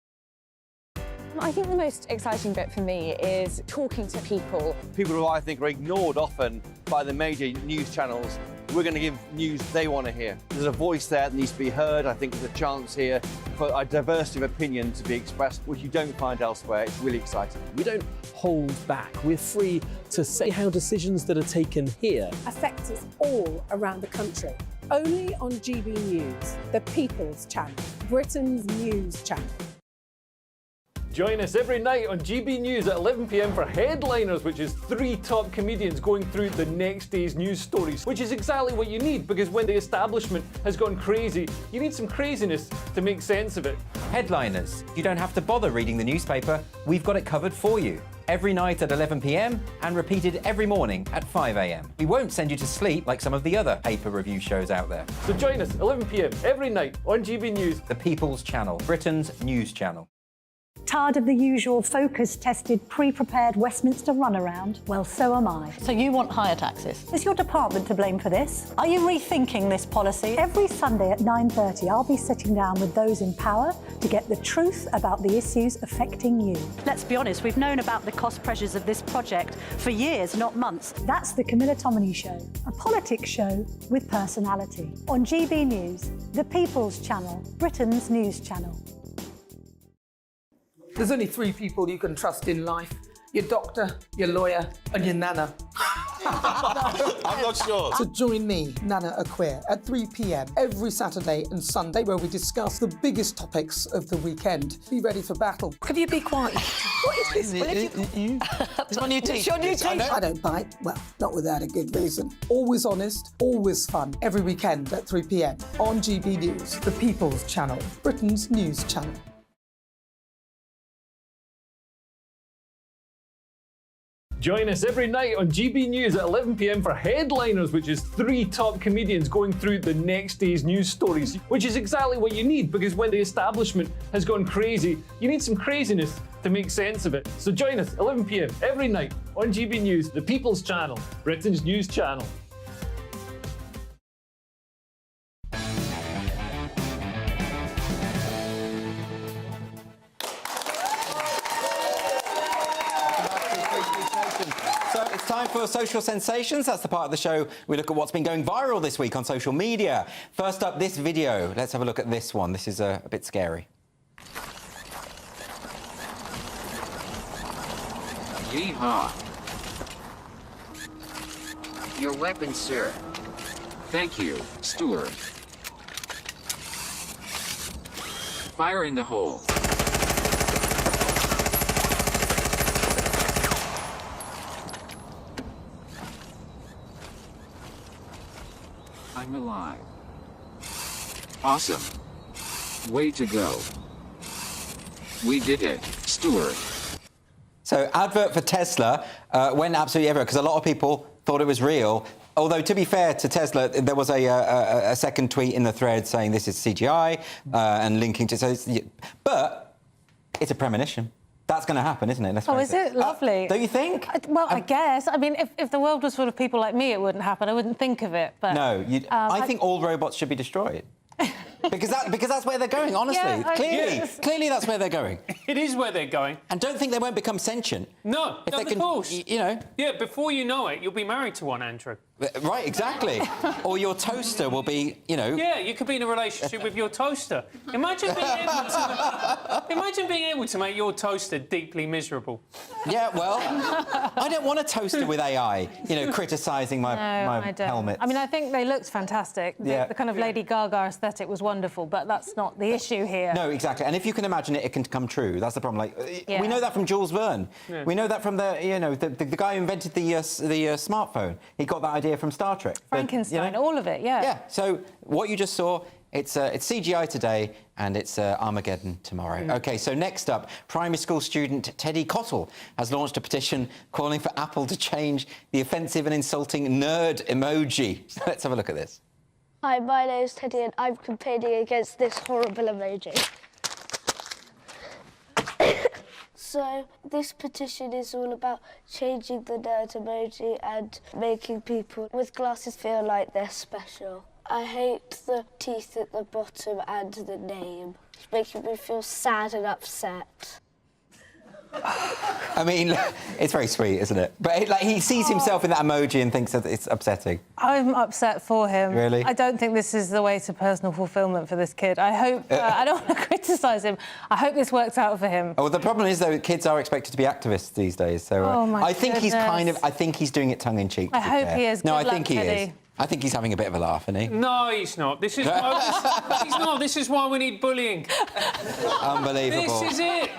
I think the most exciting bit for me is talking to people. People who I think are ignored often by the major news channels. We're going to give news they want to hear. There's a voice there that needs to be heard. I think there's a chance here for a diversity of opinion to be expressed, which you don't find elsewhere. It's really exciting. We don't hold back. We're free to say how decisions that are taken here affect us all around the country. Only on GB News, the People's Channel, Britain's news channel. Join us every night on GB News at 11 p.m. for Headliners, which is 3 top comedians going through the next day's news stories, which is exactly what you need, because when the establishment has gone crazy, you need some craziness to make sense of it. Headliners. You don't have to bother reading the newspaper. We've got it covered for you. Every night at 11 p.m. and repeated every morning at 5 a.m. We won't send you to sleep like some of the other paper review shows out there. So join us 11 p.m. every night on GB News, the People's Channel, Britain's news channel. Tired of the usual focus-tested, pre-prepared Westminster runaround? Well, so am I. So you want higher taxes? Is your department to blame for this? Are you rethinking this policy? Every Sunday at 9:30, I'll be sitting down with those in power to get the truth about the issues affecting you. Let's be honest, we've known about the cost pressures of this project for years, not months. That's the Camilla Tominey Show, a politics show with personality. On GB News, the People's Channel, Britain's news channel. There's only 3 people you can trust in life. Your doctor, your lawyer, and your nana. I'm not sure. So join me, Nana Aquare, at 3 p.m. every Saturday and Sunday, where we discuss the biggest topics of the weekend. Be ready for battle. Could you be quiet? What is this? It's my new teeth. I don't bite. Well, not without a good reason. Always honest, always fun. Every weekend at 3 p.m. on GB News, the People's Channel, Britain's news channel. Join us every night on GB News at 11 p.m. for Headliners, which is 3 top comedians going through the next day's news stories, which is exactly what you need, because when the establishment has gone crazy, you need some craziness to make sense of it. So join us 11 p.m. every night on GB News, the People's Channel, Britain's news channel. It's time for Social Sensations. That's the part of the show we look at what's been going viral this week on social media. First up, this video. Let's have a look at this one. This is a bit scary. Yeehaw. Your weapon, sir. Thank you, Stewart. Fire in the hole. I'm alive. Awesome. Way to go. We did it, Stewart. So, advert for Tesla went absolutely everywhere because a lot of people thought it was real. Although, to be fair to Tesla, there was a second tweet in the thread saying this is CGI and linking to... But it's a premonition. That's going to happen, isn't it? Let's face is it? Lovely. Don't you think? Well, I guess. I mean, if the world was full of people like me, it wouldn't happen. I wouldn't think of it. But no, I think all robots should be destroyed. because that's where they're going, honestly. Yeah, clearly that's where they're going. It is where they're going. And don't think they won't become sentient. No, if of course. You know. Yeah, before you know it, you'll be married to one, Andrew. Right, exactly. Or your toaster will be, you know... Yeah, you could be in a relationship with your toaster. Imagine being able to make your toaster deeply miserable. Yeah, well, I don't want a toaster with AI, you know, criticising my helmet. I mean, I think they looked fantastic. The kind of Lady Gaga aesthetic was wonderful, but that's not the issue here. No, exactly. And if you can imagine it, it can come true. That's the problem. Like, we know that from Jules Verne. Yeah. We know that from the guy who invented the smartphone. He got that idea from Star Trek. Frankenstein, all of it, yeah. Yeah, so what you just saw, it's CGI today and it's Armageddon tomorrow. OK, so next up, primary school student Teddy Cottle has launched a petition calling for Apple to change the offensive and insulting nerd emoji. Let's have a look at this. Hi, my name's Teddy and I'm campaigning against this horrible emoji. So, this petition is all about changing the nerd emoji and making people with glasses feel like they're special. I hate the teeth at the bottom and the name. It's making me feel sad and upset. I mean, it's very sweet, isn't it? But like he sees himself in that emoji and thinks that it's upsetting. I'm upset for him. Really? I don't think this is the way to personal fulfilment for this kid. I hope... I don't want to criticise him. I hope this works out for him. Oh, the problem is, though, kids are expected to be activists these days, so... Oh, my I think he's kind of... goodness. I think he's doing it tongue-in-cheek. I hope he is. No, Good I luck, think he Teddy. is. I think he's having a bit of a laugh, isn't he? No, he's not. This is why, he's not. This is why we need bullying. Unbelievable. This is it.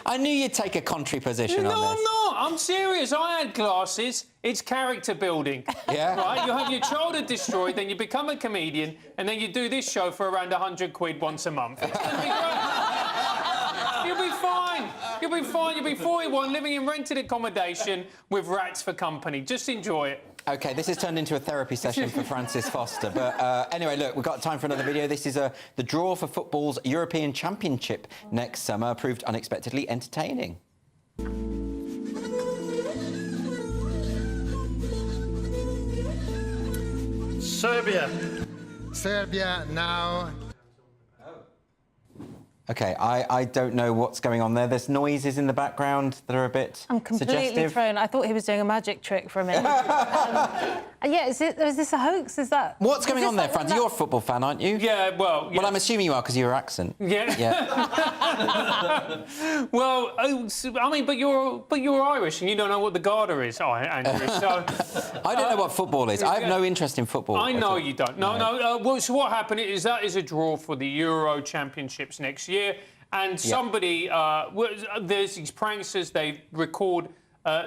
I knew you'd take a contrary position on this. No, I'm not. I'm serious. I had glasses. It's character building. Yeah. Right? You have your childhood destroyed, then you become a comedian, and then you do this show for around 100 quid once a month. It's gonna be great. You'll be fine. You'll be fine. You'll be 41, living in rented accommodation with rats for company. Just enjoy it. OK, this has turned into a therapy session for Francis Foster. But anyway, look, we've got time for another video. This is the draw for football's European Championship next summer proved unexpectedly entertaining. Serbia now. OK, I don't know what's going on there. There's noises in the background that are a bit I'm completely suggestive. thrown. I thought he was doing a magic trick for a minute. Yeah, is this a hoax? Is that... What's going on there, Francis? You're a football fan, aren't you? Yeah, well... Well, I'm assuming you are because of your accent. Yeah. Yeah. Well, I mean, but you're Irish and you don't know what the Garda is, Andrew. So I don't know what football is. I have no interest in football. I know you don't. No. Well, so what happened is that is a draw for the Euro Championships next year, and somebody there's these pranksters. They record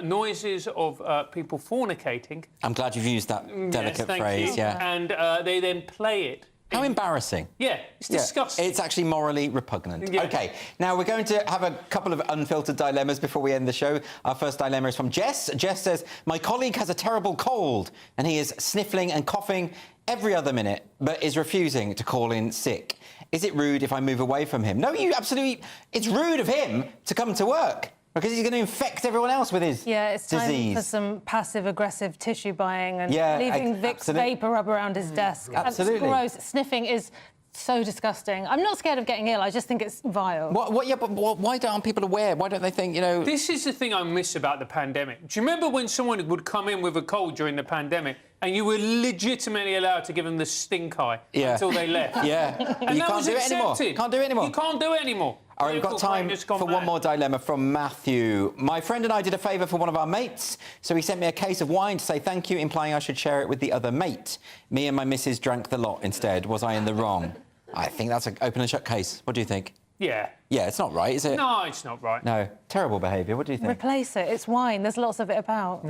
noises of people fornicating. I'm glad you've used that delicate phrase. You. Yeah. And they then play it. How embarrassing. Yeah, it's disgusting. It's actually morally repugnant. Yeah. OK, now we're going to have a couple of unfiltered dilemmas before we end the show. Our first dilemma is from Jess. Jess says, my colleague has a terrible cold and he is sniffling and coughing every other minute, but is refusing to call in sick. Is it rude if I move away from him? No, you absolutely... It's rude of him to come to work because he's going to infect everyone else with his it's disease. time for some passive-aggressive tissue buying and Yeah, leaving Vicks vapor rub around his desk. Absolutely. It's gross. Sniffing is so disgusting. I'm not scared of getting ill. I just think it's vile. Yeah, but why aren't people aware? Why don't they think, you know... This is the thing I miss about the pandemic. Do you remember when someone would come in with a cold during the pandemic and you were legitimately allowed to give them the stink eye until they left? Yeah. And you that can't was do it anymore. accepted. Can't do it anymore. You can't do it anymore. All right, we've got time for one more dilemma from Matthew. My friend and I did a favour for one of our mates, so he sent me a case of wine to say thank you, implying I should share it with the other mate. Me and my missus drank the lot instead. Was I in the wrong? I think that's an open and shut case. What do you think? Yeah. Yeah, it's not right, is it? No, it's not right. No. Terrible behaviour. What do you think? Replace it. It's wine. There's lots of it about.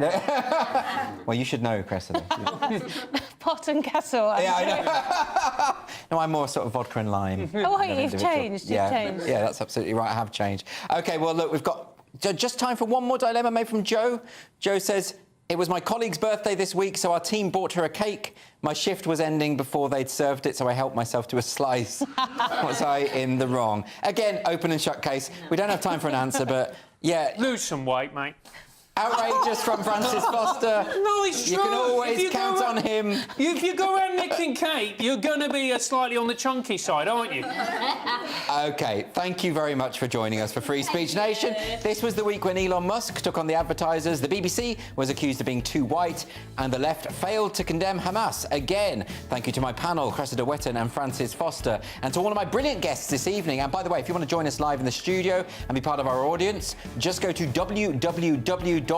Well, you should know, Cressida. Pot and kettle. Yeah, I know. No, I'm more sort of vodka and lime. Oh, you've changed. You've changed. Yeah, that's absolutely right. I have changed. OK, well, look, we've got just time for one more dilemma made from Joe. Joe says, it was my colleague's birthday this week, so our team bought her a cake. My shift was ending before they'd served it, so I helped myself to a slice. Was I in the wrong? Again, open and shut case. We don't have time for an answer, but, yeah... Lose some weight, mate. Outrageous from Francis Foster. No, it's true. You can always count on him. If you go around nicking cake, you're going to be slightly on the chunky side, aren't you? OK, thank you very much for joining us for Free Speech Nation. This was the week when Elon Musk took on the advertisers, the BBC was accused of being too white, and the left failed to condemn Hamas again. Thank you to my panel, Cressida Wetton and Francis Foster, and to all of my brilliant guests this evening. And by the way, if you want to join us live in the studio and be part of our audience, just go to www.sroaudiences.com.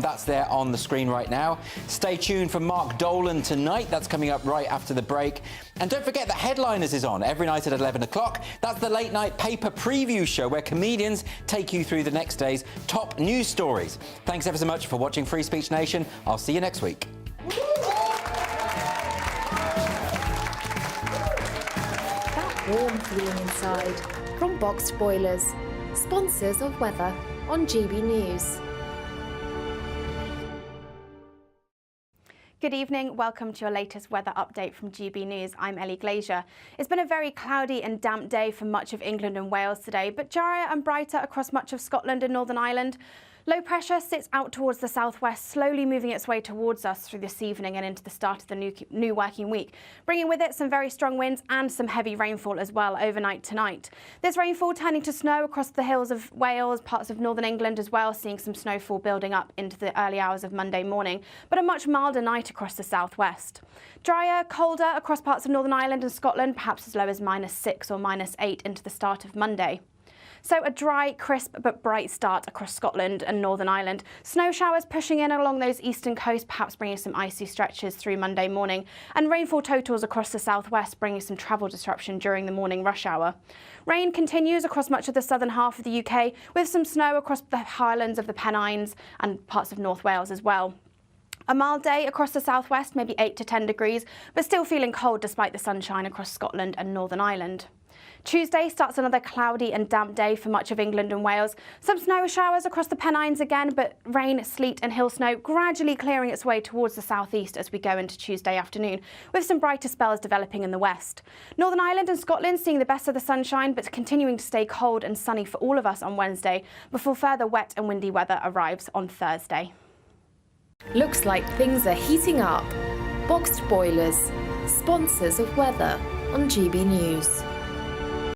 That's there on the screen right now. Stay tuned for Mark Dolan tonight. That's coming up right after the break. And don't forget that Headliners is on every night at 11 o'clock. That's the late-night paper preview show where comedians take you through the next day's top news stories. Thanks ever so much for watching Free Speech Nation. I'll see you next week. That warm feeling inside from Boxed Boilers, sponsors of weather on GB News. Good evening, welcome to your latest weather update from GB News. I'm Ellie Glazier. It's been a very cloudy and damp day for much of England and Wales today, but drier and brighter across much of Scotland and Northern Ireland. Low pressure sits out towards the southwest, slowly moving its way towards us through this evening and into the start of the new working week, bringing with it some very strong winds and some heavy rainfall as well overnight tonight. This rainfall turning to snow across the hills of Wales, parts of northern England as well, seeing some snowfall building up into the early hours of Monday morning, but a much milder night across the southwest. Drier, colder across parts of Northern Ireland and Scotland, perhaps as low as -6 or -8 into the start of Monday. So a dry, crisp but bright start across Scotland and Northern Ireland. Snow showers pushing in along those eastern coasts, perhaps bringing some icy stretches through Monday morning, and rainfall totals across the southwest, bringing some travel disruption during the morning rush hour. Rain continues across much of the southern half of the UK, with some snow across the highlands of the Pennines and parts of North Wales as well. A mild day across the southwest, maybe 8 to 10 degrees, but still feeling cold despite the sunshine across Scotland and Northern Ireland. Tuesday starts another cloudy and damp day for much of England and Wales. Some snow showers across the Pennines again, but rain, sleet and hill snow gradually clearing its way towards the southeast as we go into Tuesday afternoon, with some brighter spells developing in the west. Northern Ireland and Scotland seeing the best of the sunshine, but continuing to stay cold and sunny for all of us on Wednesday, before further wet and windy weather arrives on Thursday. Looks like things are heating up. Boxed Boilers, sponsors of weather on GB News.